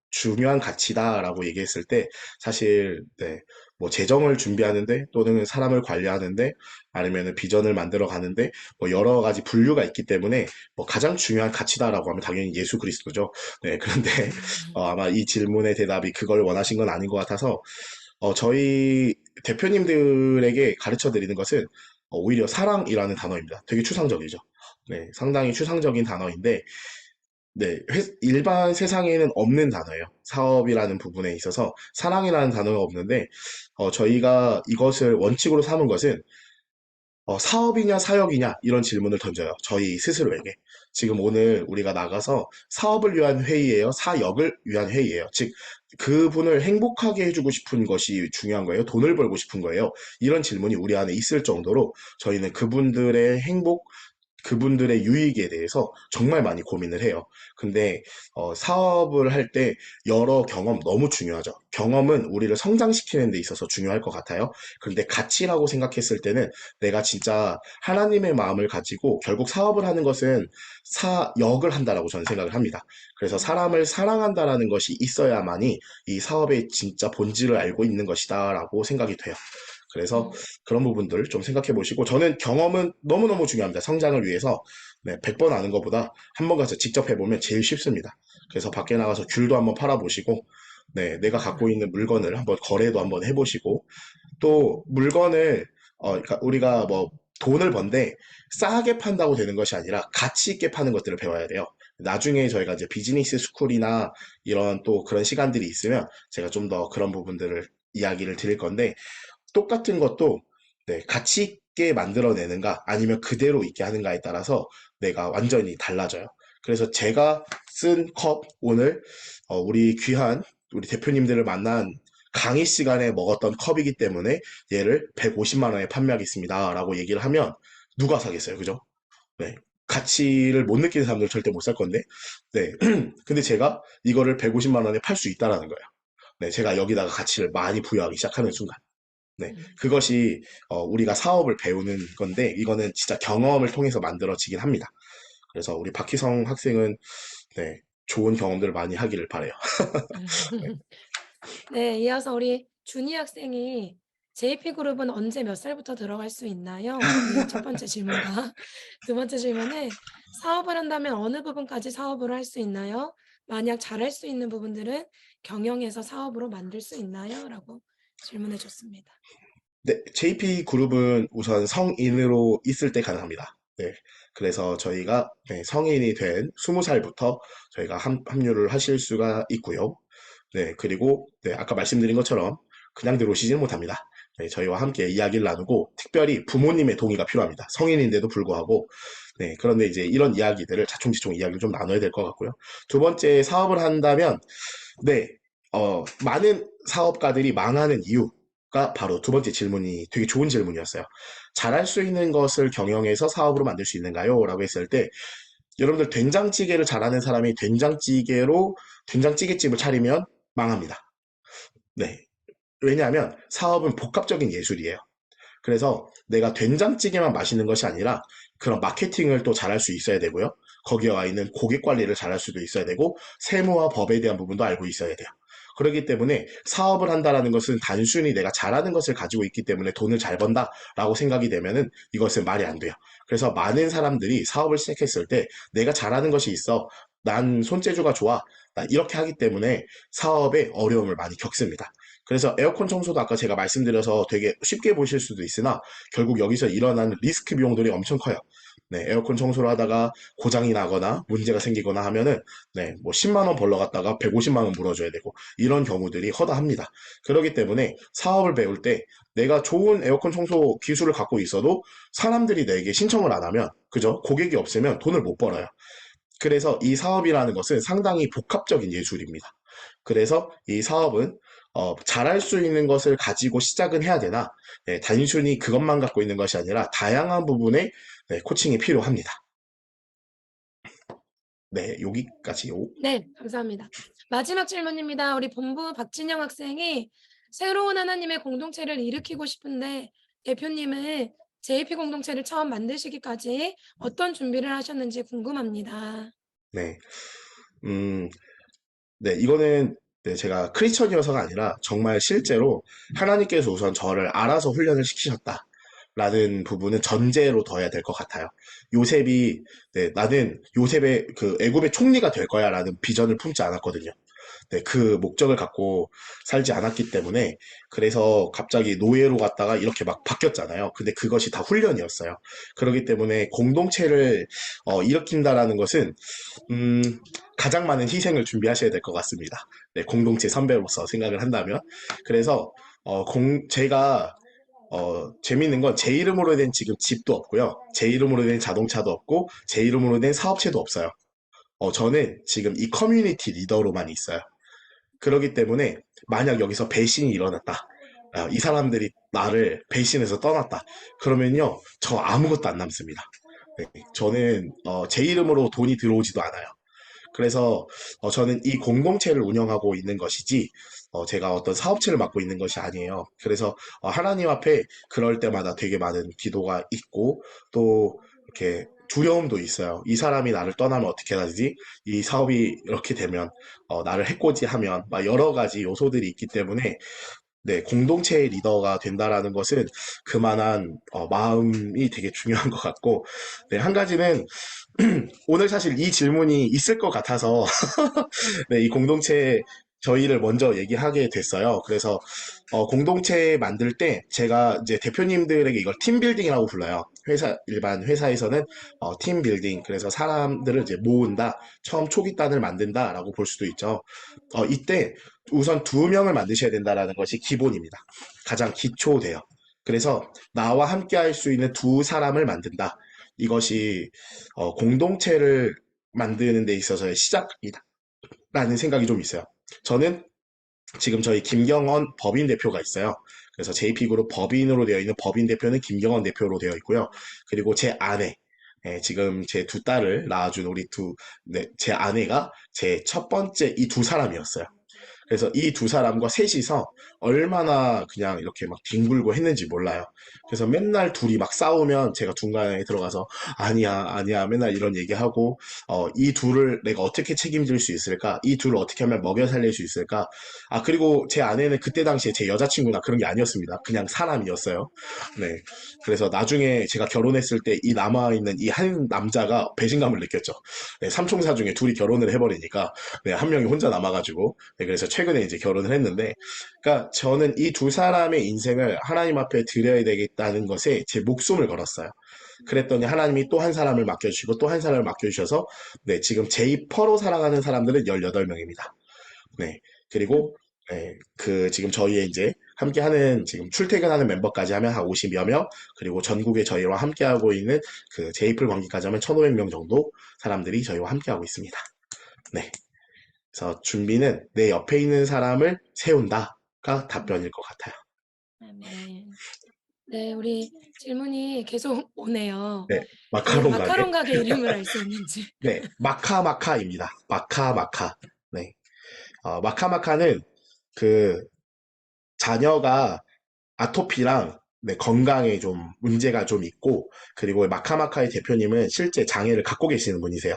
중요한 가치다라고 얘기했을 때, 사실, 네, 뭐 재정을 준비하는데, 또는 사람을 관리하는데, 아니면 비전을 만들어 가는데, 뭐 여러 가지 분류가 있기 때문에, 뭐 가장 중요한 가치다라고 하면 당연히 예수 그리스도죠. 네, 그런데, 아마 이 질문의 대답이 그걸 원하신 건 아닌 것 같아서, 저희 대표님들에게 가르쳐 드리는 것은 오히려 사랑이라는 단어입니다. 되게 추상적이죠. 네, 상당히 추상적인 단어인데, 네, 일반 세상에는 없는 단어예요. 사업이라는 부분에 있어서 사랑이라는 단어가 없는데, 저희가 이것을 원칙으로 삼은 것은 사업이냐 사역이냐 이런 질문을 던져요. 저희 스스로에게. 지금 오늘 우리가 나가서 사업을 위한 회의예요? 사역을 위한 회의예요? 즉, 그분을 행복하게 해주고 싶은 것이 중요한 거예요? 돈을 벌고 싶은 거예요? 이런 질문이 우리 안에 있을 정도로 저희는 그분들의 행복, 그분들의 유익에 대해서 정말 많이 고민을 해요. 근데 사업을 할 때 여러 경험 너무 중요하죠. 경험은 우리를 성장시키는 데 있어서 중요할 것 같아요. 그런데 가치라고 생각했을 때는 내가 진짜 하나님의 마음을 가지고 결국 사업을 하는 것은 사역을 한다라고 저는 생각을 합니다. 그래서 사람을 사랑한다라는 것이 있어야만이 이 사업의 진짜 본질을 알고 있는 것이다라고 생각이 돼요. 그래서 음, 그런 부분들 좀 생각해 보시고 저는 경험은 너무너무 중요합니다. 성장을 위해서 네, 100번 아는 것보다 한 번 가서 직접 해보면 제일 쉽습니다. 그래서 밖에 나가서 귤도 한번 팔아보시고 네, 내가 갖고 있는 물건을 한번 거래도 한번 해보시고 또 물건을 그러니까 우리가 뭐 돈을 번데 싸게 판다고 되는 것이 아니라 가치 있게 파는 것들을 배워야 돼요. 나중에 저희가 이제 비즈니스 스쿨이나 이런 또 그런 시간들이 있으면 제가 좀 더 그런 부분들을 이야기를 드릴 건데 똑같은 것도 네, 가치 있게 만들어내는가 아니면 그대로 있게 하는가에 따라서 내가 완전히 달라져요. 그래서 제가 쓴 컵 오늘 우리 귀한 우리 대표님들을 만난 강의 시간에 먹었던 컵이기 때문에 얘를 150만 원에 판매하겠습니다. 라고 얘기를 하면 누가 사겠어요? 그죠? 네. 가치를 못 느끼는 사람들은 절대 못 살 건데. 네. 근데 제가 이거를 150만 원에 팔 수 있다라는 거예요. 네. 제가 여기다가 가치를 많이 부여하기 시작하는 순간. 네. 음. 그것이 우리가 사업을 배우는 건데 이거는 진짜 경험을 통해서 만들어지긴 합니다. 그래서 우리 박희성 학생은 네, 좋은 경험들을 많이 하기를 바라요. 네, 이어서 우리 준희 학생이 JP그룹은 언제 몇 살부터 들어갈 수 있나요? 이 첫 번째 질문과 두 번째 질문은 사업을 한다면 어느 부분까지 사업으로 할 수 있나요? 만약 잘할 수 있는 부분들은 경영해서 사업으로 만들 수 있나요? 라고 질문해 줬습니다. 네, JP그룹은 우선 성인으로 있을 때 가능합니다. 네, 그래서 저희가 네, 성인이 된 20살부터 저희가 합류를 하실 수가 있고요. 네, 그리고 네, 아까 말씀드린 것처럼 그냥 들어오시지는 못합니다. 네, 저희와 함께 이야기를 나누고 특별히 부모님의 동의가 필요합니다. 성인인데도 불구하고 네, 그런데 이제 이런 이야기들을 자충지충 이야기를 좀 나눠야 될 것 같고요. 두 번째 사업을 한다면 네, 많은 사업가들이 망하는 이유가 바로 두 번째 질문이 되게 좋은 질문이었어요. 잘할 수 있는 것을 경영해서 사업으로 만들 수 있는가요? 라고 했을 때 여러분들 된장찌개를 잘하는 사람이 된장찌개로 된장찌개집을 차리면 망합니다. 네. 왜냐하면 사업은 복합적인 예술이에요. 그래서 내가 된장찌개만 마시는 것이 아니라 그런 마케팅을 또 잘할 수 있어야 되고요. 거기에 와 있는 고객 관리를 잘할 수도 있어야 되고 세무와 법에 대한 부분도 알고 있어야 돼요. 그렇기 때문에 사업을 한다라는 것은 단순히 내가 잘하는 것을 가지고 있기 때문에 돈을 잘 번다라고 생각이 되면은 이것은 말이 안 돼요. 그래서 많은 사람들이 사업을 시작했을 때 내가 잘하는 것이 있어. 난 손재주가 좋아. 난 이렇게 하기 때문에 사업에 어려움을 많이 겪습니다. 그래서 에어컨 청소도 아까 제가 말씀드려서 되게 쉽게 보실 수도 있으나 결국 여기서 일어나는 리스크 비용들이 엄청 커요. 네, 에어컨 청소를 하다가 고장이 나거나 문제가 생기거나 하면은 네, 뭐 10만 원 벌러 갔다가 150만 원 물어줘야 되고 이런 경우들이 허다합니다. 그렇기 때문에 사업을 배울 때 내가 좋은 에어컨 청소 기술을 갖고 있어도 사람들이 내게 신청을 안 하면 그죠? 고객이 없으면 돈을 못 벌어요. 그래서 이 사업이라는 것은 상당히 복합적인 예술입니다. 그래서 이 사업은 잘할 수 있는 것을 가지고 시작은 해야 되나, 네, 단순히 그것만 갖고 있는 것이 아니라 다양한 부분의 네, 코칭이 필요합니다. 네, 여기까지요. 네, 감사합니다. 마지막 질문입니다. 우리 본부 박진영 학생이 새로운 하나님의 공동체를 일으키고 싶은데 대표님은 JP 공동체를 처음 만드시기까지 어떤 준비를 하셨는지 궁금합니다. 네, 음, 네, 이거는 네, 제가 크리스천이어서가 아니라 정말 실제로 하나님께서 우선 저를 알아서 훈련을 시키셨다. 라는 부분은 전제로 둬야 될 것 같아요. 요셉이 네, 나는 요셉의 그 애굽의 총리가 될 거야라는 비전을 품지 않았거든요. 네, 그 목적을 갖고 살지 않았기 때문에 그래서 갑자기 노예로 갔다가 이렇게 막 바뀌었잖아요. 근데 그것이 다 훈련이었어요. 그렇기 때문에 공동체를 일으킨다라는 것은 음, 가장 많은 희생을 준비하셔야 될 것 같습니다. 네, 공동체 선배로서 생각을 한다면 그래서 제가 재밌는 건 제 이름으로 된 지금 집도 없고요. 제 이름으로 된 자동차도 없고 제 이름으로 된 사업체도 없어요. 저는 지금 이 커뮤니티 리더로만 있어요. 그렇기 때문에 만약 여기서 배신이 일어났다. 이 사람들이 나를 배신해서 떠났다. 그러면요, 저 아무것도 안 남습니다. 네, 저는 제 이름으로 돈이 들어오지도 않아요. 그래서 저는 이 공동체를 운영하고 있는 것이지 제가 어떤 사업체를 맡고 있는 것이 아니에요. 그래서 하나님 앞에 그럴 때마다 되게 많은 기도가 있고 또 이렇게 두려움도 있어요. 이 사람이 나를 떠나면 어떻게 하지? 이 사업이 이렇게 되면 나를 해코지하면 막 여러 가지 요소들이 있기 때문에 네, 공동체의 리더가 된다라는 것은 그만한 마음이 되게 중요한 것 같고, 네, 한 가지는 오늘 사실 이 질문이 있을 것 같아서 네, 이 공동체 저희를 먼저 얘기하게 됐어요. 그래서 공동체 만들 때 제가 이제 대표님들에게 이걸 팀빌딩이라고 불러요. 일반 회사에서는 팀빌딩, 그래서 사람들을 이제 모은다, 처음 초기단을 만든다라고 볼 수도 있죠. 이때 우선 두 명을 만드셔야 된다라는 것이 기본입니다. 가장 기초돼요. 그래서 나와 함께 할 수 있는 두 사람을 만든다. 이것이 공동체를 만드는 데 있어서의 시작이다. 라는 생각이 좀 있어요. 저는 지금 저희 김경원 법인 대표가 있어요. 그래서 JP그룹 법인으로 되어 있는 법인 대표는 김경원 대표로 되어 있고요. 그리고 제 아내, 지금 제 두 딸을 낳아준 네, 제 아내가 제 첫 번째 이 두 사람이었어요. 그래서 이 두 사람과 셋이서 얼마나 그냥 이렇게 막 뒹굴고 했는지 몰라요. 그래서 맨날 둘이 막 싸우면 제가 중간에 들어가서 아니야, 아니야, 맨날 이런 얘기하고, 이 둘을 내가 어떻게 책임질 수 있을까? 이 둘을 어떻게 하면 먹여 살릴 수 있을까? 아, 그리고 제 아내는 그때 당시에 제 여자친구나 그런 게 아니었습니다. 그냥 사람이었어요. 네. 그래서 나중에 제가 결혼했을 때 이 남아있는 이 한 남자가 배신감을 느꼈죠. 네, 삼총사 중에 둘이 결혼을 해버리니까, 네, 한 명이 혼자 남아가지고, 네, 그래서 최근에 이제 결혼을 했는데, 그러니까 저는 이 두 사람의 인생을 하나님 앞에 드려야 되겠다는 것에 제 목숨을 걸었어요. 그랬더니 하나님이 또 한 사람을 맡겨주시고 또 한 사람을 맡겨주셔서, 네, 지금 제이퍼로 살아가는 사람들은 18명입니다. 네, 그리고, 네, 지금 저희의 이제 함께하는 지금 출퇴근하는 멤버까지 하면 한 50여 명, 그리고 전국에 저희와 함께하고 있는 그 제이플 관계까지 하면 1,500명 정도 사람들이 저희와 함께하고 있습니다. 네. 그래서 준비는 내 옆에 있는 사람을 세운다가 답변일 것 같아요. 아멘. 네, 우리 질문이 계속 오네요. 네, 그 마카롱 가게. 마카롱 가게 이름을 알 수 있는지. 네, 마카마카입니다. 마카마카. 네, 마카마카는 그 자녀가 아토피랑 네, 건강에 좀 문제가 좀 있고, 그리고 마카마카의 대표님은 실제 장애를 갖고 계시는 분이세요.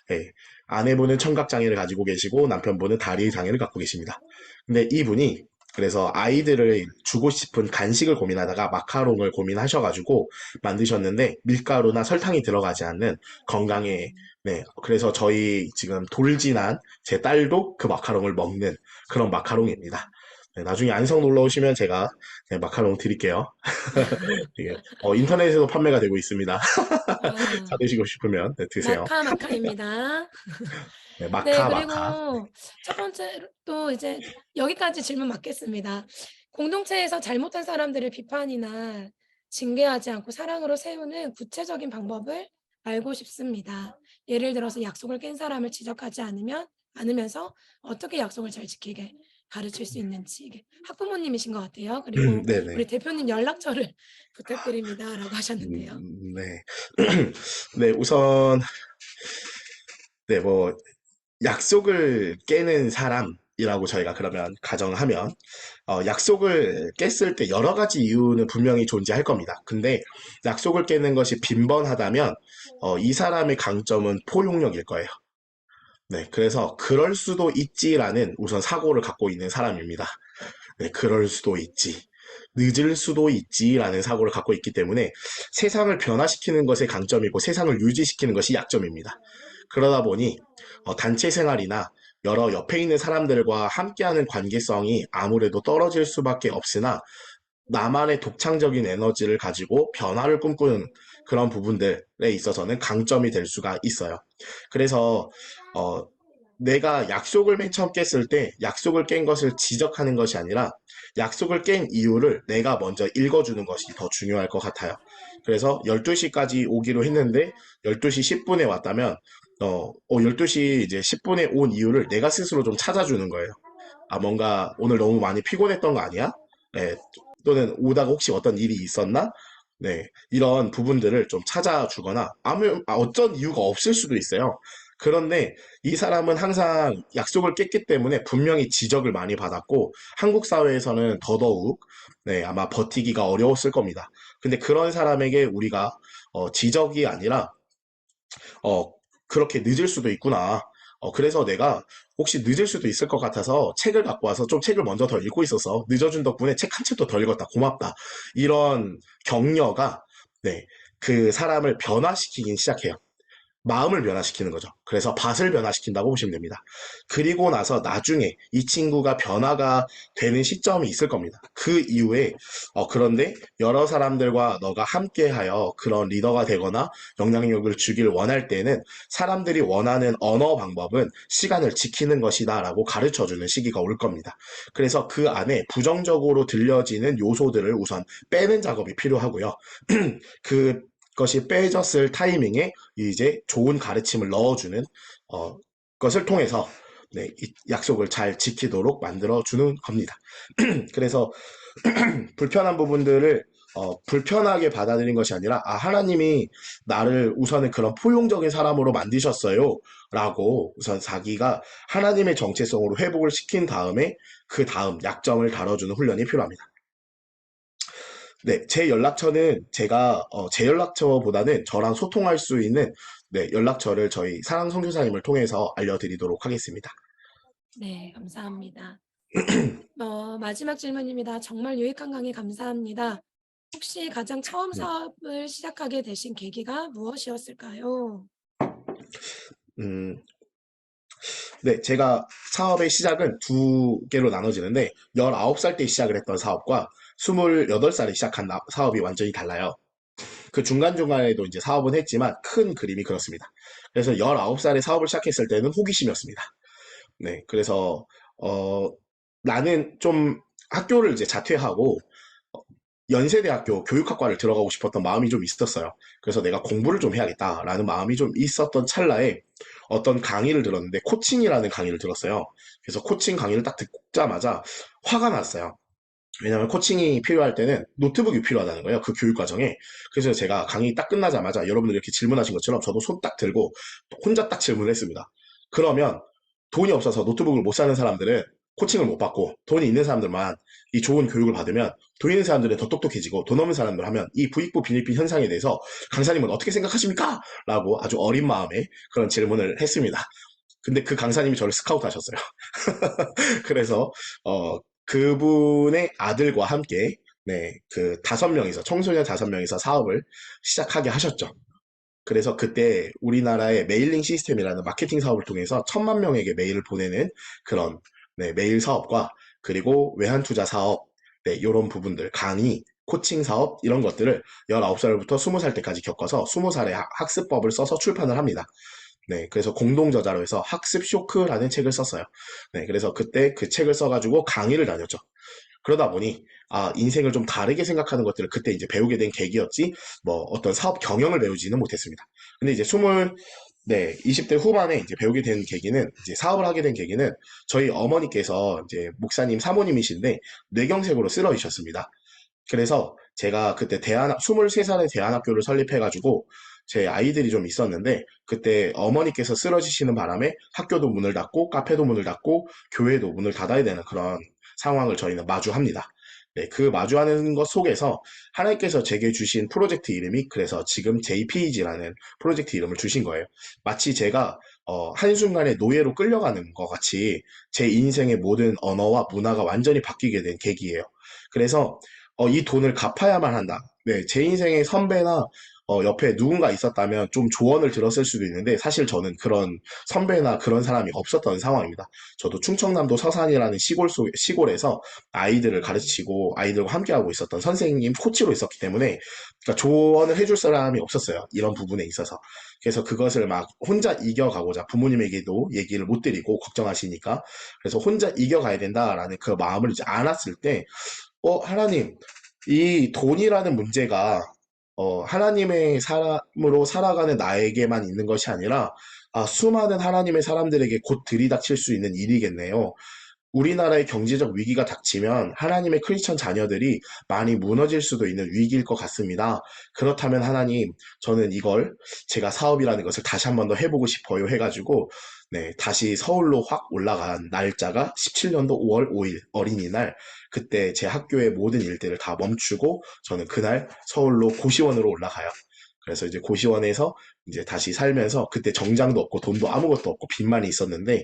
네, 아내분은 청각 장애를 가지고 계시고 남편분은 다리 장애를 갖고 계십니다. 근데 이분이 그래서 아이들을 주고 싶은 간식을 고민하다가 마카롱을 고민하셔가지고 만드셨는데 밀가루나 설탕이 들어가지 않는 건강에 네, 그래서 저희 지금 돌진한 제 딸도 그 마카롱을 먹는 그런 마카롱입니다. 네, 나중에 안성 놀러 오시면 제가 네, 마카롱 드릴게요. 이게, 인터넷에도 판매가 되고 있습니다. 아, 사드시고 싶으면 네, 드세요. 마카마카입니다. 네, 네, 마카 마카. 그리고 첫 번째로 또 이제 여기까지 질문 받겠습니다. 공동체에서 잘못한 사람들을 비판이나 징계하지 않고 사랑으로 세우는 구체적인 방법을 알고 싶습니다. 예를 들어서 약속을 깬 사람을 지적하지 않으면서 어떻게 약속을 잘 지키게 가르칠 수 있는지 이게 학부모님이신 것 같아요. 그리고 네네. 우리 대표님 연락처를 부탁드립니다라고 하셨는데요. 네. 네, 우선 네, 뭐 약속을 깨는 사람이라고 저희가 그러면 가정하면 약속을 깼을 때 여러 가지 이유는 분명히 존재할 겁니다. 근데 약속을 깨는 것이 빈번하다면 이 사람의 강점은 포용력일 거예요. 네, 그래서 그럴 수도 있지라는 우선 사고를 갖고 있는 사람입니다. 네, 그럴 수도 있지. 늦을 수도 있지라는 사고를 갖고 있기 때문에 세상을 변화시키는 것이 강점이고 세상을 유지시키는 것이 약점입니다. 그러다 보니 단체 생활이나 여러 옆에 있는 사람들과 함께하는 관계성이 아무래도 떨어질 수밖에 없으나 나만의 독창적인 에너지를 가지고 변화를 꿈꾸는 그런 부분들에 있어서는 강점이 될 수가 있어요. 그래서 어, 내가 약속을 맨 처음 깼을 때 약속을 깬 것을 지적하는 것이 아니라 약속을 깬 이유를 내가 먼저 읽어주는 것이 더 중요할 것 같아요. 그래서 12시까지 오기로 했는데 12시 10분에 왔다면 12시 이제 10분에 온 이유를 내가 스스로 좀 찾아주는 거예요. 아, 뭔가 오늘 너무 많이 피곤했던 거 아니야? 네, 또는 오다가 혹시 어떤 일이 있었나? 네, 이런 부분들을 좀 찾아주거나 어쩐 이유가 없을 수도 있어요. 그런데 이 사람은 항상 약속을 깼기 때문에 분명히 지적을 많이 받았고 한국 사회에서는 더더욱 네, 아마 버티기가 어려웠을 겁니다. 근데 그런 사람에게 우리가 지적이 아니라 어, 그렇게 늦을 수도 있구나. 그래서 내가 혹시 늦을 수도 있을 것 같아서 책을 갖고 와서 좀 책을 먼저 더 읽고 있어서 늦어준 덕분에 책 한 책도 더 읽었다. 고맙다. 이런 격려가, 네, 그 사람을 변화시키긴 시작해요. 마음을 변화시키는 거죠. 그래서 밭을 변화시킨다고 보시면 됩니다. 그리고 나서 나중에 이 친구가 변화가 되는 시점이 있을 겁니다. 그 이후에 그런데 여러 사람들과 너가 함께하여 그런 리더가 되거나 영향력을 주길 원할 때는 사람들이 원하는 언어 방법은 시간을 지키는 것이다라고 가르쳐주는 시기가 올 겁니다. 그래서 그 안에 부정적으로 들려지는 요소들을 우선 빼는 작업이 필요하고요. 그 것이 빼졌을 타이밍에 이제 좋은 가르침을 넣어주는 것을 통해서 네, 이 약속을 잘 지키도록 만들어주는 겁니다. 그래서 불편한 부분들을 불편하게 받아들인 것이 아니라 하나님이 나를 우선은 그런 포용적인 사람으로 만드셨어요 라고 우선 자기가 하나님의 정체성으로 회복을 시킨 다음에 그 다음 약점을 다뤄주는 훈련이 필요합니다. 네, 제 연락처는 제가 제 연락처보다는 저랑 소통할 수 있는 네, 연락처를 저희 사랑 선교사님을 통해서 알려드리도록 하겠습니다. 네, 감사합니다. 마지막 질문입니다. 정말 유익한 강의 감사합니다. 혹시 가장 처음 네. 사업을 시작하게 되신 계기가 무엇이었을까요? 음, 네, 제가 사업의 시작은 두 개로 나눠지는데 19살 때 시작을 했던 사업과 28살에 시작한 사업이 완전히 달라요. 그 중간중간에도 이제 사업은 했지만 큰 그림이 그렇습니다. 그래서 19살에 사업을 시작했을 때는 호기심이었습니다. 네, 그래서 어, 나는 좀 학교를 이제 자퇴하고 연세대학교 교육학과를 들어가고 싶었던 마음이 좀 있었어요. 그래서 내가 공부를 좀 해야겠다라는 마음이 좀 있었던 찰나에 어떤 강의를 들었는데 코칭이라는 강의를 들었어요. 그래서 코칭 강의를 딱 듣자마자 화가 났어요. 왜냐하면 코칭이 필요할 때는 노트북이 필요하다는 거예요. 그 교육 과정에. 그래서 제가 강의 딱 끝나자마자 여러분들 이렇게 질문하신 것처럼 저도 손 딱 들고 혼자 딱 질문을 했습니다. 그러면 돈이 없어서 노트북을 못 사는 사람들은 코칭을 못 받고 돈이 있는 사람들만 이 좋은 교육을 받으면 돈 있는 사람들은 더 똑똑해지고 돈 없는 사람들 하면 이 부익부 빈익빈 현상에 대해서 강사님은 어떻게 생각하십니까? 라고 아주 어린 마음에 그런 질문을 했습니다. 근데 그 강사님이 저를 스카우트 하셨어요. 그래서 그분의 아들과 함께 네, 그 5명이서 청소년 5명이서 사업을 시작하게 하셨죠. 그래서 그때 우리나라의 메일링 시스템이라는 마케팅 사업을 통해서 1,000만 명에게 메일을 보내는 그런 네, 메일 사업과 그리고 외환 투자 사업 네, 이런 부분들 강의 코칭 사업 이런 것들을 19살부터 20살 때까지 겪어서 20살에 학습법을 써서 출판을 합니다. 네, 그래서 공동 저자로 해서 학습 쇼크라는 책을 썼어요. 네, 그래서 그때 그 책을 써가지고 강의를 다녔죠. 그러다 보니 인생을 좀 다르게 생각하는 것들을 그때 이제 배우게 된 계기였지 뭐 어떤 사업 경영을 배우지는 못했습니다. 근데 이제 네, 20대 후반에 이제 배우게 된 계기는 이제 사업을 하게 된 계기는 저희 어머니께서 이제 목사님 사모님이신데 뇌경색으로 쓰러지셨습니다. 그래서 제가 그때 23살에 대안학교를 설립해가지고 제 아이들이 좀 있었는데 그때 어머니께서 쓰러지시는 바람에 학교도 문을 닫고 카페도 문을 닫고 교회도 문을 닫아야 되는 그런 상황을 저희는 마주합니다. 네, 그 마주하는 것 속에서 하나님께서 제게 주신 프로젝트 이름이 그래서 지금 JPEG라는 프로젝트 이름을 주신 거예요. 마치 제가 한순간에 노예로 끌려가는 것 같이 제 인생의 모든 언어와 문화가 완전히 바뀌게 된 계기예요. 그래서 이 돈을 갚아야만 한다. 네, 제 인생의 선배나 옆에 누군가 있었다면 좀 조언을 들었을 수도 있는데 사실 저는 그런 선배나 그런 사람이 없었던 상황입니다. 저도 충청남도 서산이라는 시골에서 아이들을 가르치고 아이들과 함께하고 있었던 선생님, 코치로 있었기 때문에 그러니까 조언을 해줄 사람이 없었어요. 이런 부분에 있어서. 그래서 그것을 막 혼자 이겨가고자 부모님에게도 얘기를 못 드리고 걱정하시니까 그래서 혼자 이겨가야 된다라는 그 마음을 이제 안았을 때 하나님, 이 돈이라는 문제가 하나님의 사람으로 살아가는 나에게만 있는 것이 아니라 수많은 하나님의 사람들에게 곧 들이닥칠 수 있는 일이겠네요. 우리나라의 경제적 위기가 닥치면 하나님의 크리스천 자녀들이 많이 무너질 수도 있는 위기일 것 같습니다. 그렇다면 하나님, 저는 이걸 제가 사업이라는 것을 다시 한 번 더 해보고 싶어요 해가지고 네, 다시 서울로 확 올라간 날짜가 17년도 5월 5일 어린이날 그때 제 학교의 모든 일들을 다 멈추고 저는 그날 서울로 고시원으로 올라가요. 그래서 이제 고시원에서 이제 다시 살면서 그때 정장도 없고 돈도 아무것도 없고 빚만 있었는데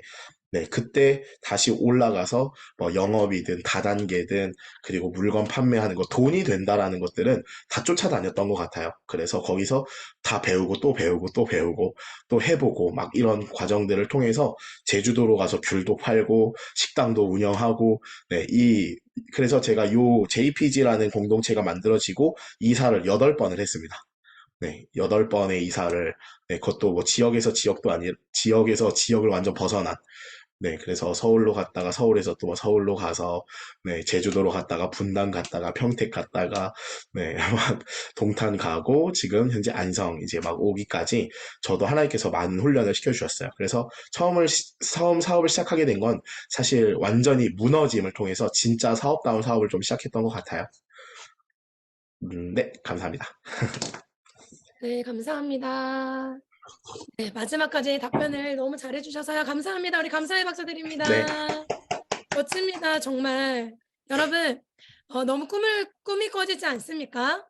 네, 그때 다시 올라가서 뭐 영업이든 다단계든 그리고 물건 판매하는 거 돈이 된다라는 것들은 다 쫓아다녔던 것 같아요. 그래서 거기서 다 배우고 또 배우고 또 배우고 또 해보고 막 이런 과정들을 통해서 제주도로 가서 귤도 팔고 식당도 운영하고 네, 그래서 제가 요 JPG라는 공동체가 만들어지고 이사를 8번을 했습니다. 네, 8번의 이사를 네, 그것도 뭐 지역에서 지역도 아니 지역에서 지역을 완전 벗어난 네, 그래서 서울로 갔다가 서울에서 또 서울로 가서 네, 제주도로 갔다가 분당 갔다가 평택 갔다가 네, 막 동탄 가고 지금 현재 안성 이제 막 오기까지 저도 하나님께서 많은 훈련을 시켜주셨어요. 그래서 처음 사업을 시작하게 된 건 사실 완전히 무너짐을 통해서 진짜 사업다운 사업을 좀 시작했던 것 같아요. 네, 감사합니다. 네, 감사합니다. 네, 마지막까지 답변을 너무 잘해주셔서요. 감사합니다. 우리 감사의 박수 드립니다. 네. 멋집니다. 정말. 여러분, 너무 꿈이 커지지 않습니까?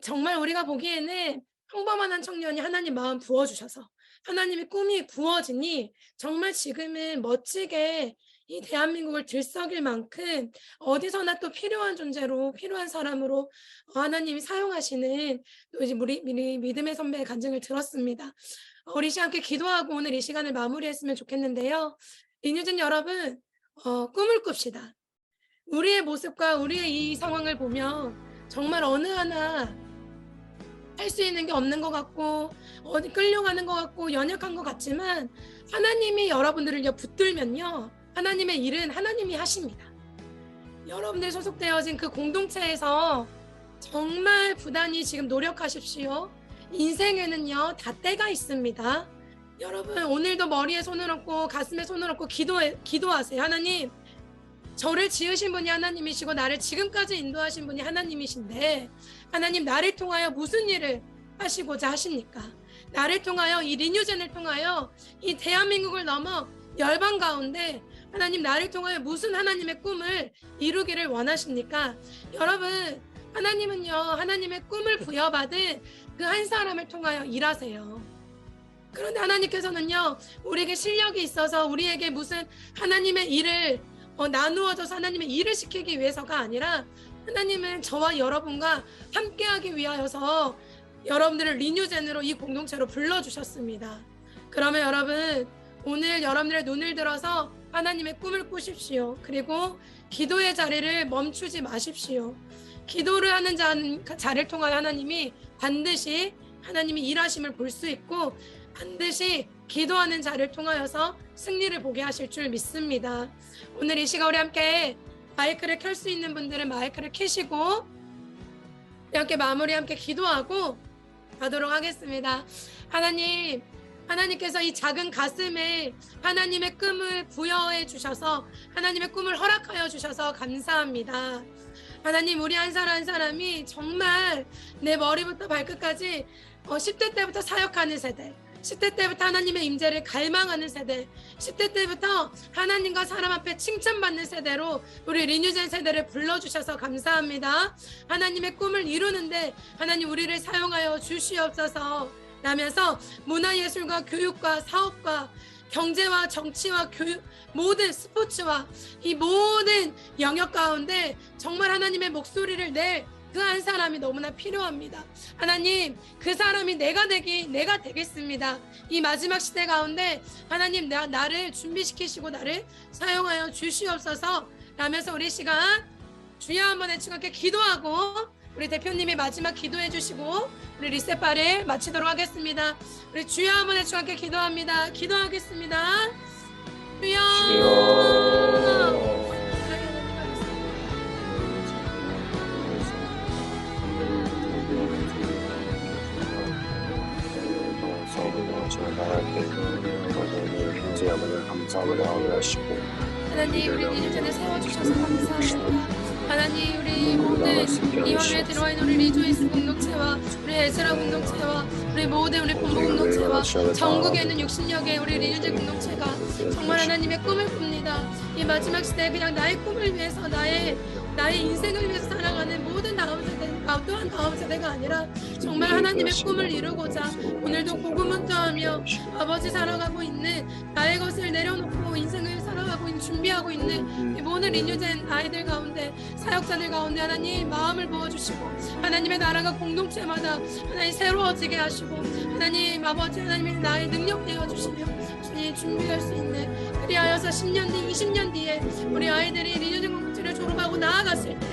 정말 우리가 보기에는 평범한 한 청년이 하나님 마음 부어주셔서 하나님의 꿈이 부어지니 정말 지금은 멋지게 이 대한민국을 들썩일 만큼 어디서나 또 필요한 존재로 필요한 사람으로 하나님이 사용하시는 또 이제 우리 믿음의 선배의 간증을 들었습니다. 우리 함께 기도하고 오늘 이 시간을 마무리했으면 좋겠는데요. 리뉴진 여러분, 꿈을 꿉시다. 우리의 모습과 우리의 이 상황을 보면 정말 어느 하나 할 수 있는 게 없는 것 같고 어디 끌려가는 것 같고 연약한 것 같지만 하나님이 여러분들을 붙들면요, 하나님의 일은 하나님이 하십니다. 여러분들 소속되어진 그 공동체에서 정말 부단히 지금 노력하십시오. 인생에는요 다 때가 있습니다. 여러분 오늘도 머리에 손을 얹고 가슴에 손을 얹고 기도하세요. 하나님, 저를 지으신 분이 하나님이시고 나를 지금까지 인도하신 분이 하나님이신데 하나님, 나를 통하여 무슨 일을 하시고자 하십니까? 나를 통하여 이 리뉴젠을 통하여 이 대한민국을 넘어 열방 가운데 하나님, 나를 통하여 무슨 하나님의 꿈을 이루기를 원하십니까? 여러분, 하나님은요 하나님의 꿈을 부여받은 그 한 사람을 통하여 일하세요. 그런데 하나님께서는요 우리에게 실력이 있어서 우리에게 무슨 하나님의 일을 나누어져서 하나님의 일을 시키기 위해서가 아니라 하나님은 저와 여러분과 함께하기 위하여서 여러분들을 리뉴젠으로 이 공동체로 불러주셨습니다. 그러면 여러분, 오늘 여러분들의 눈을 들어서 하나님의 꿈을 꾸십시오. 그리고 기도의 자리를 멈추지 마십시오. 기도를 하는 자를 통하여 하나님이 반드시 하나님이 일하심을 볼 수 있고 반드시 기도하는 자를 통하여서 승리를 보게 하실 줄 믿습니다. 오늘 이 시간 우리 함께 마이크를 켤 수 있는 분들은 마이크를 켜시고 우리 함께 함께 기도하고 가도록 하겠습니다. 하나님, 하나님께서 이 작은 가슴에 하나님의 꿈을 부여해 주셔서 하나님의 꿈을 허락하여 주셔서 감사합니다. 하나님, 우리 한 사람 한 사람이 정말 내 머리부터 발끝까지 10대 때부터 사역하는 세대, 10대 때부터 하나님의 임재를 갈망하는 세대, 10대 때부터 하나님과 사람 앞에 칭찬받는 세대로 우리 리뉴젠 세대를 불러주셔서 감사합니다. 하나님의 꿈을 이루는데 하나님 우리를 사용하여 주시옵소서. 라면서 문화예술과 교육과 사업과 경제와 정치와 교육, 모든 스포츠와 이 모든 영역 가운데 정말 하나님의 목소리를 낼 그 한 사람이 너무나 필요합니다. 하나님, 그 사람이 내가 되겠습니다. 이 마지막 시대 가운데 하나님 나를 준비시키시고 나를 사용하여 주시옵소서. 라면서 우리 시간 주여 한번 애칭하게 기도하고 우리 대표님이 마지막 기도해 주시고 우리 리셋바를 마치도록 하겠습니다. 우리 주여 한번 애칭하게 기도합니다. 기도하겠습니다. 주여. 하나님, 우리 리뉴젠을 세워주셔서 감사합니다. 하나님, 우리 모든 이 화면에 들어와 있는 우리 리조이스 공동체와 우리 에스라 공동체와 우리 모든 우리 본부 공동체와 전국에 있는 60여개 우리 리뉴젠 공동체가 정말 하나님의 꿈을 꿉니다. 이 마지막 시대에 그냥 나의 꿈을 위해서 나의 인생을 위해서 살아가는 모든 다음 세대, 또한 다음 세대가 아니라 정말 하나님의 꿈을 이루고자 오늘도 고군분투하며 아버지 살아가고 있는 나의 것을 내려놓고 인생을 살아가고 있는 준비하고 있는 이 모든 리뉴젠 아이들 가운데 사역자들 가운데 하나님 마음을 부어주시고 하나님의 나라가 공동체마다 하나님 새로워지게 하시고 하나님 아버지 하나님의 나의 능력 되어주시며 주님 준비할 수 있는 그리하여서 10년 뒤 20년 뒤에 우리 아이들이 리뉴젠 공동체를 졸업하고 나아갔을 때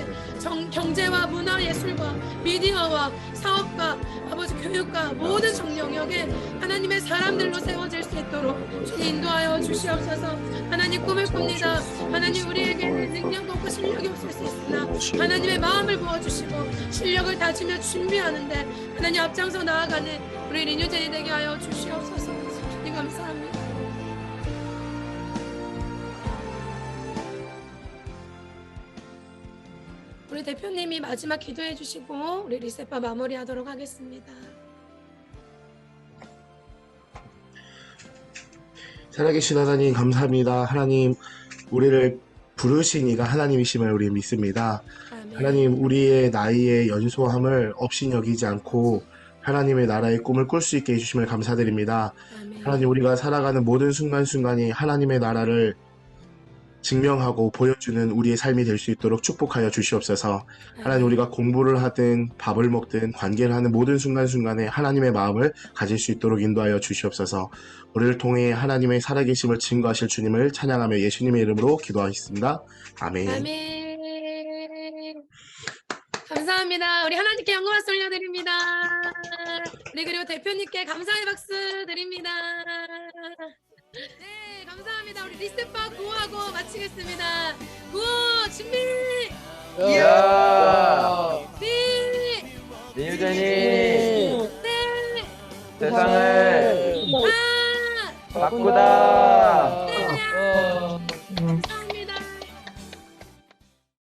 경제와 문화 예술과 미디어와 사업과 아버지 교육과 모든 영역에 하나님의 사람들로 세워질 수 있도록 주님 인도하여 주시옵소서. 하나님 꿈을 꿉니다. 하나님 우리에게는 능력도 없고 실력이 없을 수 있으나 하나님의 마음을 부어주시고 실력을 다지며 준비하는데 하나님 앞장서 나아가는 우리 리뉴젠이 되게 하여 주시옵소서. 주님 감사합니다. 우리 대표님이 마지막 기도해 주시고 우리 리셋바 마무리하도록 하겠습니다. 살아계신 하나님 감사합니다. 하나님 우리를 부르신 이가 하나님이심을 우리 믿습니다. 아멘. 하나님 우리의 나이의 연소함을 업신여기지 않고 하나님의 나라의 꿈을 꿀 수 있게 해주심을 감사드립니다. 아멘. 하나님 우리가 살아가는 모든 순간순간이 하나님의 나라를 증명하고 보여주는 우리의 삶이 될 수 있도록 축복하여 주시옵소서. 하나님 우리가 공부를 하든 밥을 먹든 관계를 하는 모든 순간순간에 하나님의 마음을 가질 수 있도록 인도하여 주시옵소서. 우리를 통해 하나님의 살아계심을 증거하실 주님을 찬양하며 예수님의 이름으로 기도하겠습니다. 아멘. 아멘. 감사합니다. 우리 하나님께 영광 박수 올려드립니다. 우리 그리고 대표님께 감사의 박수 드립니다. 네, 감사합니다. 우리 리셋바 구호하고 마치겠습니다. 구호 준비. 이야! 네. 리뉴젠이 네. 세상을 아. 바꾸다! 네.